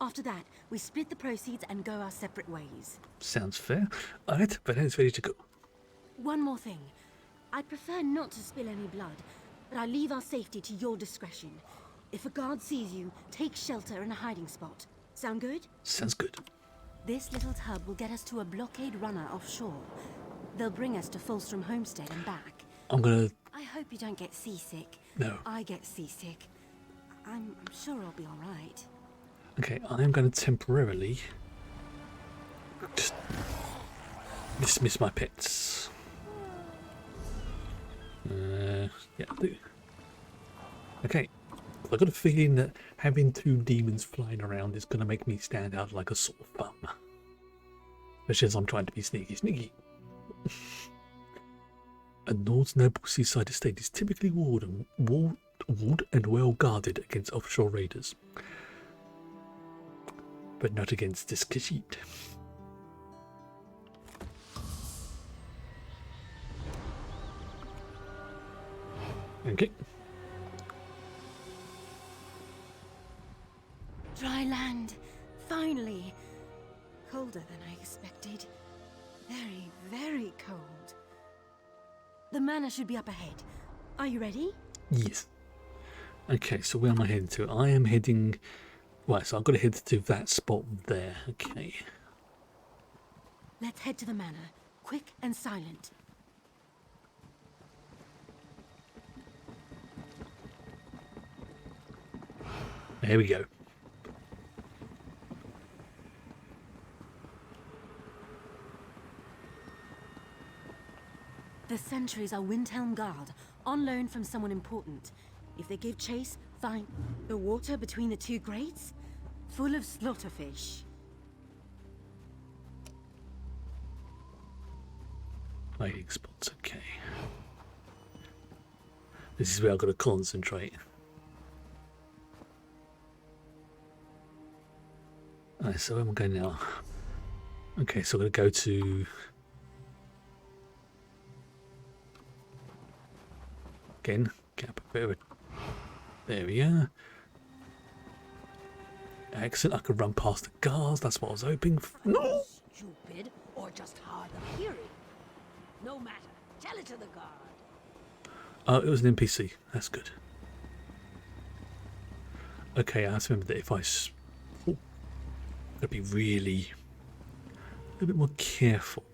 After that, we split the proceeds and go our separate ways.
Sounds fair. Alright, but it's ready to go.
One more thing. I'd prefer not to spill any blood, but I leave our safety to your discretion. If a guard sees you, take shelter in a hiding spot. Sound good?
Sounds good.
This little tub will get us to a blockade runner offshore. They'll bring us to Fulstrom Homestead and back. I hope you don't get seasick.
No.
I get seasick. I'm sure I'll be alright.
Okay, I am going to temporarily just dismiss my pets. Yeah, do. Okay, I've got a feeling that having two demons flying around is going to make me stand out like a sore thumb. Especially as I'm trying to be sneaky. A Norse noble seaside estate is typically walled walled and well guarded against offshore raiders, but not against this Khajiit. Okay.
Dry land. Finally. Colder than I expected. Very, very cold. The manor should be up ahead. Are you ready?
Yes. Okay, so where am I heading to? I am heading... Right, so I've got to head to that spot there. Okay.
Let's head to the manor. Quick and silent.
There we go.
The sentries are Windhelm Guard, on loan from someone important. If they give chase, fine. The water between the two grates? Full of slaughterfish.
Hiding spots, okay. This is where I've got to concentrate. Alright, so where am I going now? Okay, so I'm going to go to... Again, get up a bit of a... There we are. Excellent, I could run past the guards, that's what I was hoping for. No!
Stupid, or just hard of hearing. No matter, tell it to the guard.
Oh, it was an NPC, that's good. Okay, I have to remember that if I... Oh, I've got to be really... a little bit more careful.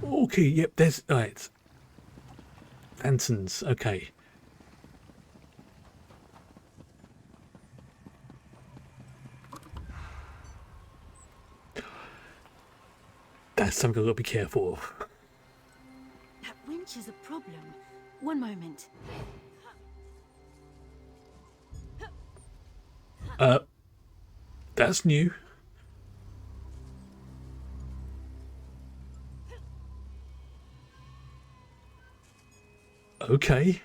Okay, yep, there's... Alright. Lanterns, okay. That's something I've got to be careful of.
That winch is a problem. One moment.
That's new. Okay.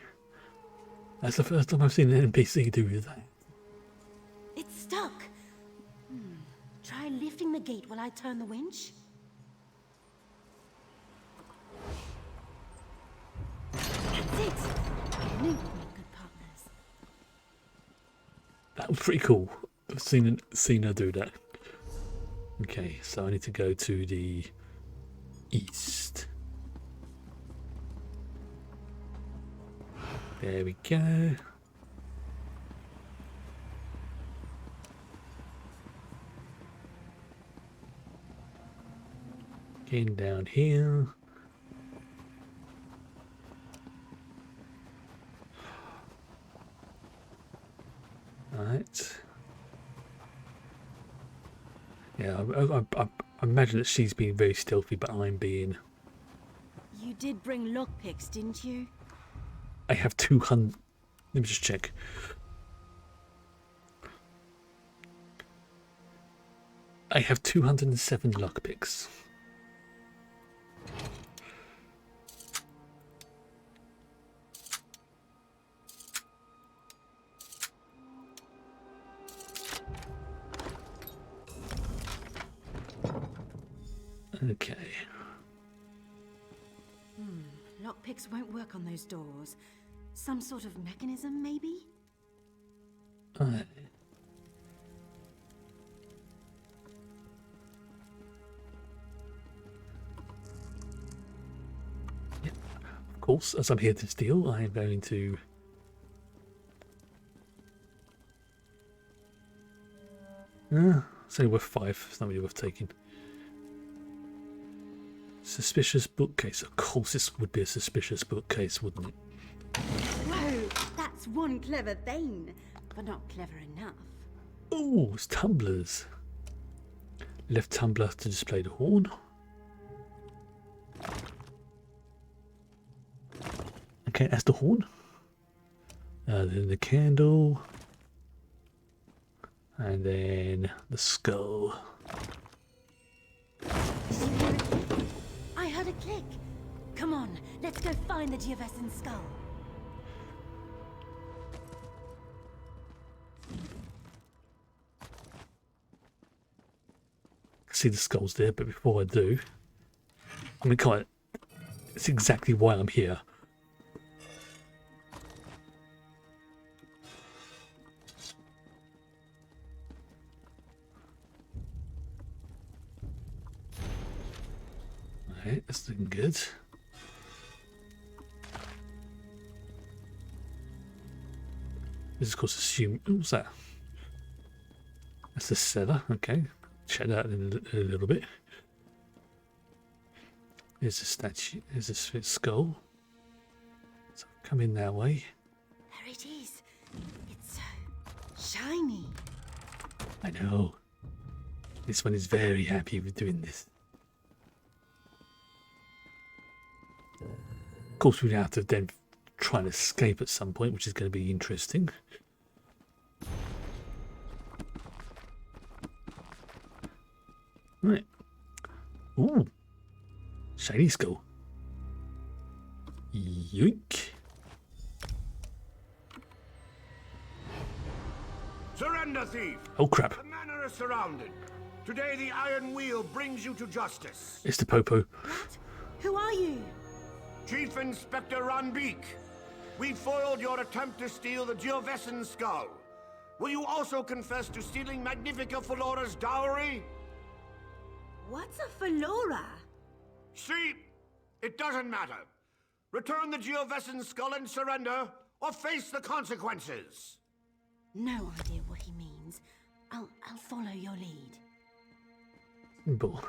That's the first time I've seen an NPC do that.
It's stuck. Try lifting the gate while I turn the winch. That's it. I knew we'd make good partners.
That was pretty cool. I've seen her do that. Okay, so I need to go to the east. There we go. Getting down here. Right. Yeah, I imagine that she's being very stealthy, but I'm being...
You did bring lockpicks, didn't you?
I have 200... Let me just check. I have 207 lockpicks. Okay.
Lockpicks won't work on those doors. Some sort of mechanism, maybe? Yep. Of course, as I'm here to steal, I am going to... it's only worth 5. It's not really worth taking. Suspicious bookcase. Of course this would be a suspicious bookcase, wouldn't it? Whoa, that's one clever thing, but not clever enough.
Oh, it's tumblers. Left tumbler to display the horn. Okay, that's the horn. Then the candle. And then the skull.
I heard a click. Come on, let's go find the Geovesan skull.
See the skulls there, but before I do, I mean, it's exactly why I'm here. Alright, that's looking good. This is of course assume. What's that? That's the cellar. Okay, check that in a little bit. There's a statue. There's a skull. So come in that way.
There it is. It's so shiny.
I know. This one is very happy with doing this. Of course, we have to then try and escape at some point, which is going to be interesting. Right. Ooh. Shiny skull. Yoink.
Surrender, thief!
Oh, crap.
The manor is surrounded. Today the Iron Wheel brings you to justice.
It's the Popo.
What? Who are you?
Chief Inspector Ranbeek. We foiled your attempt to steal the Geovesan skull. Will you also confess to stealing Magnifica Falora's dowry?
What's a Falora?
See, it doesn't matter. Return the Geovesan skull and surrender, or face the consequences.
No idea what he means. I'll follow your lead.
Simple.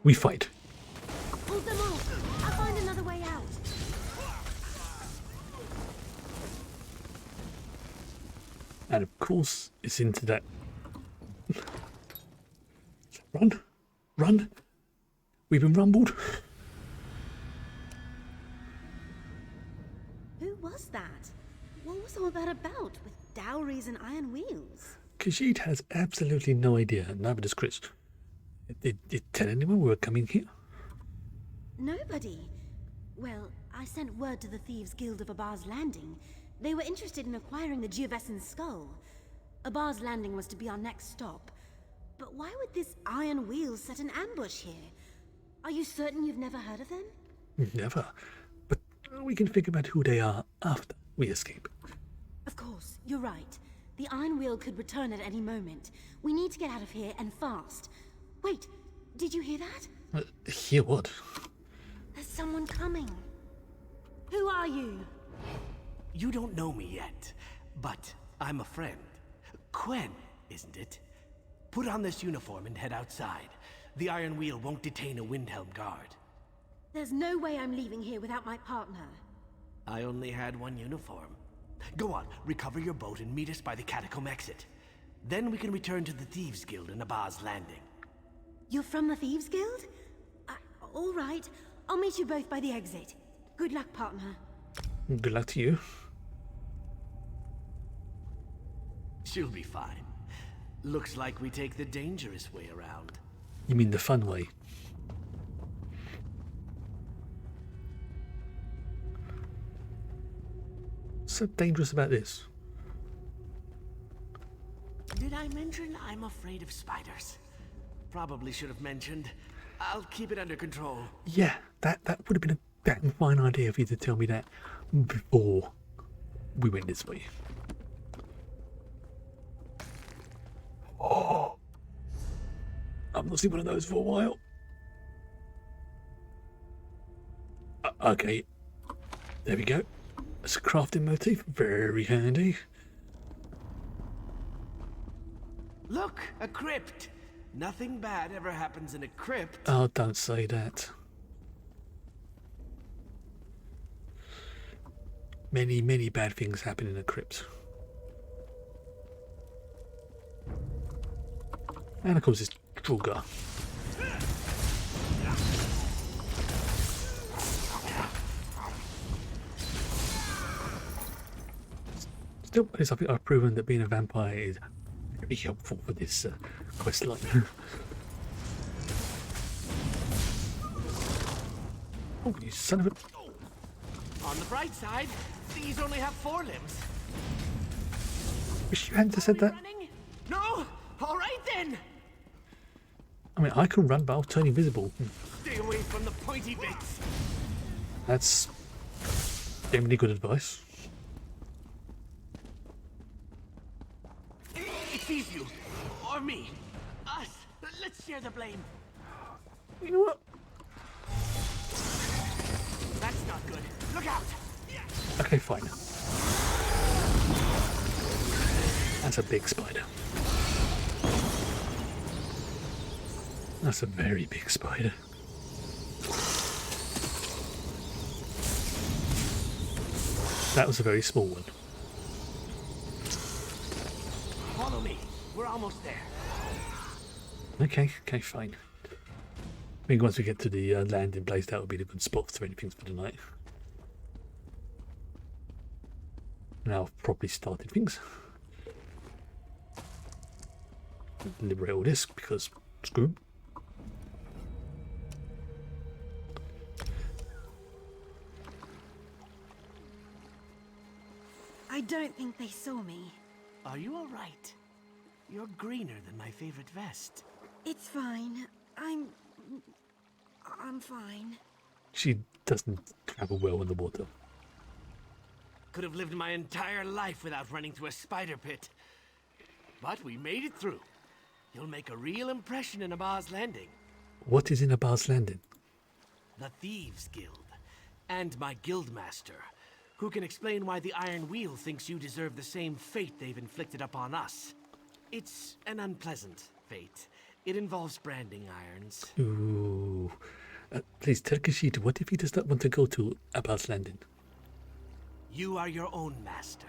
We fight.
Hold them off. I'll find another way out.
And of course, it's into that. Run! Run! We've been rumbled.
Who was that? What was all that about with dowries and iron wheels?
Khajiit has absolutely no idea, neither does Chris. Did tell anyone we were coming here?
Nobody. Well, I sent word to the Thieves Guild of Abar's Landing. They were interested in acquiring the Geovesan skull. Abar's Landing was to be our next stop. But why would this iron wheel set an ambush here? Are you certain you've never heard of them?
Never. But we can think about who they are after we escape.
Of course, you're right. The iron wheel could return at any moment. We need to get out of here, and fast. Wait, did you hear that?
Hear what?
There's someone coming. Who are you?
You don't know me yet, but I'm a friend. Quen, isn't it? Put on this uniform and head outside. The Iron Wheel won't detain a Windhelm guard.
There's no way I'm leaving here without my partner.
I only had one uniform. Go on, recover your boat and meet us by the catacomb exit. Then we can return to the Thieves Guild in Abar's Landing.
You're from the Thieves Guild? All right. I'll meet you both by the exit. Good luck, partner.
Good luck to you.
She'll be fine. Looks like we take the dangerous way around.
You mean the fun way? What's so dangerous about this?
Did I mention I'm afraid of spiders? Probably should have mentioned. I'll keep it under control.
Yeah, that would have been a damn fine idea for you to tell me that before we went this way. Oh, I've not seen one of those for a while. Okay, there we go. It's a crafting motif, very handy.
Look, a crypt. Nothing bad ever happens in a crypt.
Oh, don't say that. Many, many bad things happen in a crypt. And of course it's Trulga. Still, I think I've proven that being a vampire is pretty helpful for this quest line. Oh, you son of a...
On the bright side, these only have 4 limbs.
Wish you hadn't said that.
No? All right then.
I mean, I can run, but I'll turn invisible.
Stay away from the pointy bits.
That's definitely good advice.
It's you or me. Us. Let's share the blame.
You know what?
That's not good. Look out.
Okay, fine. That's a big spider. That's a very big spider. That was a very small one.
Follow me. We're almost there.
Okay, fine. I think once we get to the landing place, that would be the good spot for anything for tonight. Now I've probably started things. Liberate all this because screw 'em.
I don't think they saw me.
Are you all right? You're greener than my favorite vest.
It's fine. I'm fine.
She doesn't travel well in the water.
Could have lived my entire life without running through a spider pit. But we made it through. You'll make a real impression in Abba's Landing.
What is in Abba's Landing?
The Thieves Guild. And my guildmaster, who can explain why the Iron Wheel thinks you deserve the same fate they've inflicted upon us. It's an unpleasant fate. It involves branding irons.
Ooh. Please tell Kashid, what if he does not want to go to Abba's Landing?
You are your own master,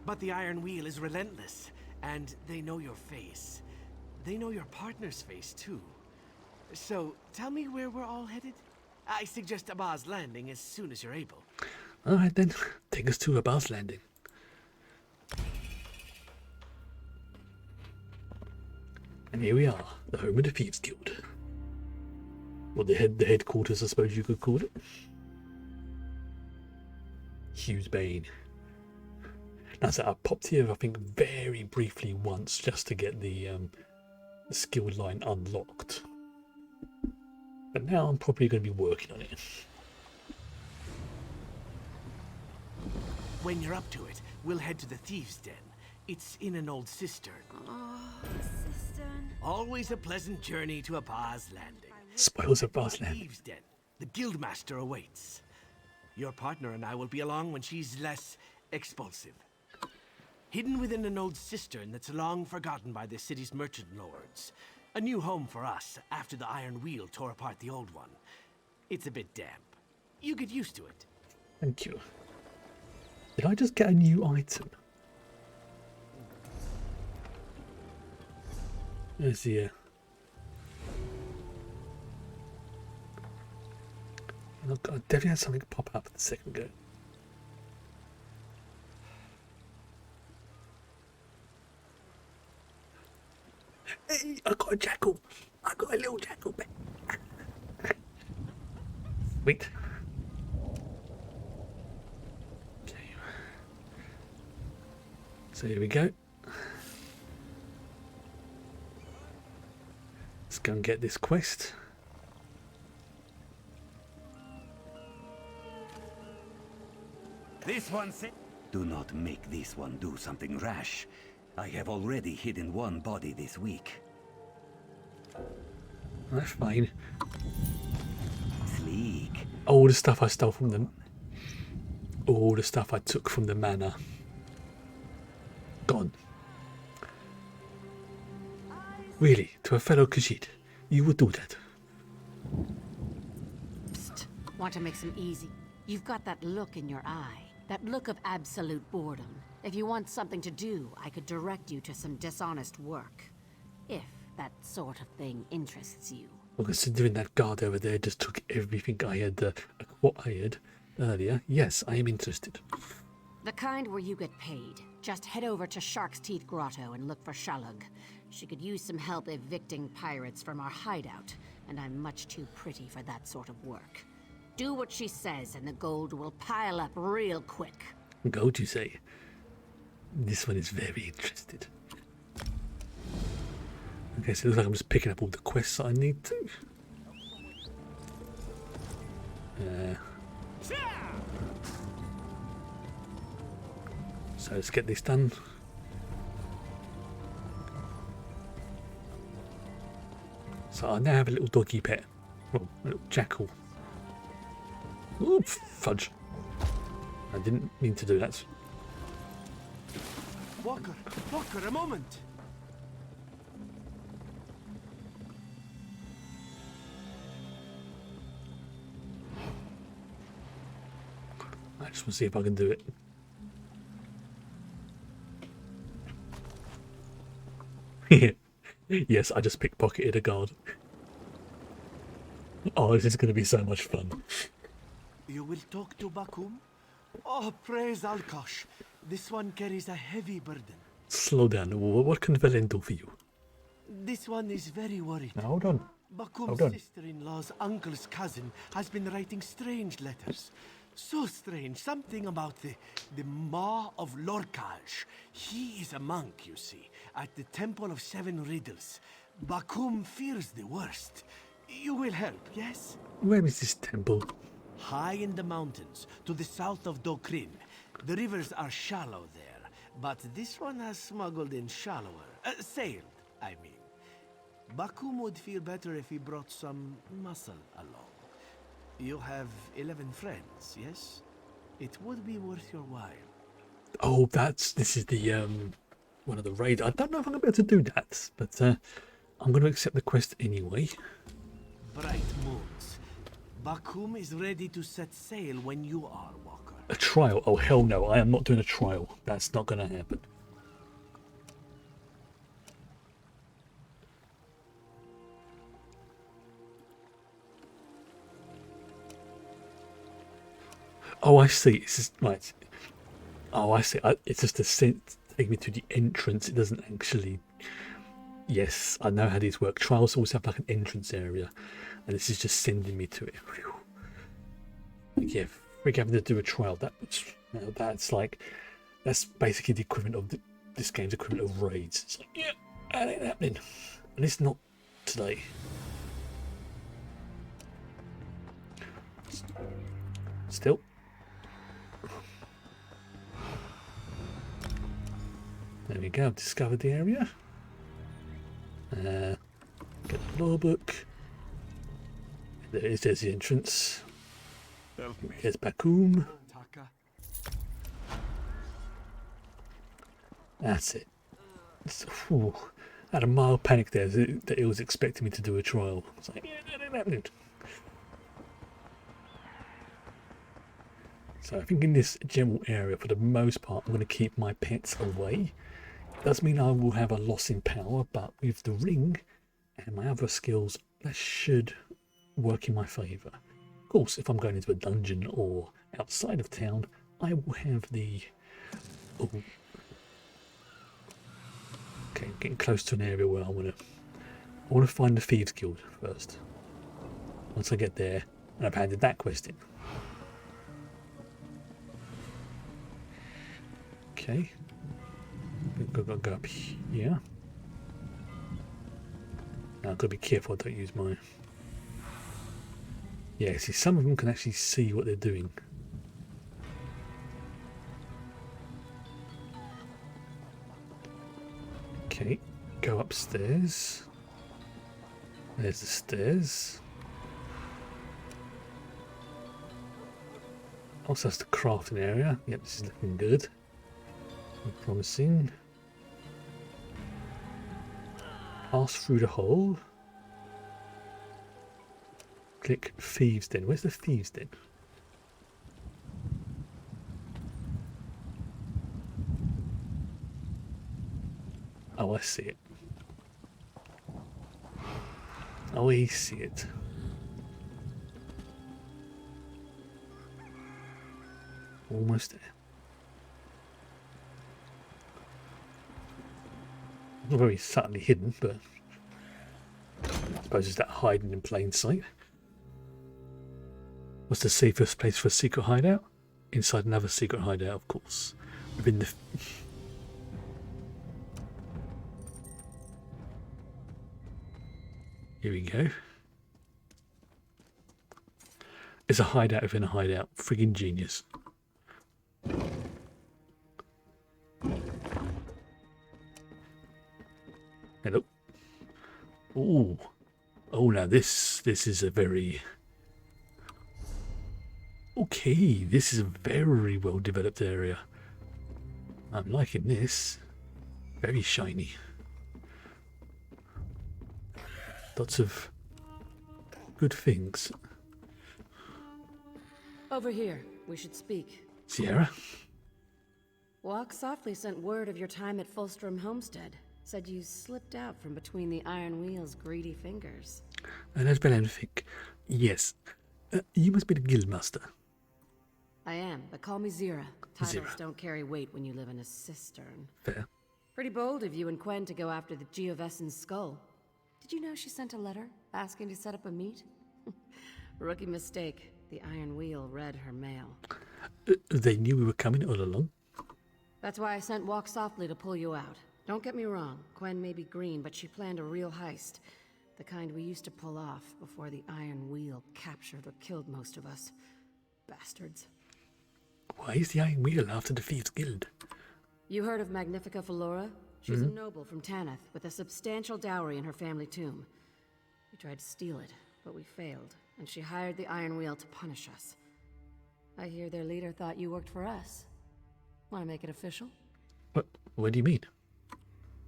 but the Iron Wheel is relentless, and they know your face. They know your partner's face, too. So, tell me where we're all headed? I suggest Abba's Landing as soon as you're able.
Alright then, take us to Abba's Landing. And here we are, the home of the Thieves Guild. Or the headquarters, I suppose you could call it. Hughes Bane. Now, so I popped here, I think, very briefly once just to get the skill line unlocked. But now I'm probably going to be working on it.
When you're up to it, we'll head to the Thieves' Den. It's in an old cistern.
Oh, cistern.
Always a pleasant journey to Abba's Landing.
Spoils Abba's Landing.
Thieves' Den. The Guildmaster awaits. Your partner and I will be along when she's less expulsive. Hidden within an old cistern that's long forgotten by the city's merchant lords. A new home for us after the Iron Wheel tore apart the old one. It's a bit damp. You get used to it.
Thank you. Did I just get a new item? There's the... I definitely had something pop up a second ago. Hey, I got a jackal. I got a little jackal. Wait. Okay. So here we go. Let's go and get this quest.
This one said... Do not make this one do something rash. I have already hidden one body this week.
That's fine.
Sleek.
All the stuff I stole from them. All the stuff I took from the manor. Gone. Really, to a fellow Khajiit, you would do that?
Psst. Want to make some easy? You've got that look in your eye. That look of absolute boredom. If you want something to do, I could direct you to some dishonest work. If that sort of thing interests you.
Well, considering that guard over there just took everything I had acquired earlier, yes, I am interested.
The kind where you get paid. Just head over to Shark's Teeth Grotto and look for Shalug. She could use some help evicting pirates from our hideout, and I'm much too pretty for that sort of work. Do what she says and the gold will pile up real quick.
Gold, you say? This one is very interested. Okay, so it looks like I'm just picking up all the quests that I need to. So let's get this done. So I now have a little doggy pet. Well, a little jackal. Ooh, fudge. I didn't mean to do that.
Walker, a moment.
I just want to see if I can do it. Yes, I just pickpocketed a guard. Oh, this is going to be so much fun.
You will talk to Bakum? Oh, praise Alkosh. This one carries a heavy burden.
Slow down. What can Velen do for you?
This one is very worried.
Now, hold on.
Bakum's sister-in-law's uncle's cousin has been writing strange letters. So strange. Something about the Maw of Lorkaj. He is a monk, you see, at the Temple of Seven Riddles. Bakum fears the worst. You will help, yes?
Where is this temple?
High in the mountains, to the south of Dokrin. The rivers are shallow there, but this one has smuggled in shallower. Sailed, I mean. Bakum would feel better if he brought some muscle along. You have 11 friends, yes? It would be worth your while.
Oh, this is the one of the raids. I don't know if I'm gonna be able to do that, but I'm gonna accept the quest anyway.
Bright moons. Bakum is ready to set sail when you are, Walker.
A trial? Oh hell no! I am not doing a trial. That's not gonna happen. Oh, I see. It's just right. Oh, I see. It's just a sense take me to the entrance. It doesn't actually. Yes, I know how these work. Trials always have like an entrance area, and this is just sending me to it. Whew. Yeah, freak having to do a trial. That's basically the equivalent of this game's equivalent of raids. It's like, yeah, that ain't happening, and it's not today. Still. There we go, I've discovered the area. Get the law book. There's the entrance. Here's Bakum. That's it. I had a mild panic there that it was expecting me to do a trial. It's like, yeah, that ain't happening. So I think in this general area, for the most part, I'm going to keep my pets away. It does mean I will have a loss in power, but with the ring and my other skills, that should work in my favour. Of course, if I'm going into a dungeon or outside of town, I will have the... Oh. Okay, getting close to an area where I want to find the Thieves Guild first. Once I get there, and I've handed that quest in. Okay, go up here. Now I've got to be careful I don't use my... Yeah, see, some of them can actually see what they're doing. Okay, go upstairs. There's the stairs. Also, that's the crafting area. Yep, this is looking good. Promising. Pass through the hole. Click Thieves Den. Where's the Thieves Den? Oh, I see it. Oh, I see it. Almost there. very subtly hidden, but I suppose it's that hiding in plain sight. What's the safest place for a secret hideout? Inside another secret hideout, of course. Within the... Here we go. It's a hideout within a hideout. Friggin' genius. Hello. Ooh. Oh, now this is a very... Okay, this is a very well developed area. I'm liking this. Very shiny. Lots of good things.
Over here. We should speak.
Sierra?
Walk Softly sent word of your time at Fulstrom Homestead. Said you slipped out from between the Iron Wheel's greedy fingers.
And that's better than I think. Yes. You must be the guildmaster.
I am, but call me Zira. Titles
Zira.
don't carry weight when you live in a cistern.
Fair.
Pretty bold of you and Quen to go after the Geovessen's skull. Did you know she sent a letter asking to set up a meet? Rookie mistake. The Iron Wheel read her mail.
They knew we were coming all along.
That's why I sent Walk Softly to pull you out. Don't get me wrong, Quen may be green, but she planned a real heist. The kind we used to pull off before the Iron Wheel captured or killed most of us. Bastards.
Why is the Iron Wheel after the Thieves Guild?
You heard of Magnifica Flora? She's a noble from Tanith with a substantial dowry in her family tomb. We tried to steal it, but we failed, and she hired the Iron Wheel to punish us. I hear their leader thought you worked for us. Want to make it official?
What do you mean?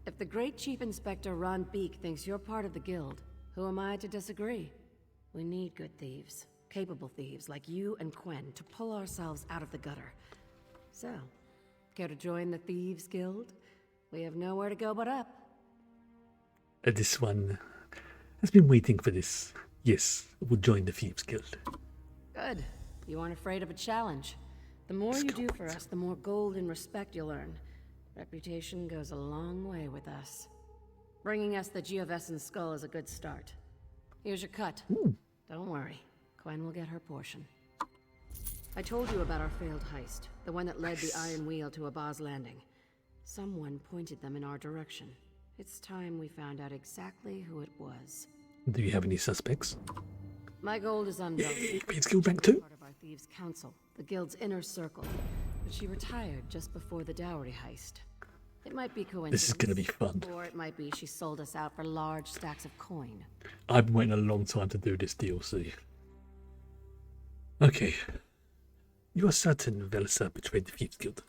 If the great Chief Inspector Ron Beek thinks you're part of the guild, who am I to disagree? We need good thieves, capable thieves like you and Quen to pull ourselves out of the gutter. So, care to join the Thieves Guild? We have nowhere to go but up.
This one has been waiting for this. Yes, we'll join the Thieves Guild.
Good. You aren't afraid of a challenge. The more you do for us, the more gold and respect you'll earn. Reputation goes a long way with us. Bringing us the Geovessen's skull is a good start. Here's your cut.
Ooh.
Don't worry. Quen will get her portion. I told you about our failed heist. The one that led the Iron Wheel to Abba's Landing. Someone pointed them in our direction. It's time we found out exactly who it was.
Do you have any suspects?
My gold is unknown.
Yay, Thieves Guild rank 2?
Part of our Thieves Council, the guild's inner circle. But she retired just before the dowry heist. It might be coincidence.
This is going to be fun.
Or it might be she sold us out for large stacks of coin.
I've been waiting a long time to do this DLC. Okay. You are certain Velsa betrayed the Thieves Guild?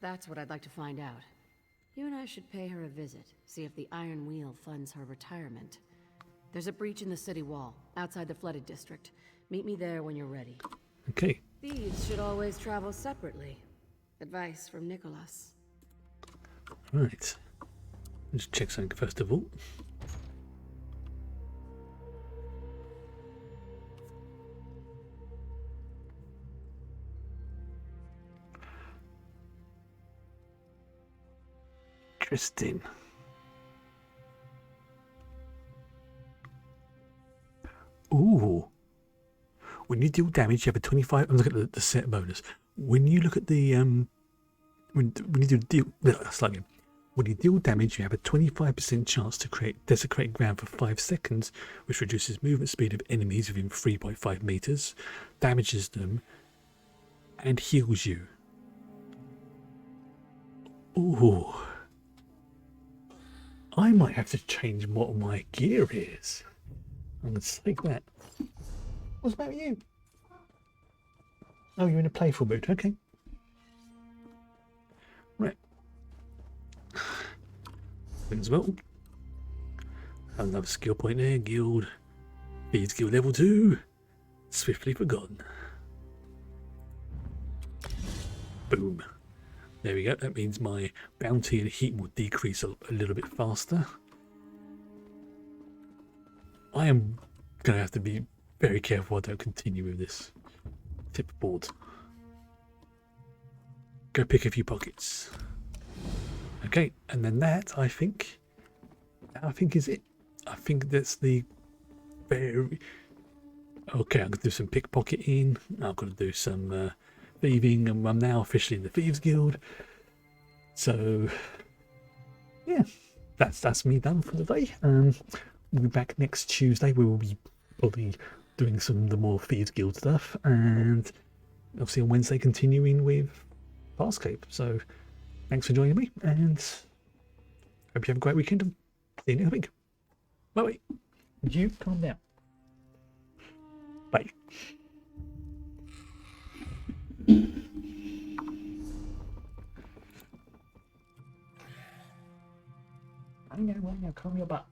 That's what I'd like to find out. You and I should pay her a visit, see if the Iron Wheel funds her retirement. There's a breach in the city wall, outside the flooded district. Meet me there when you're ready.
Okay.
Thieves should always travel separately. Advice from Nicholas.
Right. Let's check something first of all. Interesting. Ooh. When you deal damage, you have a 25. I'm looking at the set bonus. When you look at the when you deal when you deal damage, you have a 25% chance to create desecrated ground for 5 seconds, which reduces movement speed of enemies within 3.5 meters, damages them, and heals you. Ooh. I might have to change what my gear is. I'm going to take that. What's about you? Oh, you're in a playful mood. Okay. Right. As well. Another skill point there. Guild. Thieves Guild level 2. Swiftly forgotten. Boom. There we go. That means my bounty and heat will decrease a little bit faster. I am going to have to be very careful I don't continue with this tip board. Go pick a few pockets. Okay, and then that, I think, I think is it. I think that's the very. Okay, I'm gonna do some pickpocketing. I'm gonna do some thieving, and I'm now officially in the Thieves Guild. So yeah, that's me done for the day. We'll be back next Tuesday. We will be probably doing some of the more Thieves Guild stuff, and obviously on Wednesday continuing with Farscape. So thanks for joining me, and hope you have a great weekend. See you next week. Bye bye. You calm down. Bye. I know, calm your butt.